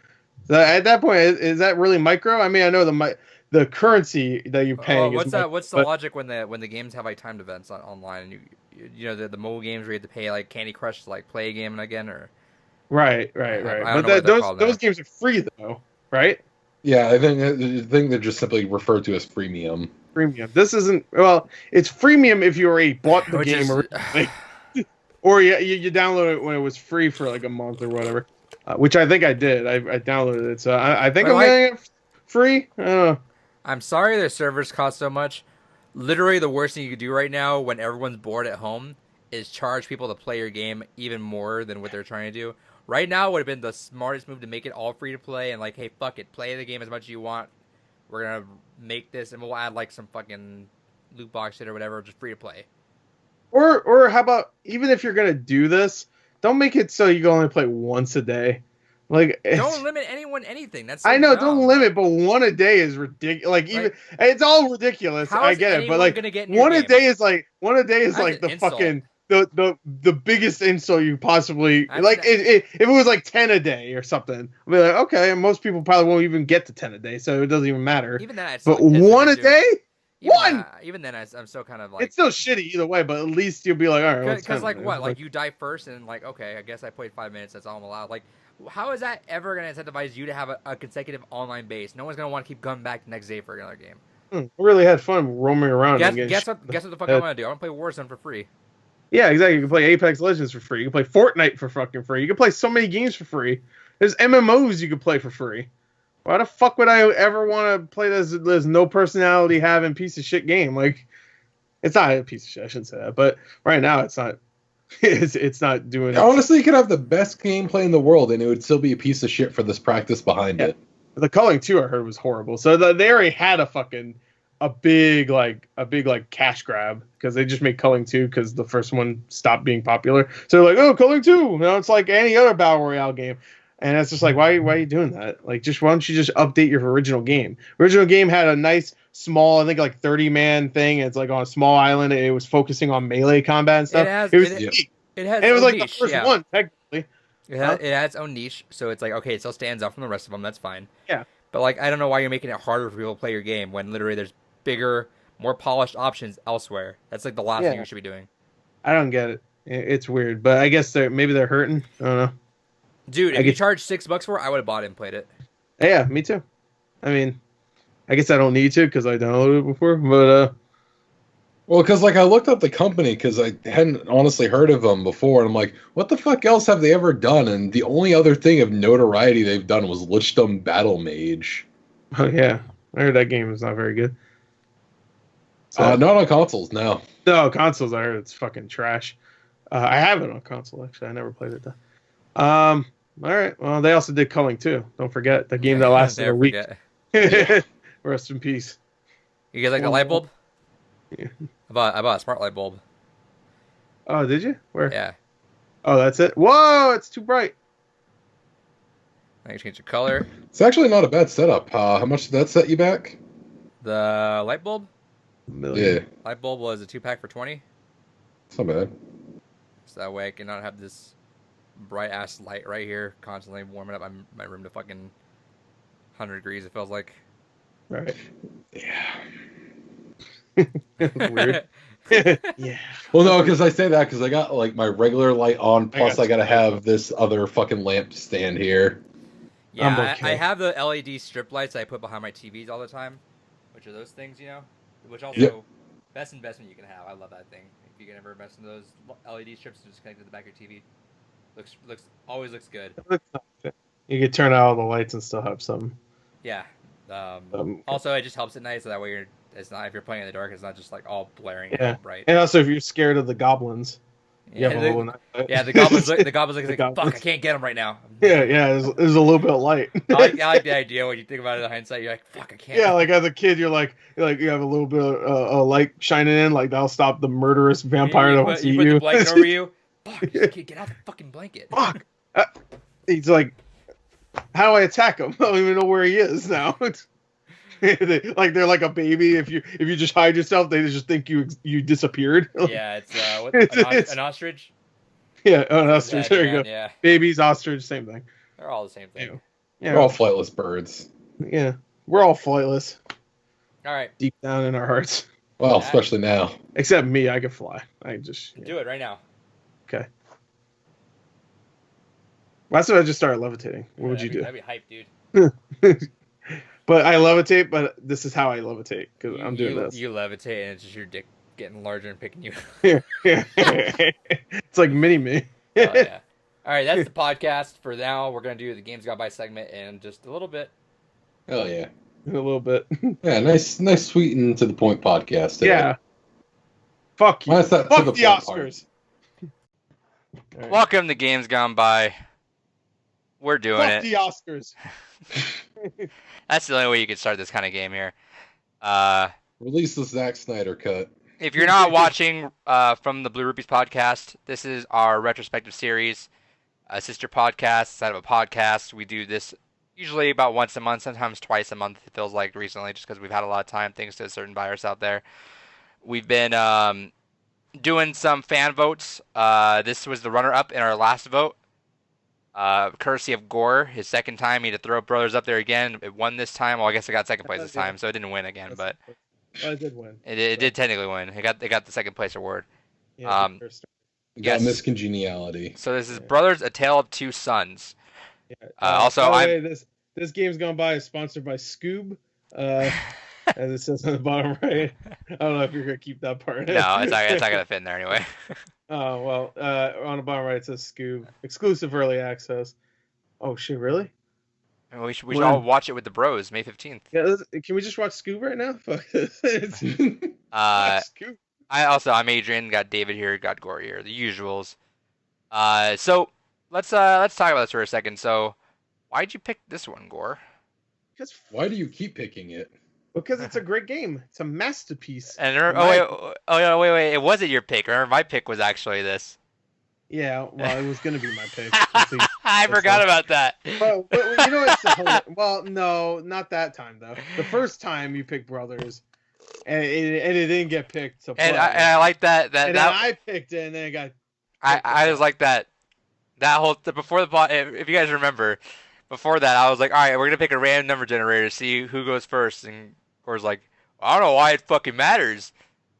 So at that point, is that really micro? I mean, I know the currency that you're paying. What's the logic when the games have like timed events online and you know the mobile games where you have to pay like Candy Crush to like play a game again or? Right. But those games are free though, right? Yeah, I think they're just simply referred to as freemium. Premium. This isn't. Well, it's freemium if you already bought the game originally, or you download it when it was free for like a month or whatever. Which I think I did. I downloaded it, so I think I'm getting it free. I don't know. I'm sorry their servers cost so much. Literally, the worst thing you could do right now when everyone's bored at home is charge people to play your game even more than what they're trying to do. Right now would have been the smartest move to make it all free to play and like, hey, fuck it, play the game as much as you want. We're gonna make this and we'll add like some fucking loot box shit or whatever, just free to play. Or how about, even if you're gonna do this, don't make it so you can only play once a day. Like, don't limit anyone anything. That's so I know, dumb. don't limit, but one a day is ridiculous. Like, even it's all ridiculous. I get it, but like one a day is like the insult. fucking the biggest insult you possibly like. If it was like 10 a day or something, I'd be like, okay. And most people probably won't even get to 10 a day, so it doesn't even matter. Even that, but one a day. Even then, I'm still kind of like... It's still shitty either way, but at least you'll be like, all right. Because, like, what? Like, you die first, and, like, okay, I guess I played 5 minutes, that's all I'm allowed. Like, how is that ever going to incentivize you to have a consecutive online base? No one's going to want to keep coming back the next day for another game. I really had fun roaming around. Guess what the fuck I'm going to do? I'm going to play Warzone for free. Yeah, exactly. You can play Apex Legends for free. You can play Fortnite for fucking free. You can play so many games for free. There's MMOs you can play for free. Why the fuck would I ever want to play this no personality having piece of shit game? Like, it's not a piece of shit. I shouldn't say that, but right now it's not. It's not doing. Honestly, you could have the best gameplay in the world, and it would still be a piece of shit for this practice behind it. The Culling 2 I heard was horrible. So they already had a big cash grab because they just made Culling 2 because the first one stopped being popular. So they're like, oh, Culling 2. Now it's like any other battle royale game. And it's just like, why are you doing that? Like, why don't you just update your original game? Original game had a nice, small, I think like 30-man thing. It's like on a small island. It was focusing on melee combat and stuff. It was like niche, the first one, technically. It has its own niche, so it's like, okay, it still stands out from the rest of them. That's fine. Yeah. But like, I don't know why you're making it harder for people to play your game when literally there's bigger, more polished options elsewhere. That's like the last thing you should be doing. I don't get it. It's weird, but I guess maybe they're hurting. I don't know. Dude, if you charged $6 for it, I would have bought it and played it. Yeah, me too. I mean, I guess I don't need to because I downloaded it before, but well, because like I looked up the company because I hadn't honestly heard of them before, and I'm like, what the fuck else have they ever done? And the only other thing of notoriety they've done was Lichdom Battle Mage. Oh yeah, I heard that game is not very good. So, not on consoles, no. No, consoles. I heard it's fucking trash. I have it on console actually. I never played it though. All right. Well, they also did Culling too. Don't forget the game that lasted a week. Rest in peace. You guys like the light bulb? Yeah. I bought a smart light bulb. Oh, did you? Where? Yeah. Oh, that's it. Whoa, it's too bright. I can change the color. It's actually not a bad setup. How much did that set you back? The light bulb? $1,000,000. Yeah. Light bulb was a 2-pack for $20. It's not bad. So that way I can not have this bright ass light right here constantly warming up my room to fucking 100 degrees. It feels like. Right. Yeah. Weird. Yeah. Well, no, because I say that because I got like my regular light on, plus I gotta have this other fucking lamp stand here. Yeah, I have the LED strip lights I put behind my TVs all the time, which are those things, which also best investment you can have. I love that thing. If you can ever invest in those LED strips and just connect to the back of your TV, always looks good. You could turn out all the lights and still have some. Yeah. Also, it just helps at night, so that way it's not, if you're playing in the dark, it's not just like all blaring and all bright. And also, if you're scared of the goblins, the goblins look like, fuck, I can't get them right now. Yeah, there's a little bit of light. I like the idea when you think about it in hindsight. You're like, fuck, I can't. Yeah, like as a kid, you're like you have a little bit of light shining in, like that'll stop the murderous vampire that wants to eat you. You put the blanket over you. Fuck, you just can't get out the fucking blanket. Fuck. He's like, how do I attack him? I don't even know where he is now. They're like a baby. If you just hide yourself, they just think you disappeared. Yeah, it's an ostrich. Yeah, an ostrich. There you go. Yeah. Babies, ostrich, same thing. They're all the same thing. Yeah, we're all flightless birds. Yeah, we're all flightless. All right. Deep down in our hearts. Well, especially now. Except me, I can fly. I just do it right now. Okay. Well, that's what I just started levitating. What would you do? That'd be hype, dude. But I levitate, but this is how I levitate because I'm doing this. You levitate, and it's just your dick getting larger and picking you. It's like mini-me. Oh, yeah. All right, that's the podcast for now. We're going to do the Games Gone By segment in just a little bit. Hell yeah. In a little bit. Yeah, nice, sweet and to the point podcast today. Yeah. Fuck you. Fuck the Oscars. All right. Welcome to Games Gone By. We're doing Fuck it. the Oscars. That's the only way you can start this kind of game here. Uh, Release the Zack Snyder cut. if you're not watching from the Blue Rupees podcast, this is our retrospective series, a sister podcast instead of a podcast. We do this usually about once a month, sometimes twice a month, it feels like recently, just because we've had a lot of time thanks to certain buyers out there. We've been doing some fan votes. This was the runner-up in our last vote. Courtesy of Gore, his second time. He had to throw Brothers up there again. It won this time. Well, I guess it got second place this time, so it didn't win again. But well, it did win. it did technically win. It got the second place award. Yeah, Got Miss Congeniality. So this is Brothers: A Tale of Two Sons. Yeah. Also, by the way, this game's gone by is sponsored by Scoob. As it says on the bottom right. I don't know if you're gonna keep that part. No, it's not gonna fit in there anyway. Oh well, on the bottom right it says Scoob, exclusive early access. Oh shit, really? We should all watch it with the bros, May 15th. Yeah, can we just watch Scoob right now? Fuck this. Scoob. I'm Adrian. Got David here. Got Gore here. The usuals. So let's talk about this for a second. So, why'd you pick this one, Gore? Why do you keep picking it? Because it's a great game. It's a masterpiece. And wait, it wasn't your pick. Remember, my pick was actually this. Yeah, well, it was gonna be my pick. I forgot about that. But you know what's well, no, not that time though. The first time you picked Brothers, and it didn't get picked. To play. And I like that. And then I picked it, and then it got. I was like that. That whole before the pod. If you guys remember, before that, I was like, all right, we're gonna pick a random number generator, see who goes first, and Core's like, I don't know why it fucking matters.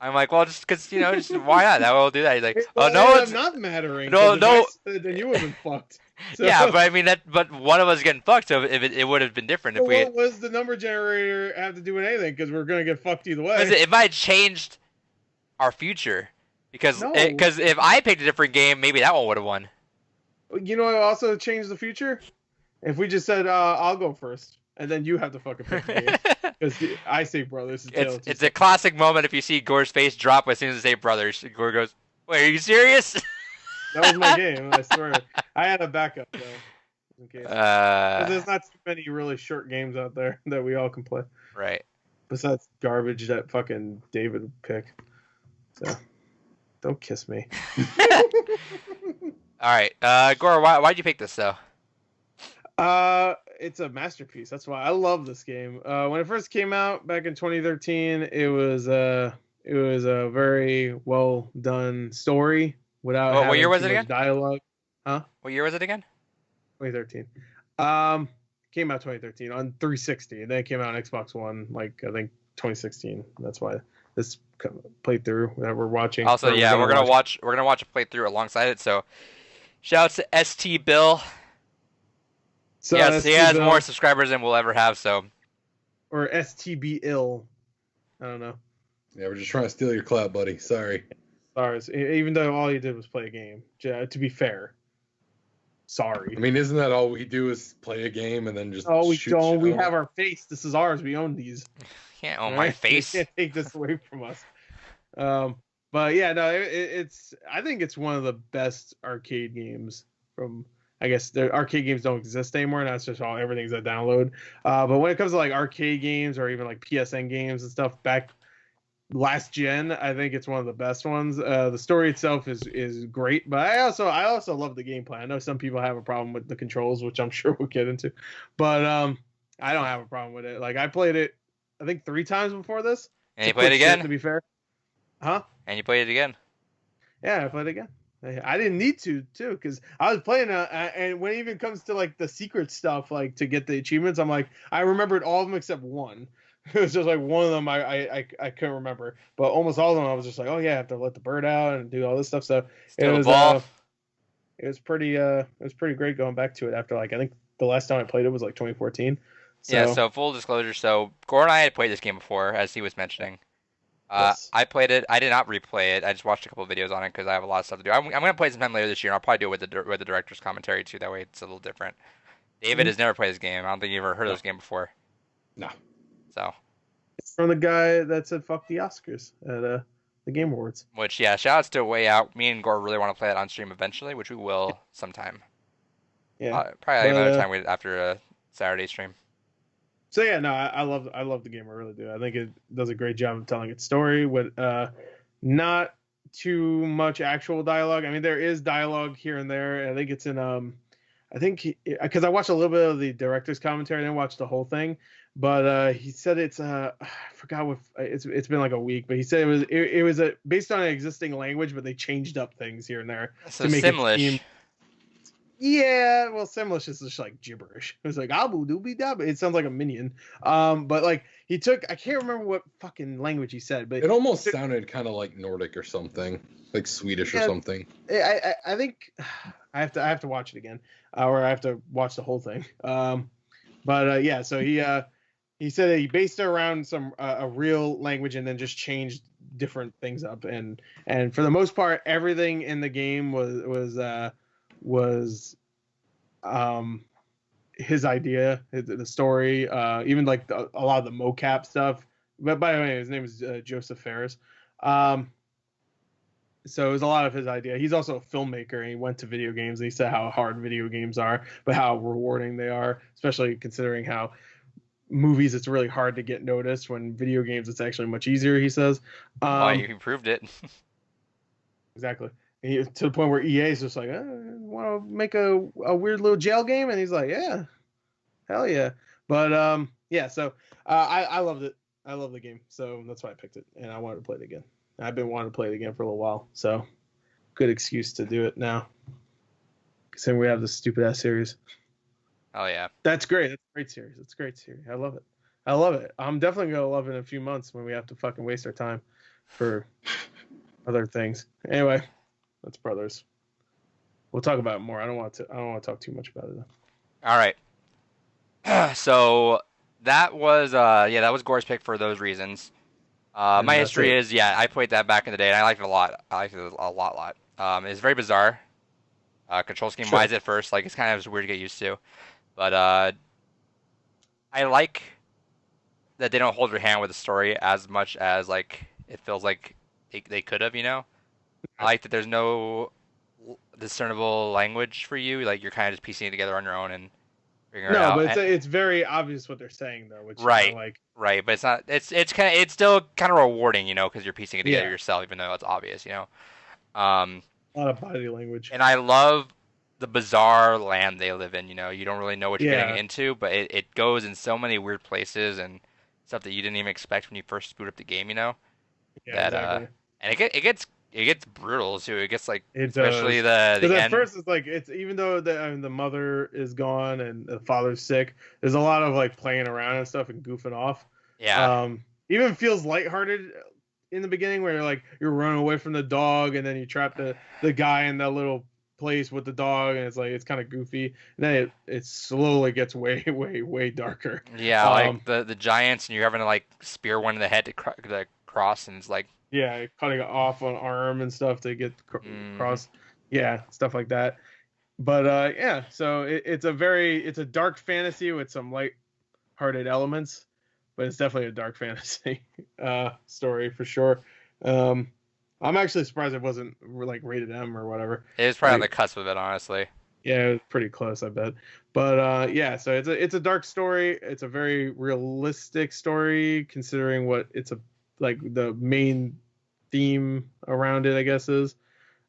I'm like, well, just because, just why not? That will do that. He's like, it's not mattering. No. Then you would have been fucked. So. Yeah, but I mean but one of us getting fucked, so it would have been different if we. What was the number generator have to do with anything? Because we're gonna get fucked either way. It might have changed our future, because if I picked a different game, maybe that one would have won. You know what also changed the future? If we just said, I'll go first, and then you have to fucking pick the game. Because I say Brothers. It's a classic moment if you see Gore's face drop as soon as they say Brothers. Gore goes, wait, are you serious? That was my game, I swear. I had a backup, though. In case. There's not too many really short games out there that we all can play. Right. Besides garbage that fucking David would pick. So, don't kiss me. All right. Gore, why'd you pick this, though? It's a masterpiece. That's why I love this game. When it first came out back in 2013, it was a very well done story without what year was it again? Dialogue. Huh? What year was it again? 2013. Came out 2013 on 360, and then it came out on Xbox One, I think 2016. That's why this playthrough that we're watching. Also, yeah, we're gonna watch a playthrough alongside it. So, shout out to ST Bill. So yes, he has more subscribers than we'll ever have, so. Or STB ill. I don't know. Yeah, we're just trying to steal your clout, buddy. Sorry. Even though all you did was play a game. To be fair. Sorry. I mean, isn't that all we do is play a game and then just we shoot don't. shit We out? have our face. This is ours. We own these. Can't own my face. You can't take this away from us. But yeah, no, it's. I think it's one of the best arcade games from. I guess the arcade games don't exist anymore. That's just everything's a download. But when it comes to arcade games or even PSN games and stuff back last gen, I think it's one of the best ones. The story itself is great, but I also love the gameplay. I know some people have a problem with the controls, which I'm sure we'll get into, but I don't have a problem with it. I played it, I think 3 times before this. And you played it again? To be fair. Huh? And you played it again? Yeah, I played it again. I didn't need to too, because I was playing and when it even comes to the secret stuff, to get the achievements, I'm I remembered all of them except one. It was just one of them I couldn't remember, but almost all of them I was just oh yeah, I have to let the bird out and do all this stuff. So it was pretty great going back to it after I think the last time I played it was 2014. So. Yeah. So full disclosure, so Gore and I had played this game before, as he was mentioning. Yes. I played it. I did not replay it. I just watched a couple of videos on it because I have a lot of stuff to do. I'm going to play it sometime later this year, and I'll probably do it with the director's commentary too. That way it's a little different. David has never played this game. I don't think you've ever heard of this game before. No. So. It's from the guy that said "fuck the Oscars" at the Game Awards. Which, yeah, shout outs to Way Out. Me and Gore really want to play it on stream eventually, which we will sometime. Yeah, Probably but, another time after a Saturday stream. So yeah, no, I love the game. I really do. I think it does a great job of telling its story with not too much actual dialogue. I mean, there is dialogue here and there. I think it's in I think because I watched a little bit of the director's commentary, I didn't watch the whole thing, but he said it's I forgot what it's been like a week, but he said it was based on an existing language, but they changed up things here and there So to make Simlish. it seem. Yeah, well, Simlish is just like gibberish. It's like abu dooby dab. It sounds like a minion. But like I can't remember what fucking language he said, but It almost sounded kind of like Nordic or something, like Swedish or something. I think I have to watch it again, or I have to watch the whole thing. But yeah, so he said that he based it around some a real language and then just changed different things up, and for the most part, everything in the game was his idea, the story, even like a lot of the mocap stuff. But by the way, his name is Joseph Ferris. So it was a lot of his idea. He's also a filmmaker, and he went to video games, and he said how hard video games are, but how rewarding they are, especially considering how movies it's really hard to get noticed. When video games it's actually much easier, he says. Why, you proved it. Exactly. To the point where EA is just like, want to make a weird little jail game? And he's like, yeah, hell yeah. But yeah, so I loved it. I love the game. So that's why I picked it. And I wanted to play it again. I've been wanting to play it again for a little while. So good excuse to do it now. Considering we have this stupid ass series. Oh, yeah. That's great. That's a great series. It's a great series. I love it. I love it. I'm definitely going to love it in a few months when we have to fucking waste our time for other things. Anyway. That's Brothers. We'll talk about it more. I don't want to talk too much about it though. All right. So that was that was Gore's pick for those reasons. My history is I played that back in the day and I liked it a lot. I liked it a lot. It's very bizarre. Control scheme wise at first, like it's kind of just weird to get used to. But I like that they don't hold your hand with the story as much as like it feels like they could have, you know. I like that there's no discernible language for you. Like you're kind of just piecing it together on your own and figuring it out. No, but it's very obvious what they're saying though, which right, like right. But it's not. It's still kind of rewarding, you know, because you're piecing it together yourself, even though it's obvious, you know. A lot of body language. And I love the bizarre land they live in. You know, you don't really know what you're getting into, but it goes in so many weird places and stuff that you didn't even expect when you first boot up the game. You know. Yeah, exactly. And it gets brutal too. It gets like especially the end. At first it's like it's even though the mother is gone and the father's sick, there's a lot of like playing around and stuff and goofing off. Yeah. Even feels lighthearted in the beginning where you're running away from the dog and then you trap the guy in that little place with the dog and it's kind of goofy. And then it slowly gets way darker. Yeah, like the giants and you're having to like spear one in the head to cross and it's like cutting off an arm and stuff to get across. Yeah, stuff like that. But so it's a dark fantasy with some light-hearted elements, but it's definitely a dark fantasy story for sure. I'm actually surprised it wasn't like rated M or whatever. It was probably on the cusp of it, honestly. Yeah, it was pretty close, I bet. But so it's a dark story. It's a very realistic story considering what it's like the main theme around it, I guess is.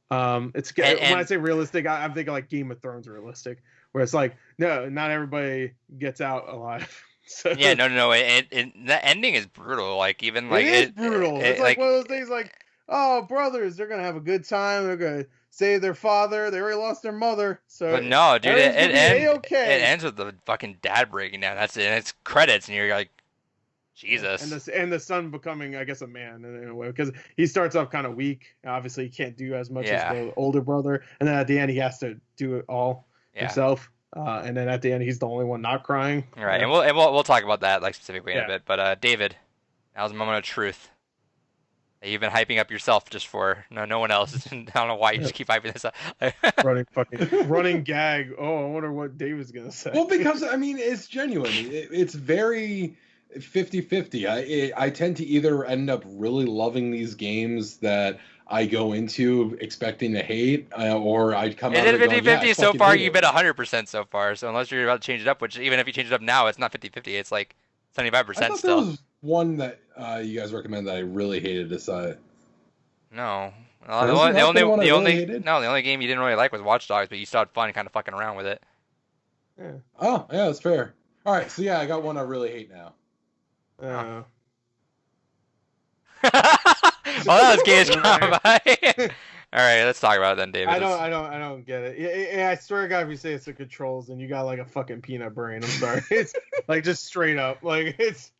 When I say realistic, I'm thinking like Game of Thrones realistic, where it's like no, not everybody gets out alive. So, yeah, no. The ending is brutal. Like even like it is brutal. It's like one of those things like, oh, brothers, they're gonna have a good time. They're gonna save their father. They already lost their mother. So, but no, dude, it ends with the fucking dad breaking down. That's it. And it's credits, and you're like, Jesus. And the son becoming, I guess, a man in a way because he starts off kind of weak. Obviously, he can't do as much as the older brother, and then at the end, he has to do it all himself. And then at the end, he's the only one not crying. All right, and we'll talk about that like specifically in a bit. But David, now's a moment of truth. You've been hyping up yourself just for no one else. I don't know why you just keep hyping this up. running gag. Oh, I wonder what David's gonna say. Well, because I mean, it's genuine. It's very 50-50. I tend to either end up really loving these games that I go into expecting to hate, or I'd come It out of is it going, yeah, I 50-50 so fucking far. hate You've it. been 100% so far. So unless you're about to change it up, which even if you change it up now, it's not 50-50. It's like I 75% thought there still. was one that you guys recommend that I really hated this. No. There hasn't that been one I really hated? The only game you didn't really like was Watch Dogs, but you still had fun kind of fucking around with it. Yeah. Oh, yeah, that's fair. All right, so yeah, I got one I really hate now. Uh, Well, that was Games Gone By. All right, let's talk about it then, David. I don't get it. Yeah, I swear to God, if you say it's the controls, then you got like a fucking peanut brain. I'm sorry. It's like just straight up. Like it's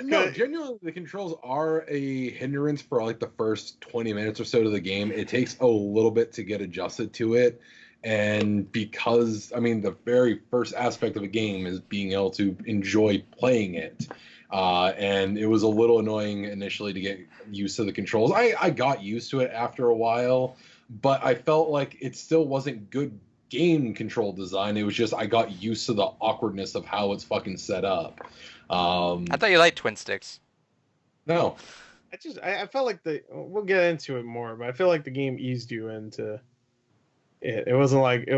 No, genuinely, the controls are a hindrance for like the first 20 minutes or so to the game. It takes a little bit to get adjusted to it. And because, I mean, the very first aspect of a game is being able to enjoy playing it. And it was a little annoying initially to get used to the controls. I got used to it after a while, but I felt like it still wasn't good game control design. It was just I got used to the awkwardness of how it's fucking set up. I thought you liked twin sticks. No. I felt like we'll get into it more, but I feel like the game eased you into it. It wasn't like You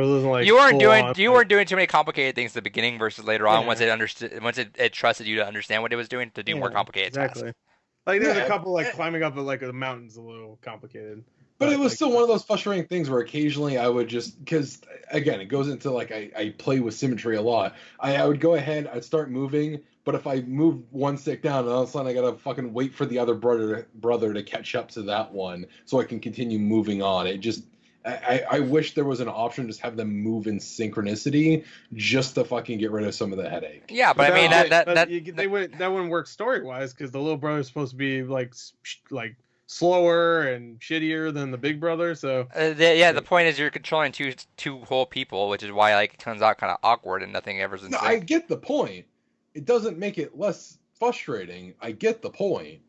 weren't full-on, doing too many complicated things at the beginning versus later on once Yeah. it trusted you to understand what it was doing to do more complicated tasks. Like there's Yeah. a couple like climbing up like the mountain's a little complicated. But it was like, still one of those frustrating things where occasionally I would just, because again, it goes into like I play with symmetry a lot. I would go ahead, I'd start moving, but if I move one stick down, and all of a sudden I gotta fucking wait for the other brother to catch up to that one so I can continue moving on. It just, I wish there was an option to just have them move in synchronicity just to fucking get rid of some of the headache. Yeah, but I mean that wouldn't work story wise because the little brother's supposed to be like slower and shittier than the big brother. So the point is you're controlling two whole people, which is why like it comes out kind of awkward and nothing ever's in No, sync. I get the point. It doesn't make it less frustrating. I get the point.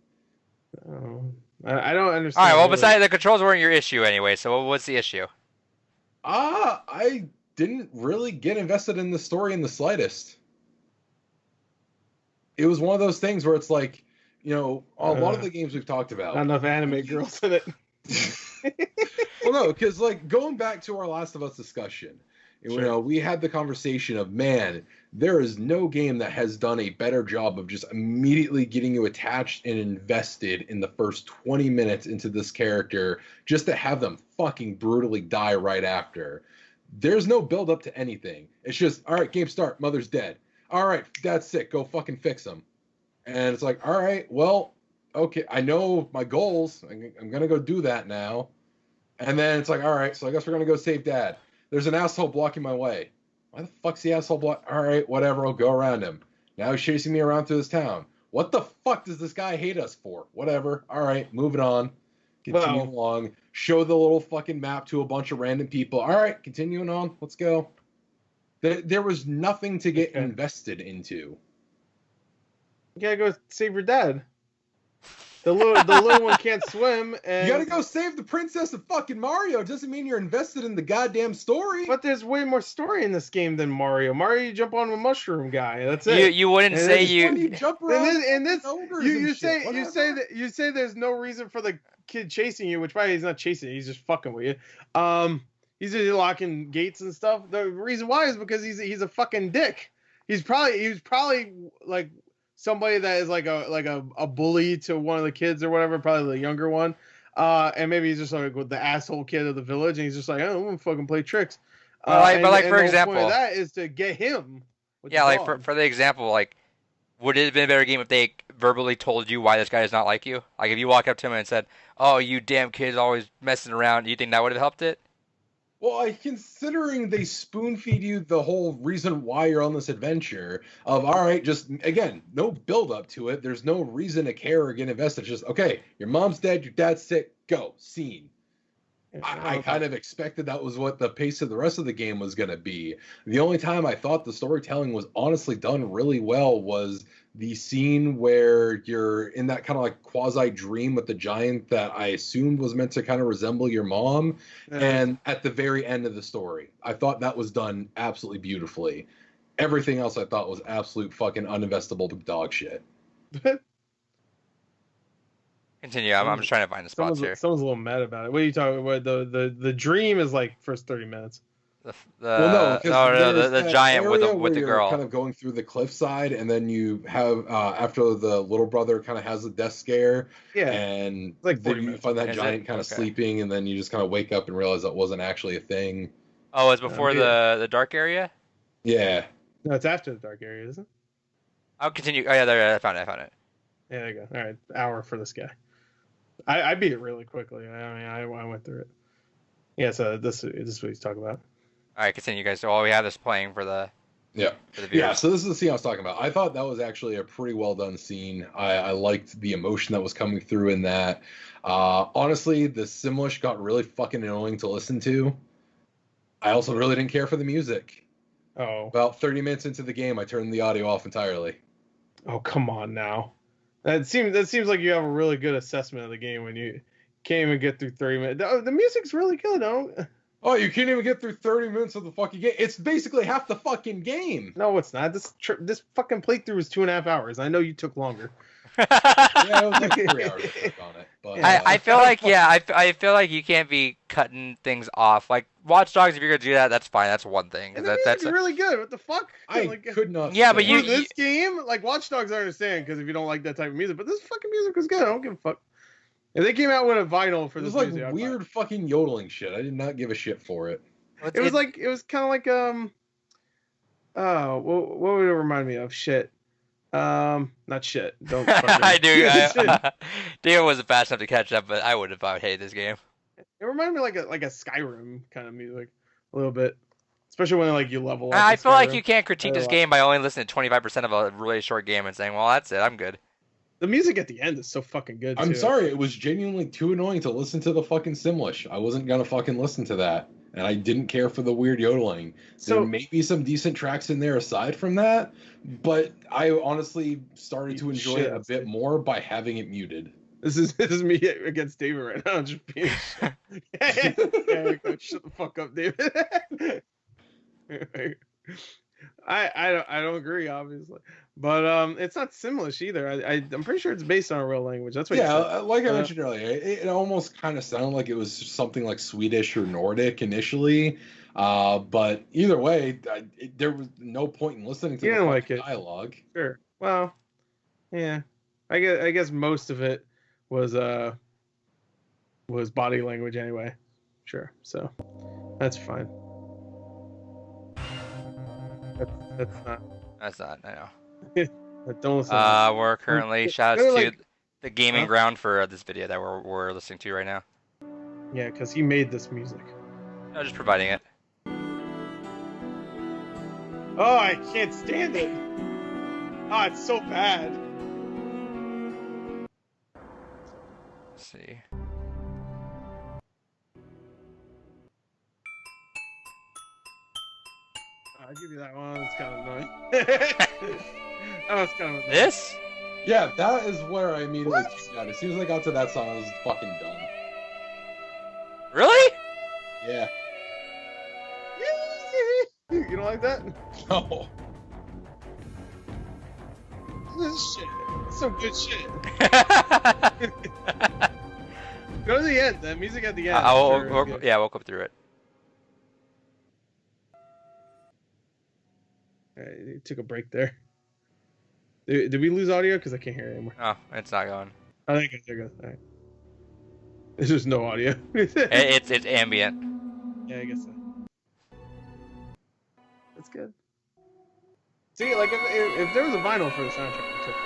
I don't understand. All right, well, besides the controls weren't your issue anyway, so what's the issue? I didn't really get invested in the story in the slightest. It was one of those things where it's like, you know, a lot of the games we've talked about. Not enough anime girls in it. Well, no, because like going back to our Last of Us discussion, you know, we had the conversation of, man, there is no game that has done a better job of just immediately getting you attached and invested in the first 20 minutes into this character just to have them fucking brutally die right after. There's no build up to anything. It's just, all right, game start, mother's dead. All right, dad's sick, go fucking fix him. And it's like, all right, well, okay, I know my goals. I'm going to go do that now. And then it's like, all right, so I guess we're going to go save dad. There's an asshole blocking my way. Why the fuck's the asshole block? All right, whatever, I'll go around him. Now he's chasing me around through this town. What the fuck does this guy hate us for? Whatever. All right, moving on. Continue along. Show the little fucking map to a bunch of random people. All right, continuing on. Let's go. There was nothing to get invested into. You gotta go save your dad. The little one can't swim, and you gotta go save the princess of fucking Mario. It doesn't mean you're invested in the goddamn story. But there's way more story in this game than Mario. Mario, you jump on a mushroom guy. That's it. You wouldn't and say you jump around. You say there's no reason for the kid chasing you, which probably he's not chasing you. He's just fucking with you. He's just locking gates and stuff. The reason why is because he's a fucking dick. He was probably like somebody that is like a bully to one of the kids or whatever, probably the younger one. And maybe he's just like with the asshole kid of the village, and he's just like, oh, I'm gonna fucking play tricks. For example, the point of that is to get him. Yeah, like for the example, like, would it have been a better game if they verbally told you why this guy does not like you? Like, if you walk up to him and said, "Oh, you damn kid's always messing around," do you think that would have helped it? Well, considering they spoon feed you the whole reason why you're on this adventure of, all right, just, again, no build up to it. There's no reason to care or get invested. Just, okay, your mom's dead, your dad's sick, go, scene. I kind of expected that was what the pace of the rest of the game was going to be. The only time I thought the storytelling was honestly done really well was the scene where you're in that kind of like quasi dream with the giant that I assumed was meant to kind of resemble your mom. And at the very end of the story, I thought that was done absolutely beautifully. Everything else I thought was absolute fucking uninvestable dog shit. Continue. I'm just trying to find the spots here. Someone's a little mad about it. What are you talking about? The dream is like first 30 minutes. The giant with the girl. Kind of going through the cliffside, and then you have after the little brother kind of has a death scare. Yeah, and like then you find that giant kind of sleeping, and then you just kind of wake up and realize that wasn't actually a thing. Oh, it's before the dark area. Yeah. No, it's after the dark area, isn't it? I'll continue. Oh yeah, there I found it. Yeah, there you go. All right, hour for this guy. I beat it really quickly. I mean, I went through it. Yeah, so this is what he's talking about. All right, continue, guys. So while we have this playing for the viewers. So this is the scene I was talking about. I thought that was actually a pretty well done scene. I liked the emotion that was coming through in that. Honestly, the Simlish got really fucking annoying to listen to. I also really didn't care for the music. Oh. About 30 minutes into the game, I turned the audio off entirely. Oh, come on now. That seems like you have a really good assessment of the game when you can't even get through 30 minutes. The music's really good, Oh, you can't even get through 30 minutes of the fucking game. It's basically half the fucking game. No, it's not. This fucking playthrough was 2.5 hours. I know you took longer. Yeah, it was like 3 hours on it. But, I feel like I feel like you can't be cutting things off. Like Watch Dogs, if you're gonna do that, that's fine. That's one thing. And that's really good. What the fuck? I could not. Yeah, but this game, like Watch Dogs, I understand because if you don't like that type of music, but this fucking music was good. I don't give a fuck. If they came out with a vinyl for this, it was like weird fucking yodeling shit. I did not give a shit for it. It was kind of like what would it remind me of? Shit. Not shit. Don't. I do. David wasn't fast enough to catch up, but I would have hated this game. It reminded me like a Skyrim kind of music, a little bit, especially when like you level up. I feel like you can't critique this game by only listening to 25% of a really short game and saying, "Well, that's it. I'm good." The music at the end is so fucking good. I'm sorry, it was genuinely too annoying to listen to the fucking Simlish. I wasn't gonna fucking listen to that, and I didn't care for the weird yodeling. So there may be some decent tracks in there aside from that, but I honestly started to enjoy it a bit more by having it muted. This is me against David right now. Just being shut the fuck up, David. I don't agree, obviously, but it's not Simlish either. I'm pretty sure it's based on a real language. That's what. Yeah, like I mentioned earlier, it almost kind of sounded like it was something like Swedish or Nordic initially, but either way, there was no point in listening to the dialogue. Sure. Well, yeah, I guess most of it was body language anyway. Sure. So that's fine. That's not. I know. Don't listen. We're currently shouts to the gaming ground for this video that we're listening to right now. Yeah, because he made this music. No, just providing it. Oh, I can't stand it. Oh, it's so bad. Let's see. I'll give you that one. It's kind of annoying. That was kind of annoying. This? Yeah, that is where I immediately tuned out. As soon as I got to that song, I was fucking done. Really? Yeah. You don't like that? No. This is shit. Some good shit. Go to the end. The music at the end. Yeah, we'll come through it. Alright, you took a break there. Did we lose audio? Because I can't hear it anymore. Oh, it's not going. I think it's good. Alright. There's just no audio. It's ambient. Yeah, I guess so. That's good. See, like if there was a vinyl for the soundtrack, I took it.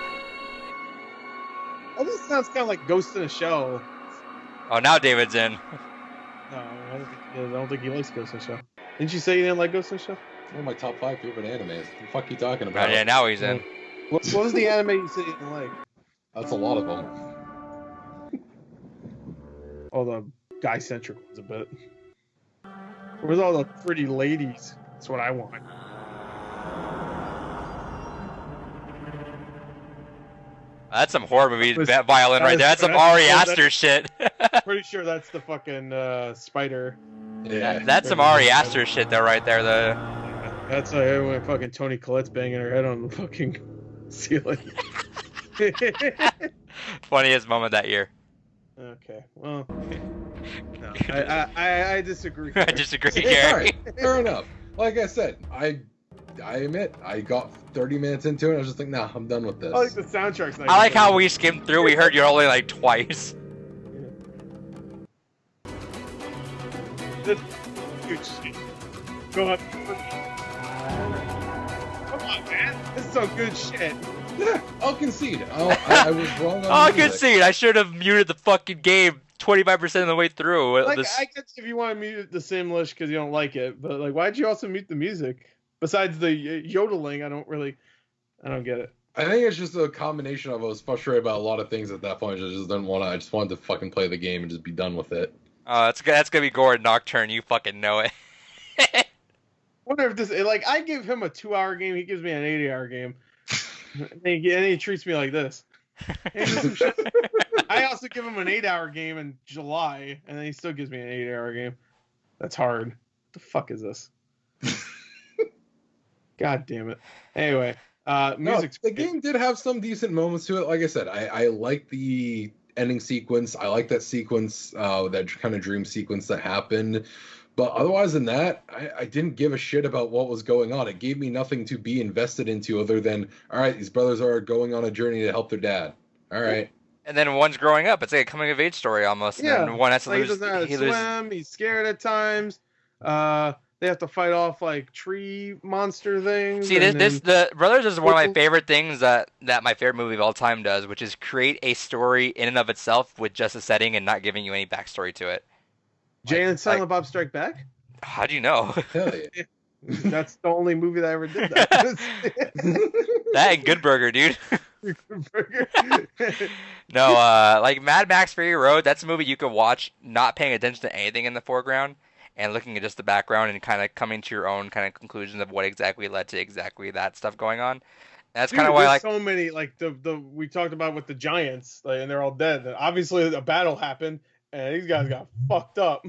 Oh, this sounds kind of like Ghost in a Shell. Oh, now David's in. No, I don't think he likes Ghost in a Shell. Didn't you say you didn't like Ghost in a Shell? It's one of my top 5 favorite animes. What the fuck are you talking about? Oh, yeah, now he's in. What was the anime you said you didn't like? That's a lot of them. All the guy-centric ones a bit. Where's all the pretty ladies? That's what I want. That's some horror movie violin right there. That's some Ari Aster shit. Pretty sure that's the fucking spider. Yeah. That's some Ari Aster shit though right there. The. That's when fucking Toni Collette's banging her head on the fucking ceiling. Funniest moment that year. Okay, well, no, I disagree. I disagree, All Gary. right, fair enough. Like I said, I admit I got 30 minutes into it. And I was just like, nah, I'm done with this. I like the soundtrack's nice. I like how we skimmed through. We heard you only like twice. That's good shit. Go up. Come on, man. This is some good shit. Yeah, I'll concede. I was wrong on Oh, the music. good scene. I should have muted the fucking game 25% of the way through. Like, I guess if you want to mute the Simlish because you don't like it, but like, why'd you also mute the music? Besides the yodeling, I don't get it. I think it's just a combination of I was frustrated about a lot of things at that point. I just didn't want to. I just wanted to fucking play the game and just be done with it. That's gonna be Gordon Nocturne. You fucking know it. I wonder if this, like, I give him a 2-hour game, he gives me an 80-hour game, and he treats me like this. I also give him an 8-hour game in July, and then he still gives me an 8-hour game. That's hard. What the fuck is this? God damn it. Anyway, music. The game did have some decent moments to it. Like I said, I like the ending sequence. I like that sequence, that kind of dream sequence that happened. But otherwise than that, I didn't give a shit about what was going on. It gave me nothing to be invested into other than, all right, these brothers are going on a journey to help their dad. All right. And then one's growing up. It's like a coming of age story almost. And then one has to like, lose. He doesn't know how to swim. He's scared at times. They have to fight off like tree monster things. See, the Brothers is one of my favorite things that my favorite movie of all time does, which is create a story in and of itself with just a setting and not giving you any backstory to it. Jay and Silent Bob Strike Back? How do you know? Hell yeah. That's the only movie that ever did that. That and Good Burger, dude. Good Burger. No, like Mad Max Fury Road, that's a movie you could watch not paying attention to anything in the foreground and looking at just the background and kind of coming to your own kind of conclusions of what exactly led to exactly that stuff going on. That's kind of why I like so many, like the we talked about with the giants, like, and they're all dead. Obviously a battle happened and these guys got fucked up.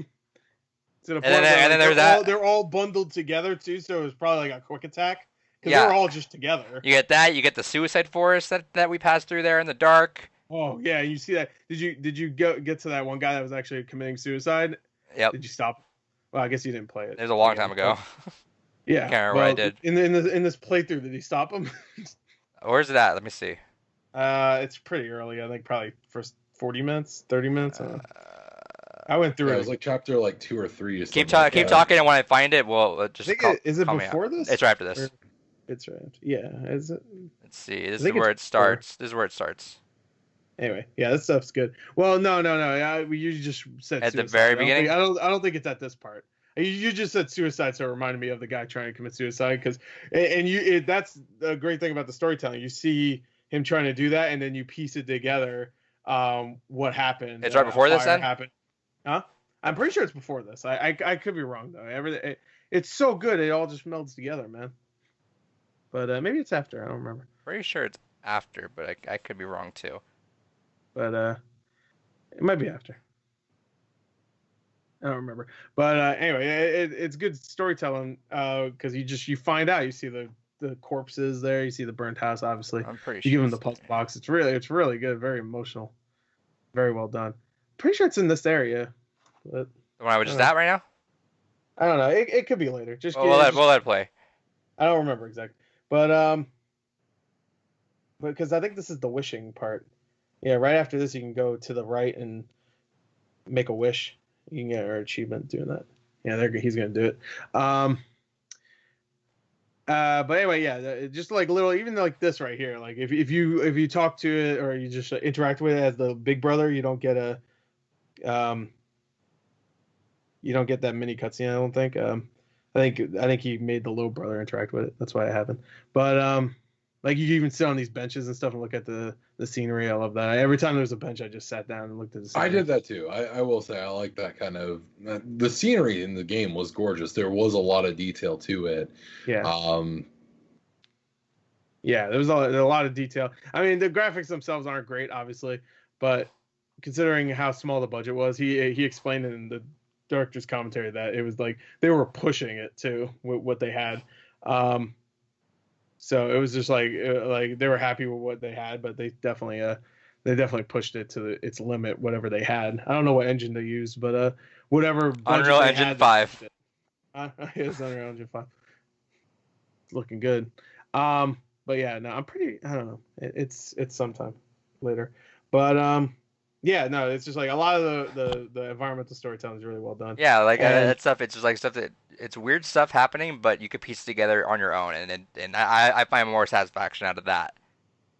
To the point where they're all bundled together too, so it was probably like a quick attack. Because they're all just together. You get that, you get the suicide forest that we passed through there in the dark. Oh yeah, you see that. Did you get to that one guy that was actually committing suicide? Yep. Did you stop? Well, I guess you didn't play it. It was a long time ago. Yeah. Can't remember what I did. In this playthrough, did he stop him? Where's it at? Let me see. It's pretty early. I think probably first 40 minutes, 30 minutes. I went through it. It was like chapter 2 or 3. Keep talking, and when I find it, we'll just. Is it before this? It's right after this. It's right after. Yeah. Is it? Let's see. This is where it starts. Anyway, yeah, this stuff's good. Well, no. You just said at suicide. The very beginning. I don't think it's at this part. You just said suicide, so it reminded me of the guy trying to commit suicide. That's the great thing about the storytelling. You see him trying to do that, and then you piece it together. What happened? It's right before this. Then happened. Huh? I'm pretty sure it's before this. I could be wrong though. Everything it's so good, it all just melds together, man. But maybe it's after. I don't remember. Pretty sure it's after, but I could be wrong too. But it might be after. I don't remember. But anyway, it's good storytelling because you find out. You see the corpses there. You see the burnt house. Obviously, I'm pretty sure. You give them the puzzle box. It's really good. Very emotional. Very well done. Pretty sure it's in this area. But the one I was just at right now. I don't know. It could be later. We'll let it play. I don't remember exactly. But because I think this is the wishing part. Yeah, right after this, you can go to the right and make a wish. You can get our achievement doing that. Yeah, he's gonna do it. But anyway, yeah, just like little, even like this right here. Like if you talk to it or you just interact with it as the big brother, you don't get that mini cutscene. I don't think. I think he made the little brother interact with it. That's why it happened. But like you even sit on these benches and stuff and look at the scenery. I love that. Every time there was a bench, I just sat down and looked at the scenery. I did that too. I will say I like that kind of. The scenery in the game was gorgeous. There was a lot of detail to it. Yeah. Yeah, there was a lot of detail. I mean, the graphics themselves aren't great, obviously, but considering how small the budget was, he explained it in the director's commentary that it was like they were pushing it too with what they had. So it was just like they were happy with what they had, but they definitely pushed it to its limit, whatever they had. I don't know what engine they used, but whatever budget Unreal they Engine had, 5. they it's Unreal Engine 5. It's looking good. But yeah, no, I don't know. It's sometime later. But yeah, no, it's just like a lot of the environmental storytelling is really well done. Yeah, like And that stuff. It's just like stuff that it's weird stuff happening, but you could piece it together on your own, and I find more satisfaction out of that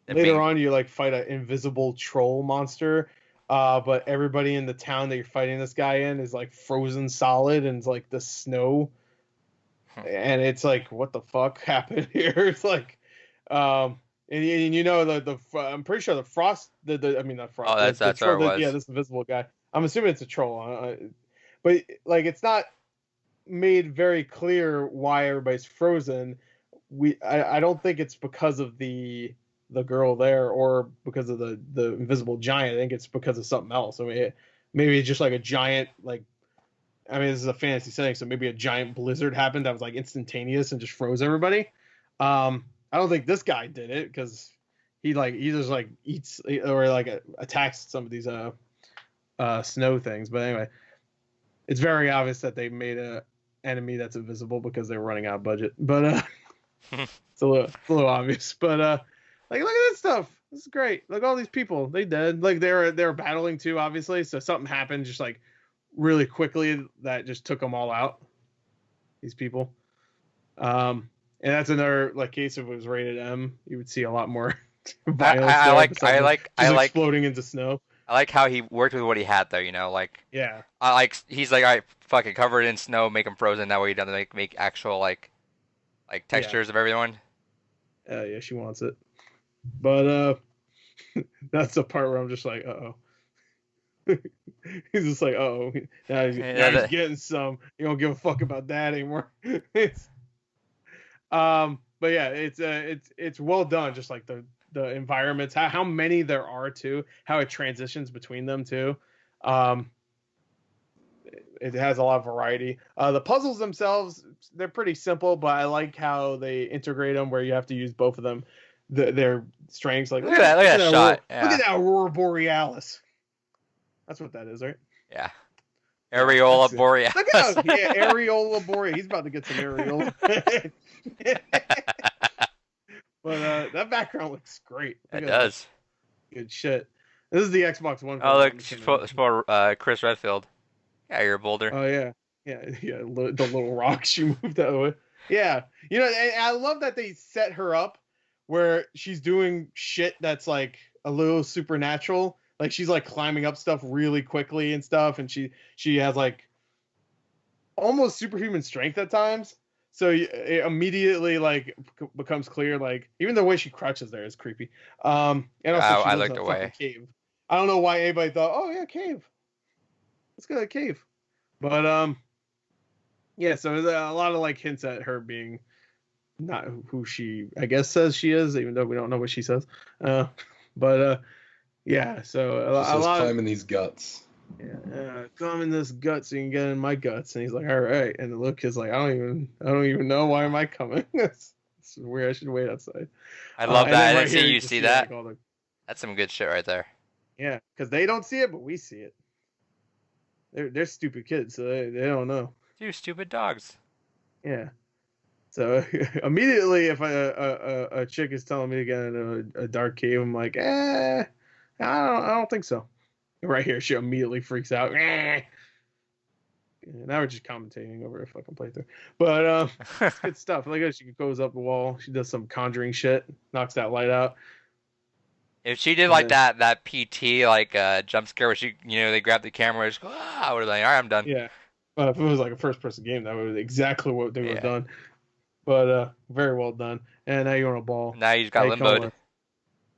than later being. on, you like fight an invisible troll monster. But everybody in the town that you're fighting this guy in is like frozen solid and it's like the snow. And it's like, what the fuck happened here? It's like, and you know I'm pretty sure the frost, I mean not frost, Oh, the that's troll, where it yeah, was. this invisible guy. I'm assuming it's a troll, but like it's not made very clear why everybody's frozen. I don't think it's because of the girl there or because of the invisible giant. I think it's because of something else. I mean, maybe it's just like a giant like. I mean, this is a fantasy setting, so maybe a giant blizzard happened that was like instantaneous and just froze everybody. I don't think this guy did it because he just like eats or like attacks some of these snow things. But anyway, it's very obvious that they made a enemy that's invisible because they were running out of budget. But it's a little obvious. But like look at this stuff. This is great. Look, all these people, they dead. Like they were battling too, obviously. So something happened just like really quickly that just took them all out. These people. And that's another like case if it was rated M, you would see a lot more violence I there. like besides I like exploding into snow. I like how he worked with what he had though. Like Yeah, I like he's like, all right, fucking cover it in snow, make him frozen. That way he doesn't make actual like yeah, textures of everyone. yeah. She wants it, but that's the part where I'm just like, uh oh. He's just like, oh, now he's getting some. You don't give a fuck about that anymore. But yeah, it's well done. Just like the environments, how many there are too, how it transitions between them too. Um, it has a lot of variety. The puzzles themselves, they're pretty simple, but I like how they integrate them where you have to use both of them, their strengths. Like Look at that! Look at that shot! Look at that Aurora Borealis. That's what that is, right? Yeah. Areola Borealis. Look at him. Yeah, Areola Borealis. He's about to get some areola. But that background looks great. It does. Good shit. This is the Xbox One. Oh, look, for Chris Redfield. Yeah, you're a boulder. Oh, yeah. Yeah. The little rock she moved that way. Yeah. You know, and I love that they set her up where she's doing shit that's like a little supernatural. Like she's like climbing up stuff really quickly and stuff, and she has like almost superhuman strength at times. So it immediately like becomes clear. Like even the way she crouches there is creepy. And also I looked away. Cave. I don't know why anybody thought, oh yeah, cave. Let's go to a cave. But yeah. So there's a lot of like hints at her being not who she I guess says she is, even though we don't know what she says. But yeah, so a lot climbing these guts. Yeah, climb in this gut so you can get in my guts. And he's like, all right. And the little kid's like, I don't even know why am I coming. It's weird. I should wait outside. I love that. Right You see that? Like, That's some good shit right there. Yeah, because they don't see it, but we see it. They're stupid kids, so they don't know. Two stupid dogs. Yeah. So immediately, if a chick is telling me to get in a dark cave, I'm like, I don't think so. Right here, she immediately freaks out. Now we're just commentating over a fucking playthrough. But it's good stuff. Like she goes up the wall. She does some conjuring shit. Knocks that light out. If she did like that PT like jump scare where she they grab the camera and just go, I would have been like, all right, I'm done. Yeah. Well, if it was like a first person game, that would be exactly what they would have done. But very well done. And now you're on a ball. Now you just got limboed.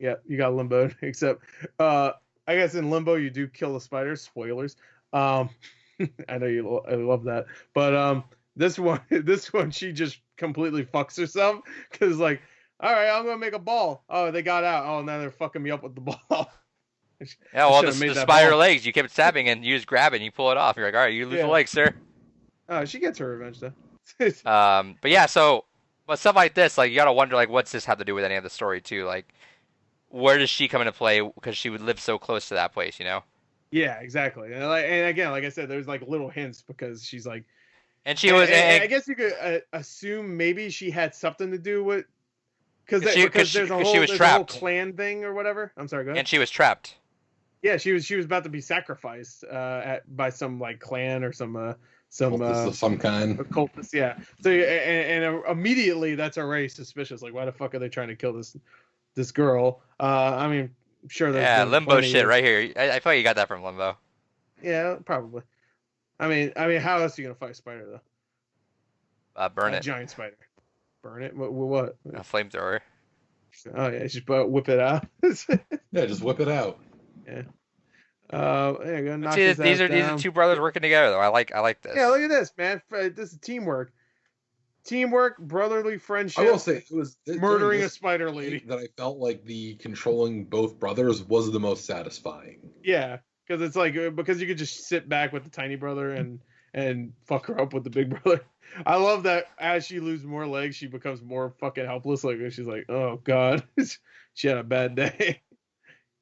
Yeah, you got limboed. Except I guess in Limbo you do kill the spiders. Spoilers. I know I love that. But this one she just completely fucks herself because like, all right, I'm gonna make a ball. Oh, they got out. Oh, now they're fucking me up with the ball. Yeah, well, the spider legs, you kept stabbing and you just grab it and you pull it off. You're like, all right, you lose the leg, sir. Oh, she gets her revenge though. But yeah, so But stuff like this, like you gotta wonder, like, what's this have to do with any of the story too? Like, where does she come into play? Because she would live so close to that place, you know. Yeah, exactly. And again, like I said, there's like little hints because she's like, And she was, and I guess you could assume maybe she had something to do with because there's a whole clan thing or whatever. I'm sorry, go ahead. And she was trapped. Yeah, she was about to be sacrificed by some like clan or some cultist of some kind. Cultist, yeah. So and immediately that's already suspicious. Like, why the fuck are they trying to kill this girl? I mean, sure. There's Limbo shit right here. I feel like you got that from Limbo. Yeah, probably. I mean, how else are you gonna fight a spider though? Burn it. Giant spider. Burn it. What? A flamethrower. Oh yeah, just whip it out. Yeah, just whip it out. Yeah. There you go. See, these are two brothers working together though. I like this. Yeah, look at this, man. This is teamwork. Teamwork, brotherly friendship. I will say it was murdering a spider lady that I felt like the controlling both brothers was the most satisfying. Yeah, because it's like because you could just sit back with the tiny brother and fuck her up with the big brother. I love that as she loses more legs, she becomes more fucking helpless. Like she's like, oh god, she had a bad day.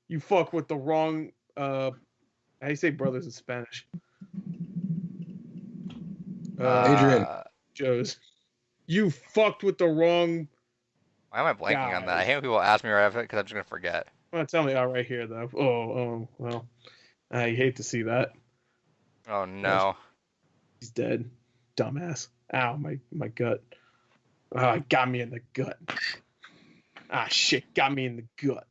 You fuck with the wrong. How do you say brothers in Spanish? Adrian. Joe's. You fucked with the wrong. Why am I blanking on that? I hate when people ask me right after because I'm just gonna forget. Well, tell me right here though. Oh, well. I hate to see that. Oh no. He's dead. Dumbass. Ow, my gut. Oh, it got me in the gut. Ah, shit, got me in the gut.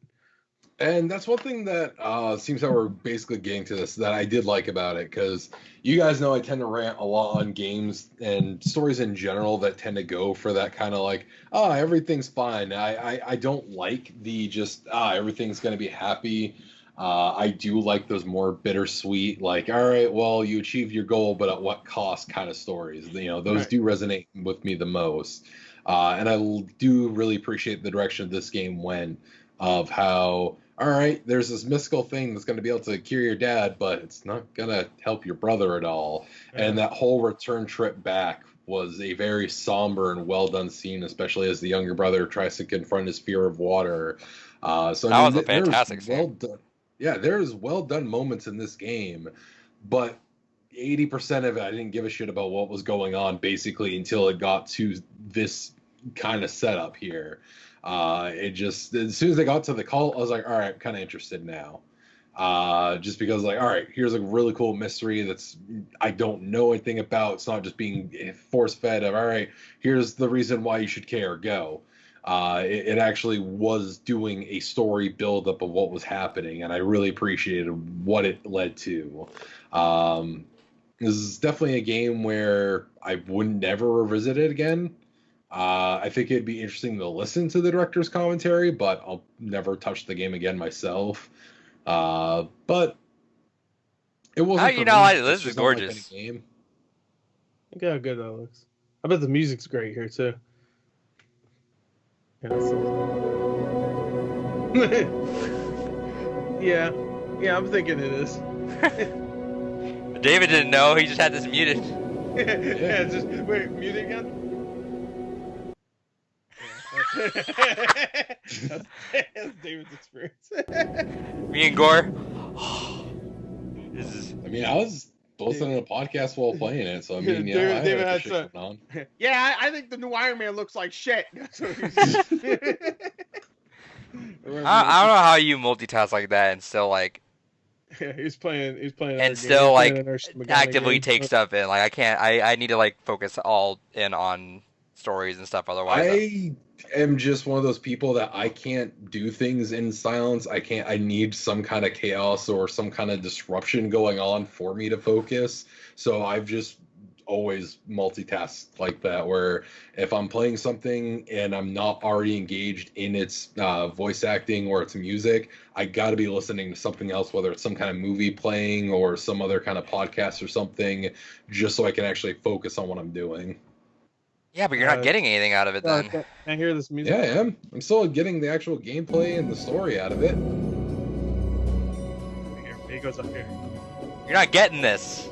And that's one thing that seems how we're basically getting to this that I did like about it, because you guys know I tend to rant a lot on games and stories in general that tend to go for that kind of like, everything's fine. I don't like the just, everything's going to be happy. I do like those more bittersweet, like, all right, well, you achieved your goal, but at what cost kind of stories. You know, those do resonate with me the most. And I do really appreciate the direction this game went of how, all right, there's this mystical thing that's going to be able to cure your dad, but it's not going to help your brother at all. Yeah. And that whole return trip back was a very somber and well done scene, especially as the younger brother tries to confront his fear of water. So that was a fantastic scene. Well done. Yeah, there's well done moments in this game, but 80% of it, I didn't give a shit about what was going on basically until it got to this kind of setup here. It just, as soon as they got to the cult, I was like, all right, I'm kind of interested now. Just because, like, all right, here's a really cool mystery that's I don't know anything about. It's not just being force fed of, all right, here's the reason why you should care, go. It actually was doing a story buildup of what was happening, and I really appreciated what it led to. This is definitely a game where I would never revisit it again. I think it'd be interesting to listen to the director's commentary, but I'll never touch the game again myself. But it wasn't. This is gorgeous. Like game. Look how good that looks. I bet the music's great here too. Yeah, I'm thinking it is. David didn't know. He just had this muted. Yeah, just wait, mute it again. That's David's experience. Me and Gore. I mean, I was listening to a podcast while playing it, so I mean, yeah, David had shit going on. Yeah, I think the new Iron Man looks like shit. I don't know how you multitask like that and still like. Yeah, he's playing, and still like actively take stuff in. Like I can't. I need to like focus all in on stories and stuff. Otherwise, I am just one of those people that I can't do things in silence. I need some kind of chaos or some kind of disruption going on for me to focus. So I've just always multitask like that, where if I'm playing something and I'm not already engaged in its voice acting or its music, I got to be listening to something else, whether it's some kind of movie playing or some other kind of podcast or something, just so I can actually focus on what I'm doing. Yeah, but you're not getting anything out of it then. Can I hear this music? Yeah, I am. I'm still getting the actual gameplay and the story out of it. Here, he goes up here. You're not getting this.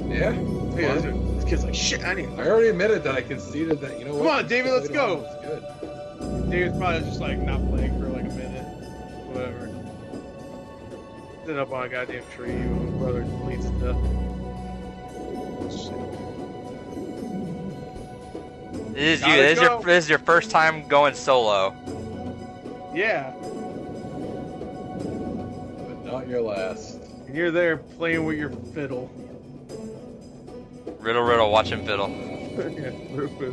Yeah, Yeah, fun. this kid's like, shit, I need. I already admitted that I conceded that. You know Come what? on, David, let's go. Was good. David's probably just like not playing for like a minute, whatever. Sit up on a goddamn tree, when his brother bleeds to death. This is you. This is your first time going solo. Yeah, But not your last. and you're there playing with your fiddle. Riddle, riddle, watch him fiddle. Yeah, real quick.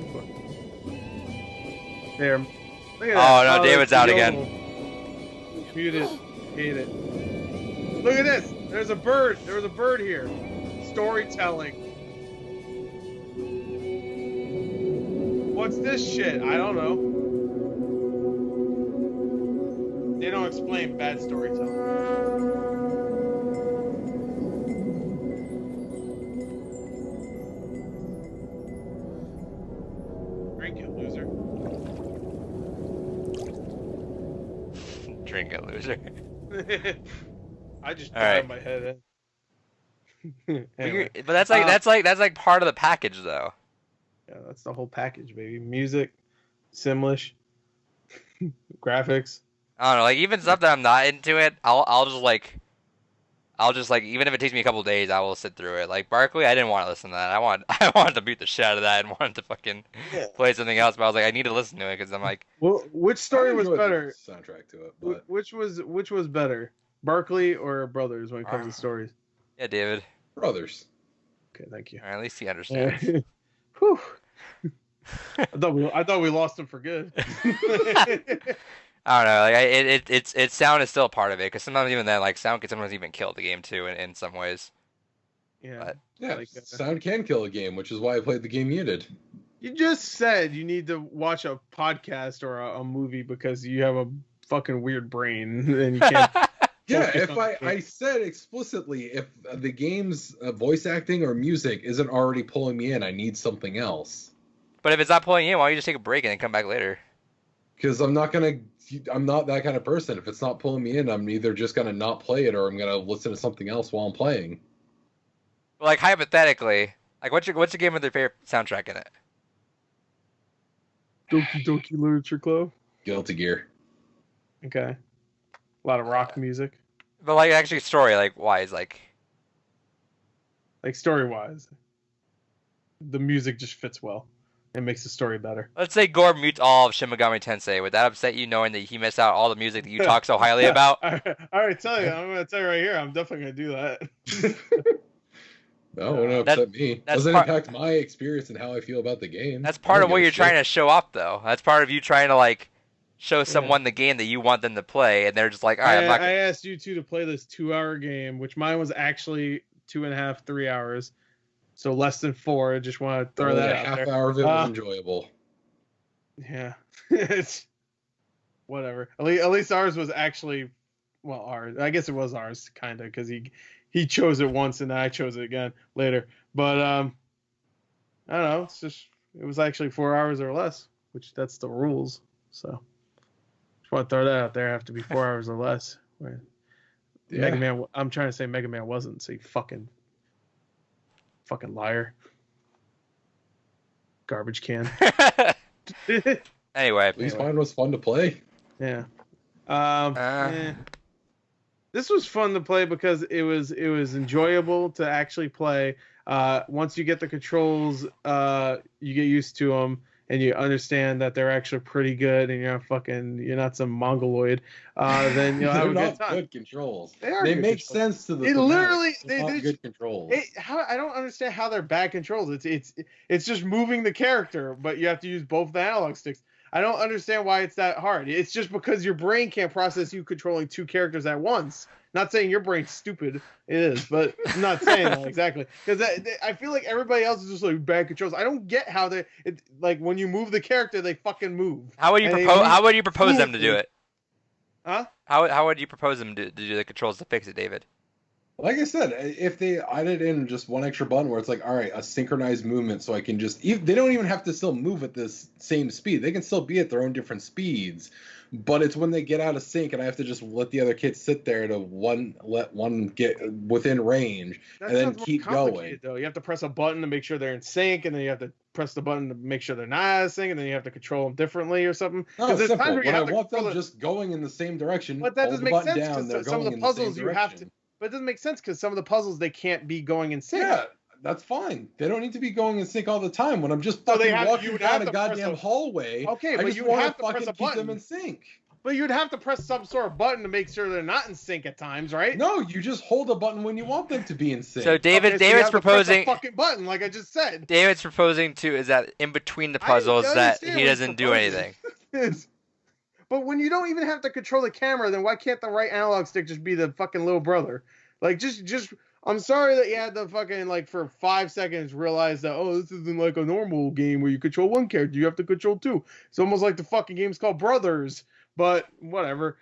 There. Look at Oh, that. no, David's out yodel. again. Mute it. Hate it. Look at this. There's a bird. There was a bird here. Storytelling. What's this shit? I don't know. They don't explain bad storytelling. Drink it, loser. Drink it, loser. I just All right. my head in. But Anyway. that's like part of the package, though. Yeah, that's the whole package, baby. Music, Simlish, graphics. I don't know, like even stuff that I'm not into it, I'll just like even if it takes me a couple days, I will sit through it. Like Barkley, I didn't want to listen to that. I wanted to beat the shit out of that and wanted to fucking play something else. But I was like, I need to listen to it because I'm like, Well, which story I was enjoyed the better? Soundtrack to it, but Which was better, Barkley or Brothers when it comes to stories? yeah, David. Brothers. Okay, thank you. All right, at least he understands. Whew. I thought we lost him for good. I don't know. Like it's sound is still a part of it because sometimes even then, like sound can sometimes even kill the game too in some ways. Yeah. But, Yeah, Like, sound can kill a game, which is why I played the game muted. You just said you need to watch a podcast or a movie because you have a fucking weird brain and you can't. Yeah, focus if on the I game. said explicitly, if the game's voice acting or music isn't already pulling me in, I need something else. but if it's not pulling you in, why don't you just take a break and then come back later? Because I'm not that kind of person. If it's not pulling me in, I'm either just gonna not play it or I'm gonna listen to something else while I'm playing. But like hypothetically, like what's your game with your favorite soundtrack in it? Doki Doki Literature Club. Guilty Gear. Okay. A lot of rock music. But like actually story, like wise, like Story wise, the music just fits well. It makes the story better. let's say Gore mutes all of Shin Megami Tensei. Would that upset you knowing that he missed out all the music that you talk so highly about? I already tell you. I'm going to tell you right here. I'm definitely going to do that. No, it wouldn't upset me. that's Doesn't part- impact my experience and how I feel about the game. That's part of what you're trying to show off, though. That's part of you trying to like show someone the game that you want them to play, and they're just like, all right, I'm not. I asked you two to play this 2-hour game, which mine was actually 2.5, 3 hours, so less than 4. I just want to throw that out half there. hour of it was enjoyable. Yeah, it's whatever. At least ours was actually, well, ours. I guess it was ours, kind of, because he chose it once and I chose it again later. But I don't know. It was actually 4 hours or less, which that's the rules. So just want to throw that out there. Have to be 4 hours or less. Right. Yeah. Mega Man. I'm trying to say Mega Man wasn't. So you fucking liar. Garbage can. Anyway, At least mine was fun to play. Yeah. This was fun to play because it was enjoyable to actually play. Once you get the controls, you get used to them and you understand that they're actually pretty good and you're not some mongoloid. Then you'll have a good time. Good controls. They make controls. sense to the. It literally they're not good controls. I don't understand how they're bad controls. It's just moving the character, but you have to use both the analog sticks. I don't understand why it's that hard. It's just because your brain can't process you controlling 2 characters at once. Not saying your brain's stupid. It is, but I'm not saying that exactly. Because I feel like everybody else is just like bad controls. I don't get how like when you move the character, they fucking move. how would you propose them to do it? Huh? How would you propose them to do the controls to fix it, David? Like I said, if they added in just one extra button where it's like, all right, a synchronized movement, so I can they don't even have to still move at this same speed. They can still be at their own different speeds, but it's when they get out of sync and I have to just let the other kids sit there to let one get within range and then keep going. Though you have to press a button to make sure they're in sync, and then you have to press the button to make sure they're not out of sync, and then you have to control them differently or something. No, it's simple. When I want them just going in the same direction, but that doesn't make sense because some of the puzzles you have to. But it doesn't make sense because some of the puzzles they can't be going in sync. Yeah, that's fine. They don't need to be going in sync all the time. When I'm just fucking walking down a goddamn hallway, okay, I but just you have to fucking press a keep button. them in sync. But you'd have to press some sort of button to make sure they're not in sync at times, right? No, you just hold a button when you want them to be in sync. So David's proposing to press a fucking button, like I just said. David's proposing is that in between the puzzles that he doesn't do anything. But when you don't even have to control the camera, then why can't the right analog stick just be the fucking little brother? Like, just I'm sorry that you had to fucking, like, for 5 seconds realize that, oh, this isn't like a normal game where you control one character, you have to control two. It's almost like the fucking game's called Brothers, but whatever.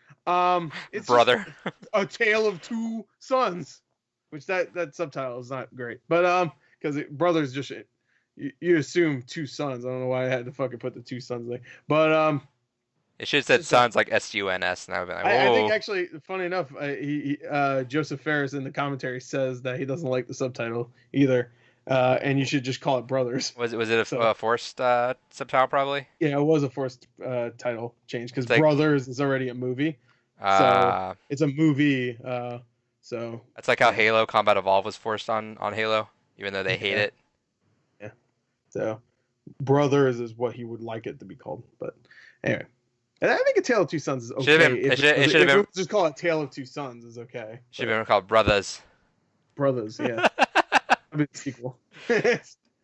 It's Brother. A Tale of Two Sons, which that subtitle is not great. But, because Brothers just, you assume two sons. I don't know why I had to fucking put the two sons there. But, it should have said sons like SUNS, and I would be like, whoa. I think actually, funny enough, Joseph Ferris in the commentary says that he doesn't like the subtitle either, and you should just call it Brothers. Was it a forced subtitle probably? Yeah, it was a forced title change because Brothers is already a movie, so it's a movie. So it's like how Halo Combat Evolved was forced on Halo, even though they hate it. Yeah. So Brothers is what he would like it to be called, but anyway. And I think A Tale of Two Sons is okay. It should have been just call it Tale of Two Sons is okay. Should have been called Brothers. Brothers, yeah. I mean, sequel.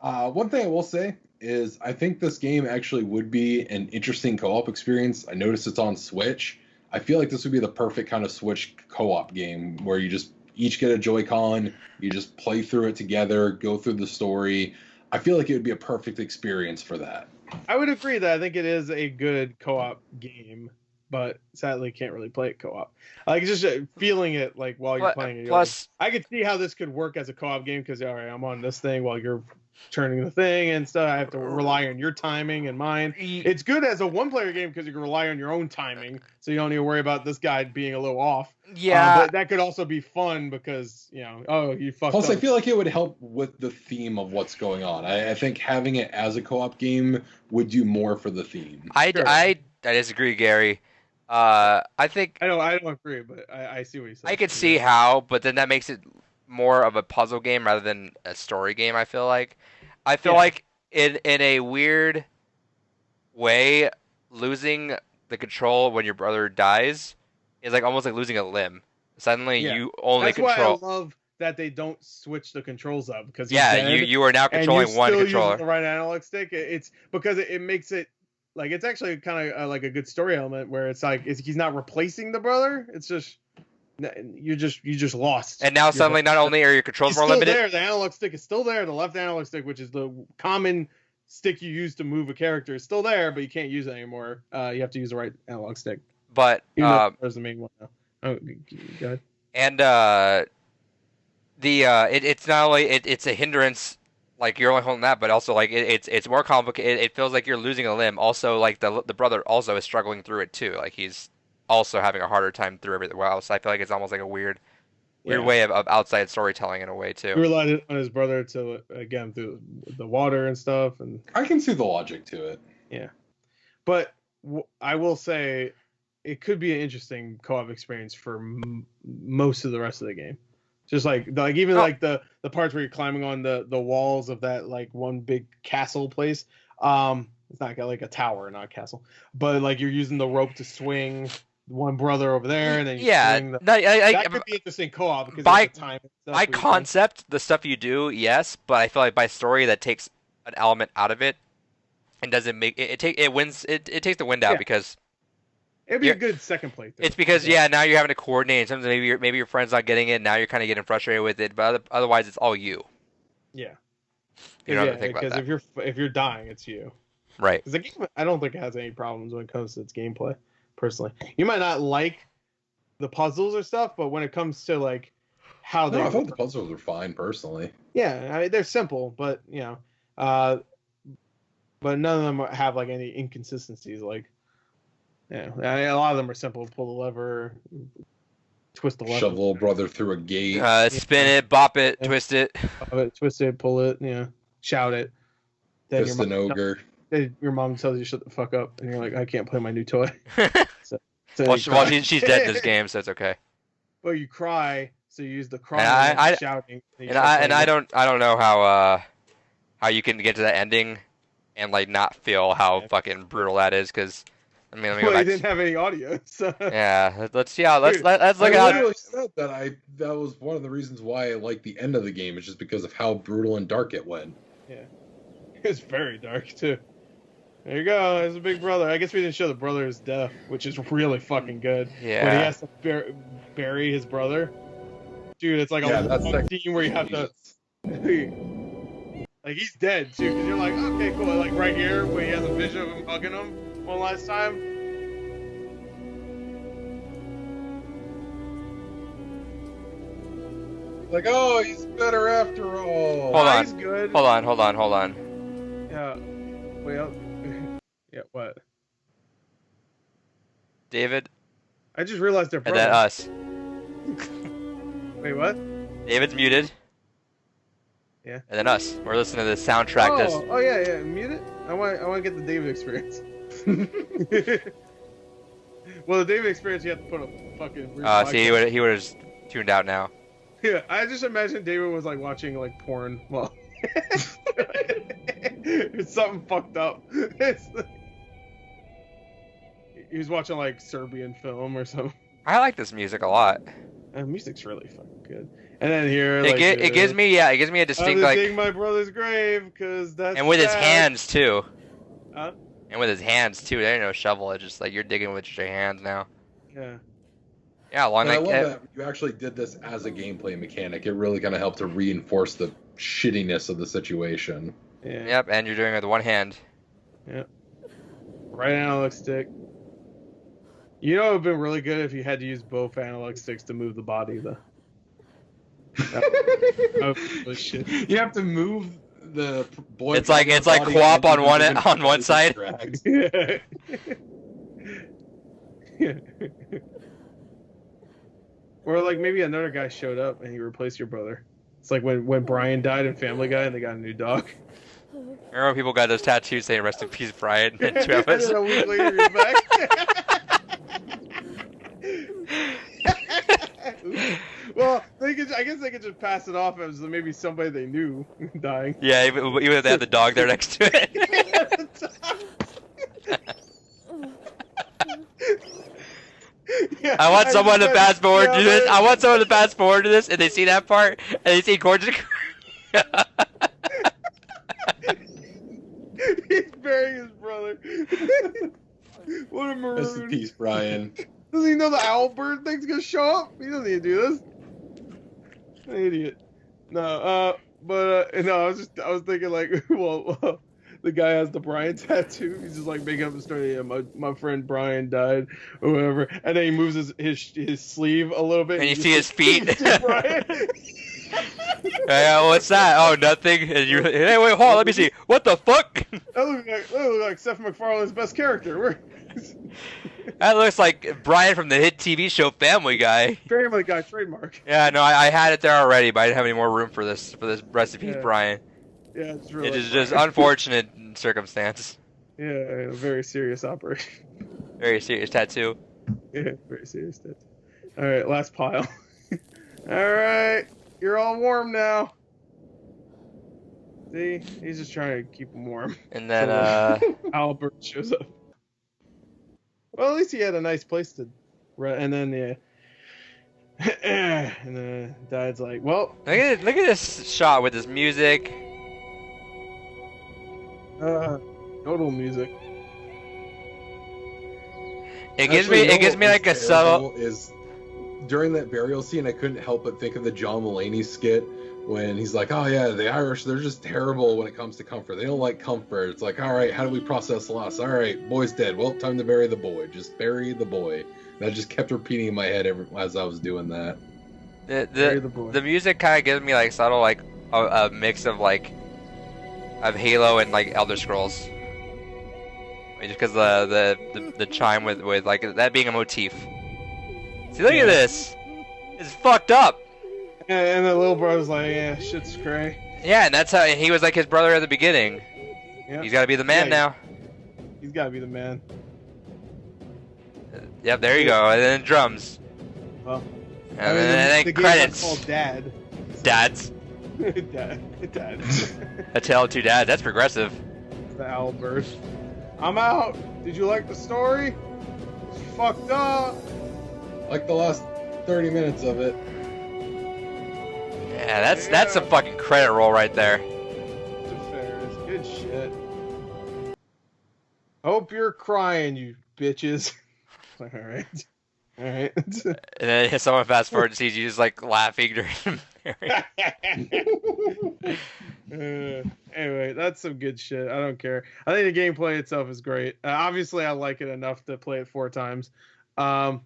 One thing I will say is I think this game actually would be an interesting co-op experience. I noticed it's on Switch. I feel like this would be the perfect kind of Switch co-op game where you just each get a Joy-Con, you just play through it together, go through the story. I feel like it would be a perfect experience for that. I would agree that I think it is a good co-op game, but sadly can't really play it co-op. Like just feeling it like while you're playing it. Plus, I could see how this could work as a co-op game because all right, I'm on this thing while you're turning the thing and stuff. I have to rely on your timing and mine. It's good as a one-player game because you can rely on your own timing, so you don't need to worry about this guy being a little off. Yeah, but that could also be fun because you fucked Plus, up. I feel like it would help with the theme of what's going on. I think having it as a co-op game would do more for the theme. I disagree, Gary. I think I don't agree, but I see what you said. I could see how, but then that makes it more of a puzzle game rather than a story game. I feel like in a weird way, losing the control when your brother dies is like almost like losing a limb. Suddenly, you only control. That's why I love that they don't switch the controls up because you are now controlling one controller. Using the right analog stick. It's because it makes it like it's actually kind of like a good story element where it's like he's not replacing the brother. It's just. You just lost. And now suddenly, not only are your controls more limited, there. The analog stick is still there. The left analog stick, which is the common stick you use to move a character, is still there, but you can't use it anymore. You have to use the right analog stick. But there's the main one now. Oh, go ahead. And it's not only it's a hindrance, like you're only holding that, but also like it's more complicated. It feels like you're losing a limb. Also, like the brother also is struggling through it too. Like he's also having a harder time through everything else. I feel like it's almost like a weird way of outside storytelling in a way too. He relied on his brother to again through the water and stuff, and I can see the logic to it. Yeah, but I will say it could be an interesting co-op experience for most of the rest of the game. Just like even like the parts where you're climbing on the walls of that like one big castle place. It's not like a tower, not a castle, but like you're using the rope to swing one brother over there, and then that could be interesting co-op because by time. By concept, the stuff you do, yes, but I feel like by story that takes an element out of it and doesn't make it takes the wind out because it'd be a good second playthrough. It's because now you're having to coordinate. Sometimes maybe your friend's not getting it. Now you're kind of getting frustrated with it, but otherwise it's all you. Yeah. You don't have to think about that. Because if you're dying, it's you. Right. Because the game, I don't think it has any problems when it comes to its gameplay. Personally, you might not like the puzzles or stuff, but when it comes to like how they, I thought the puzzles were fine personally. Yeah, I mean, they're simple, but but none of them have like any inconsistencies. Like Yeah, I mean, a lot of them are simple. Pull the lever, twist the lever. Shove little brother through a gate. Spin it, bop it, twist it. Twist it, pull it, shout it. Then Fist an ogre. Your mom tells you shut the fuck up, and you're like, I can't play my new toy. Well, she's dead in this game, so it's okay. Well, you cry, so you use the crying, shouting. And I don't know how you can get to that ending and like not feel how fucking brutal that is, because I mean, let me go back. You didn't have any audio, so. Yeah, let's see how. Let's look at how. I literally said that was one of the reasons why I liked the end of the game, is just because of how brutal and dark it went. Yeah, it's very dark too. There you go. There's a big brother. I guess we didn't show the brother's death, which is really fucking good. Yeah. When he has to bury his brother. Dude, it's like a scene where you have to. Like, he's dead too, because you're like, okay, cool. Like right here, when he has a vision of him hugging him one last time. Like, oh, he's better after all. Hold on. He's good. Hold on. Yeah. Wait. Yeah. What? David. I just realized they're And brothers. then us. Wait, what? David's muted. Yeah. And then us. We're listening to the soundtrack. Oh yeah. Mute it. I want to get the David experience. Well, the David experience, you have to put a fucking. See, he would have tuned out now. Yeah, I just imagine David was like watching like porn. Well, it's something fucked up. He was watching like Serbian film or something. I like this music a lot. Music's really fucking good. And then here, it gives me a distinct like. Dig my brother's grave, because that's. And with his hands too. Huh? And with his hands too. There ain't no shovel. It's just like you're digging with your hands now. Yeah. Yeah, I love that you actually did this as a gameplay mechanic. It really kind of helped to reinforce the shittiness of the situation. Yeah. Yep, and you're doing it with one hand. Yep. Right analog stick. You know, it would have been really good if you had to use both analog sticks to move the body, though. Shit. You have to move the boy. It's like co-op on one side. Yeah. Yeah. Or like maybe another guy showed up and he replaced your brother. It's like when Brian died in Family Guy and they got a new dog. Remember when people got those tattoos saying "Rest in peace, Brian"? And 2 episodes. And then a week later, he's back. Well, I guess they could just pass it off as maybe somebody they knew dying. Yeah, even if they had the dog there next to it. Yeah, I want someone to fast forward to this. I want someone to fast forward to this, and they see that part, and they see Gordon. He's burying his brother. What a maroon. Rest in peace, Brian. Doesn't he know the owl bird thing's gonna show up? He doesn't need to do this. An idiot. No, no, I was thinking like, well, the guy has the Brian tattoo. He's just like making up a story. Yeah, my friend Brian died or whatever, and then he moves his sleeve a little bit, and you see his feet. Brian. Yeah, what's that? Oh, nothing. And you, hey, wait, hold on, let me see. What the fuck? That looks like Seth MacFarlane's best character. That looks like Brian from the hit TV show Family Guy. Family Guy trademark. Yeah, no, I had it there already, but I didn't have any more room for this recipe, Yeah. Brian. Yeah, it's really. It is just unfortunate circumstance. Yeah, a very serious operation. Very serious tattoo. Yeah, very serious tattoo. All right, last pile. All right, you're all warm now. See, he's just trying to keep him warm. And then, Albert shows up. Well, at least he had a nice place to. And then and then Dad's like, well. look at this shot with this music. Total music. It gives me like a subtle. Is during that burial scene, I couldn't help but think of the John Mulaney skit when he's like, "Oh yeah, the Irish, they're just terrible when it comes to comfort. They don't like comfort. It's like, all right, how do we process loss? All right, boy's dead. Well, time to bury the boy. Just bury the boy." And I just kept repeating in my head as I was doing that. The music kind of gives me like subtle like a mix of like of Halo and like Elder Scrolls. me just because the chime with like that being a motif. See, look at this. It's fucked up. And the little brother's like, yeah, shit's cray. Yeah, and that's how he was like his brother at the beginning. Yep. He's got to be the man now. He's got to be the man. Yep, there you go. And then drums. Well, and then the credits. Game's called Dad. Dads. Dad. A Tale of Two Dads. That's progressive. The owl bird. I'm out. Did you like the story? It's fucked up. Like the last 30 minutes of it. Yeah, that's a fucking credit roll right there. It's good shit. Hope you're crying, you bitches. All right. And then someone fast forward and sees you just like laughing during anyway, that's some good shit. I don't care. I think the gameplay itself is great. Obviously, I like it enough to play it 4 times. But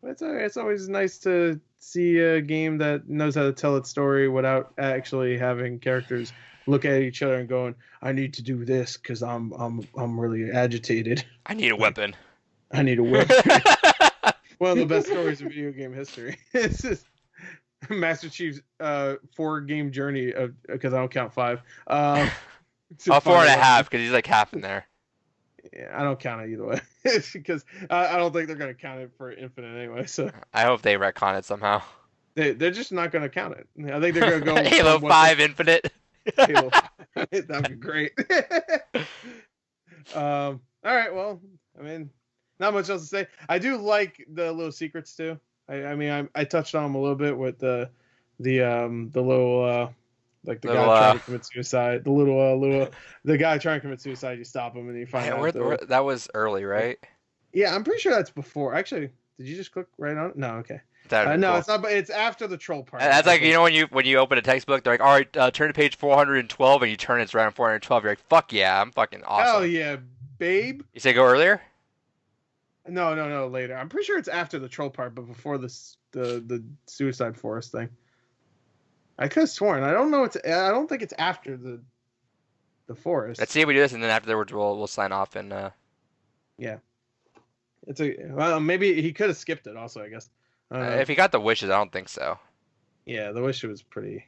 it's always nice to see a game that knows how to tell its story without actually having characters look at each other and going, "I need to do this because I'm really agitated. I need a weapon. I need a whip." One of the best stories in video game history. It's just Master Chief's 4-game journey because I don't count 5. 4.5 because he's like half in there. Yeah, I don't count it either way because I don't think they're gonna count it for infinite anyway. So I hope they retcon it somehow. They're just not gonna count it. I think they're gonna go Halo 5 Infinite. Halo 5. That'd be great. All right, well, I mean, not much else to say. I do like the little secrets too. I mean, I touched on them a little bit with the little like the guy trying to commit suicide. The guy trying to commit suicide. You stop him and you find out. That was early, right? Yeah, I'm pretty sure that's before. Actually, did you just click right on it? No, okay. No, cool. It's not. But it's after the troll part. That's like, you know, when you open a textbook, they're like, all right, turn to page 412, and you turn it's around 412. You're like, fuck yeah, I'm fucking awesome. Hell yeah, babe. You say go earlier? No, later. I'm pretty sure it's after the troll part, but before the suicide forest thing. I could have sworn. I don't think it's after the forest. Let's see if we do this, and then afterwards we'll sign off and. Yeah. Well, maybe he could have skipped it. Also, I guess. If he got the wishes, I don't think so. Yeah, the wish was pretty.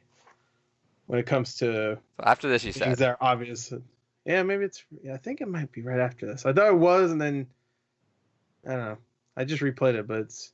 When it comes to. So after this, you said. Things that are obvious. Yeah, maybe it's. Yeah, I think it might be right after this. I thought it was, and then. I don't know. I just replayed it, but it's.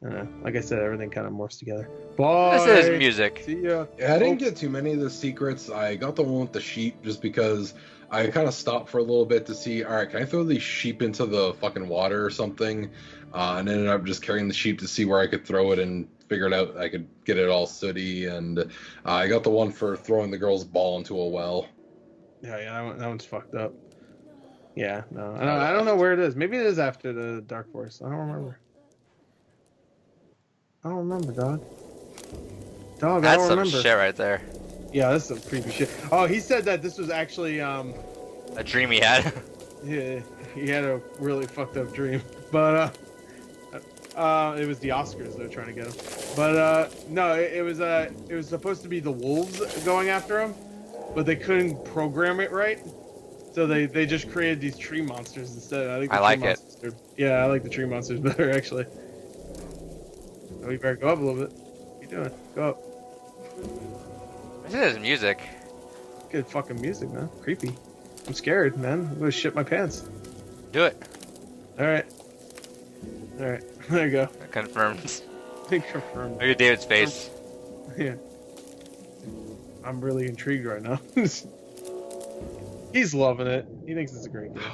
I don't know. Like I said, everything kind of morphs together. Bye. This is music. See ya. Yeah, I didn't get too many of the secrets. I got the one with the sheep just because I kind of stopped for a little bit to see, all right, can I throw these sheep into the fucking water or something? And ended up just carrying the sheep to see where I could throw it and figured out I could get it all sooty. And I got the one for throwing the girl's ball into a well. Yeah, that one's fucked up. Yeah, no, I don't know where it is. Maybe it is after the Dark Forest. I don't remember. I don't remember, dog. That's some shit right there. Yeah, that's some creepy shit. Oh, he said that this was actually a dream he had. Yeah, he had a really fucked up dream, but it was the Oscars they're trying to get him. But no, it was supposed to be the wolves going after him, but they couldn't program it right. So they just created these tree monsters instead. I like it. Yeah, I like the tree monsters better, actually. Oh, you better go up a little bit. What are you doing? Go up. This is music. Good fucking music, man. Creepy. I'm scared, man. I'm gonna shit my pants. Do it. Alright. There you go. Confirmed. Confirmed. Look at David's face. Yeah. I'm really intrigued right now. He's loving it. He thinks it's a great game.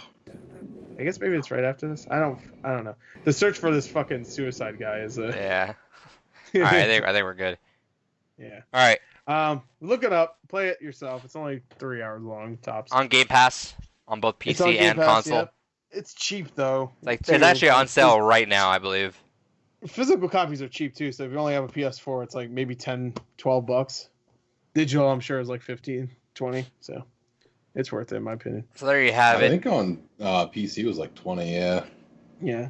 I guess maybe it's right after this. I don't know. The search for this fucking suicide guy is yeah. All right, I think we're good. Yeah. All right. Look it up. Play it yourself. It's only 3 hours long tops. On Game Pass on both PC and console. Yep. It's cheap though. It's actually on sale right now, I believe. Physical copies are cheap too. So if you only have a PS4, it's like maybe $10-$12. Digital, I'm sure, is like 15, 20. So. It's worth it, in my opinion. So there you have it. I think on PC it was like 20, yeah. Yeah,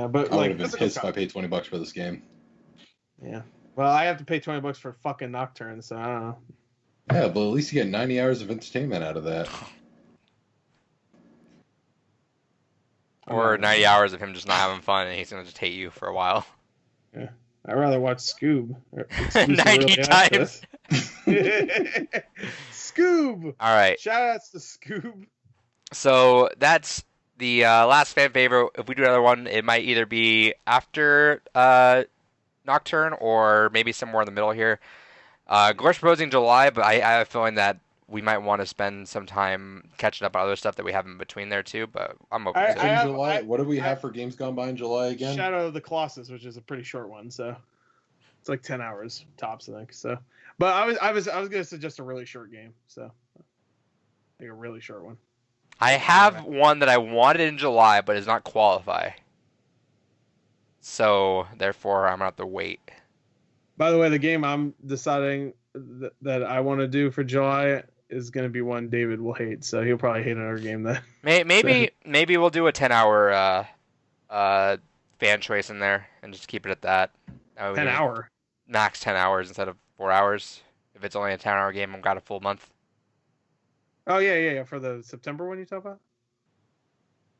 but I would have been pissed if I paid $20 for this game. Yeah. Well, I have to pay $20 for fucking Nocturne, so I don't know. Yeah, but at least you get 90 hours of entertainment out of that. Or 90 hours of him just not having fun, and he's gonna just hate you for a while. Yeah, I'd rather watch Scoob. 90 times. Scoob. All right. Shoutouts to Scoob. So that's the last fan favorite. If we do another one, it might either be after Nocturne or maybe somewhere in the middle here. Gor's proposing July, but I have a feeling that we might want to spend some time catching up on other stuff that we have in between there too. But I'm open to it. July. What do we have for games gone by in July again? Shadow of the Colossus, which is a pretty short one, so it's like 10 hours tops, I think. So, but I was gonna suggest a really short game, so like a really short one. I have one that I wanted in July, but does not qualify. So therefore, I'm gonna have to wait. By the way, the game I'm deciding that I want to do for July is going to be one David will hate, so he'll probably hate another game then. Maybe we'll do a 10-hour fan choice in there and just keep it at that. 10 hour? Max 10 hours instead of 4 hours. If it's only a 10-hour game, I've got a full month. Oh, yeah. For the September one you talk about?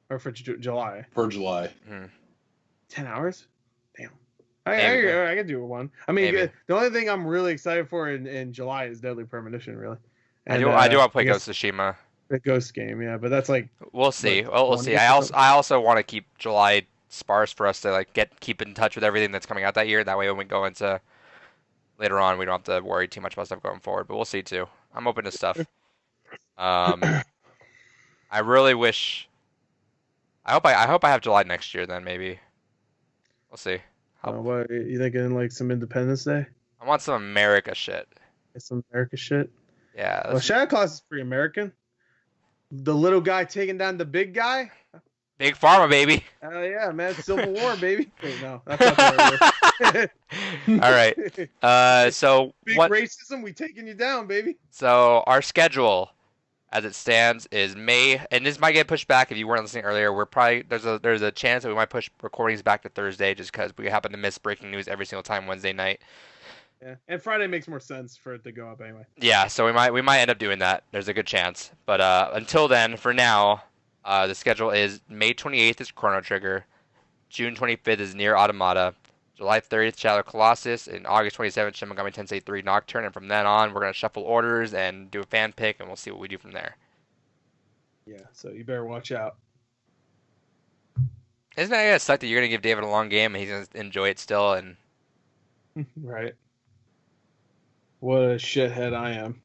Or for July? For July. 10 hours? Damn. I could do one. I mean, the only thing I'm really excited for in July is Deadly Premonition, really. And, I do want to play Ghost of Tsushima. The Ghost game, yeah, but that's like... We'll see. We'll see. I also want to keep July sparse for us to like keep in touch with everything that's coming out that year. That way when we go into later on, we don't have to worry too much about stuff going forward. But we'll see too. I'm open to stuff. I really wish... I hope I have July next year then, maybe. We'll see. What, you thinking like some Independence Day? I want some America shit. Some America shit? Yeah. Well, Shadow Class is pretty American. The little guy taking down the big guy. Big Pharma, baby. Oh yeah, man! Civil War, baby. Wait, no, that's not the right word. All right. So big racism. We taking you down, baby. So our schedule, as it stands, is May, and this might get pushed back if you weren't listening earlier. We're probably there's a chance that we might push recordings back to Thursday just because we happen to miss breaking news every single time Wednesday night. Yeah, and Friday makes more sense for it to go up anyway. Yeah, so we might end up doing that. There's a good chance, but until then, for now, the schedule is May 28th is Chrono Trigger, June 25th is Nier Automata, July 30th Shadow Colossus, and August 27th Shin Megami Tensei 3 Nocturne, and from then on we're gonna shuffle orders and do a fan pick, and we'll see what we do from there. Yeah, so you better watch out. Isn't that gonna suck that you're gonna give David a long game and he's gonna enjoy it still? And right. What a shithead I am.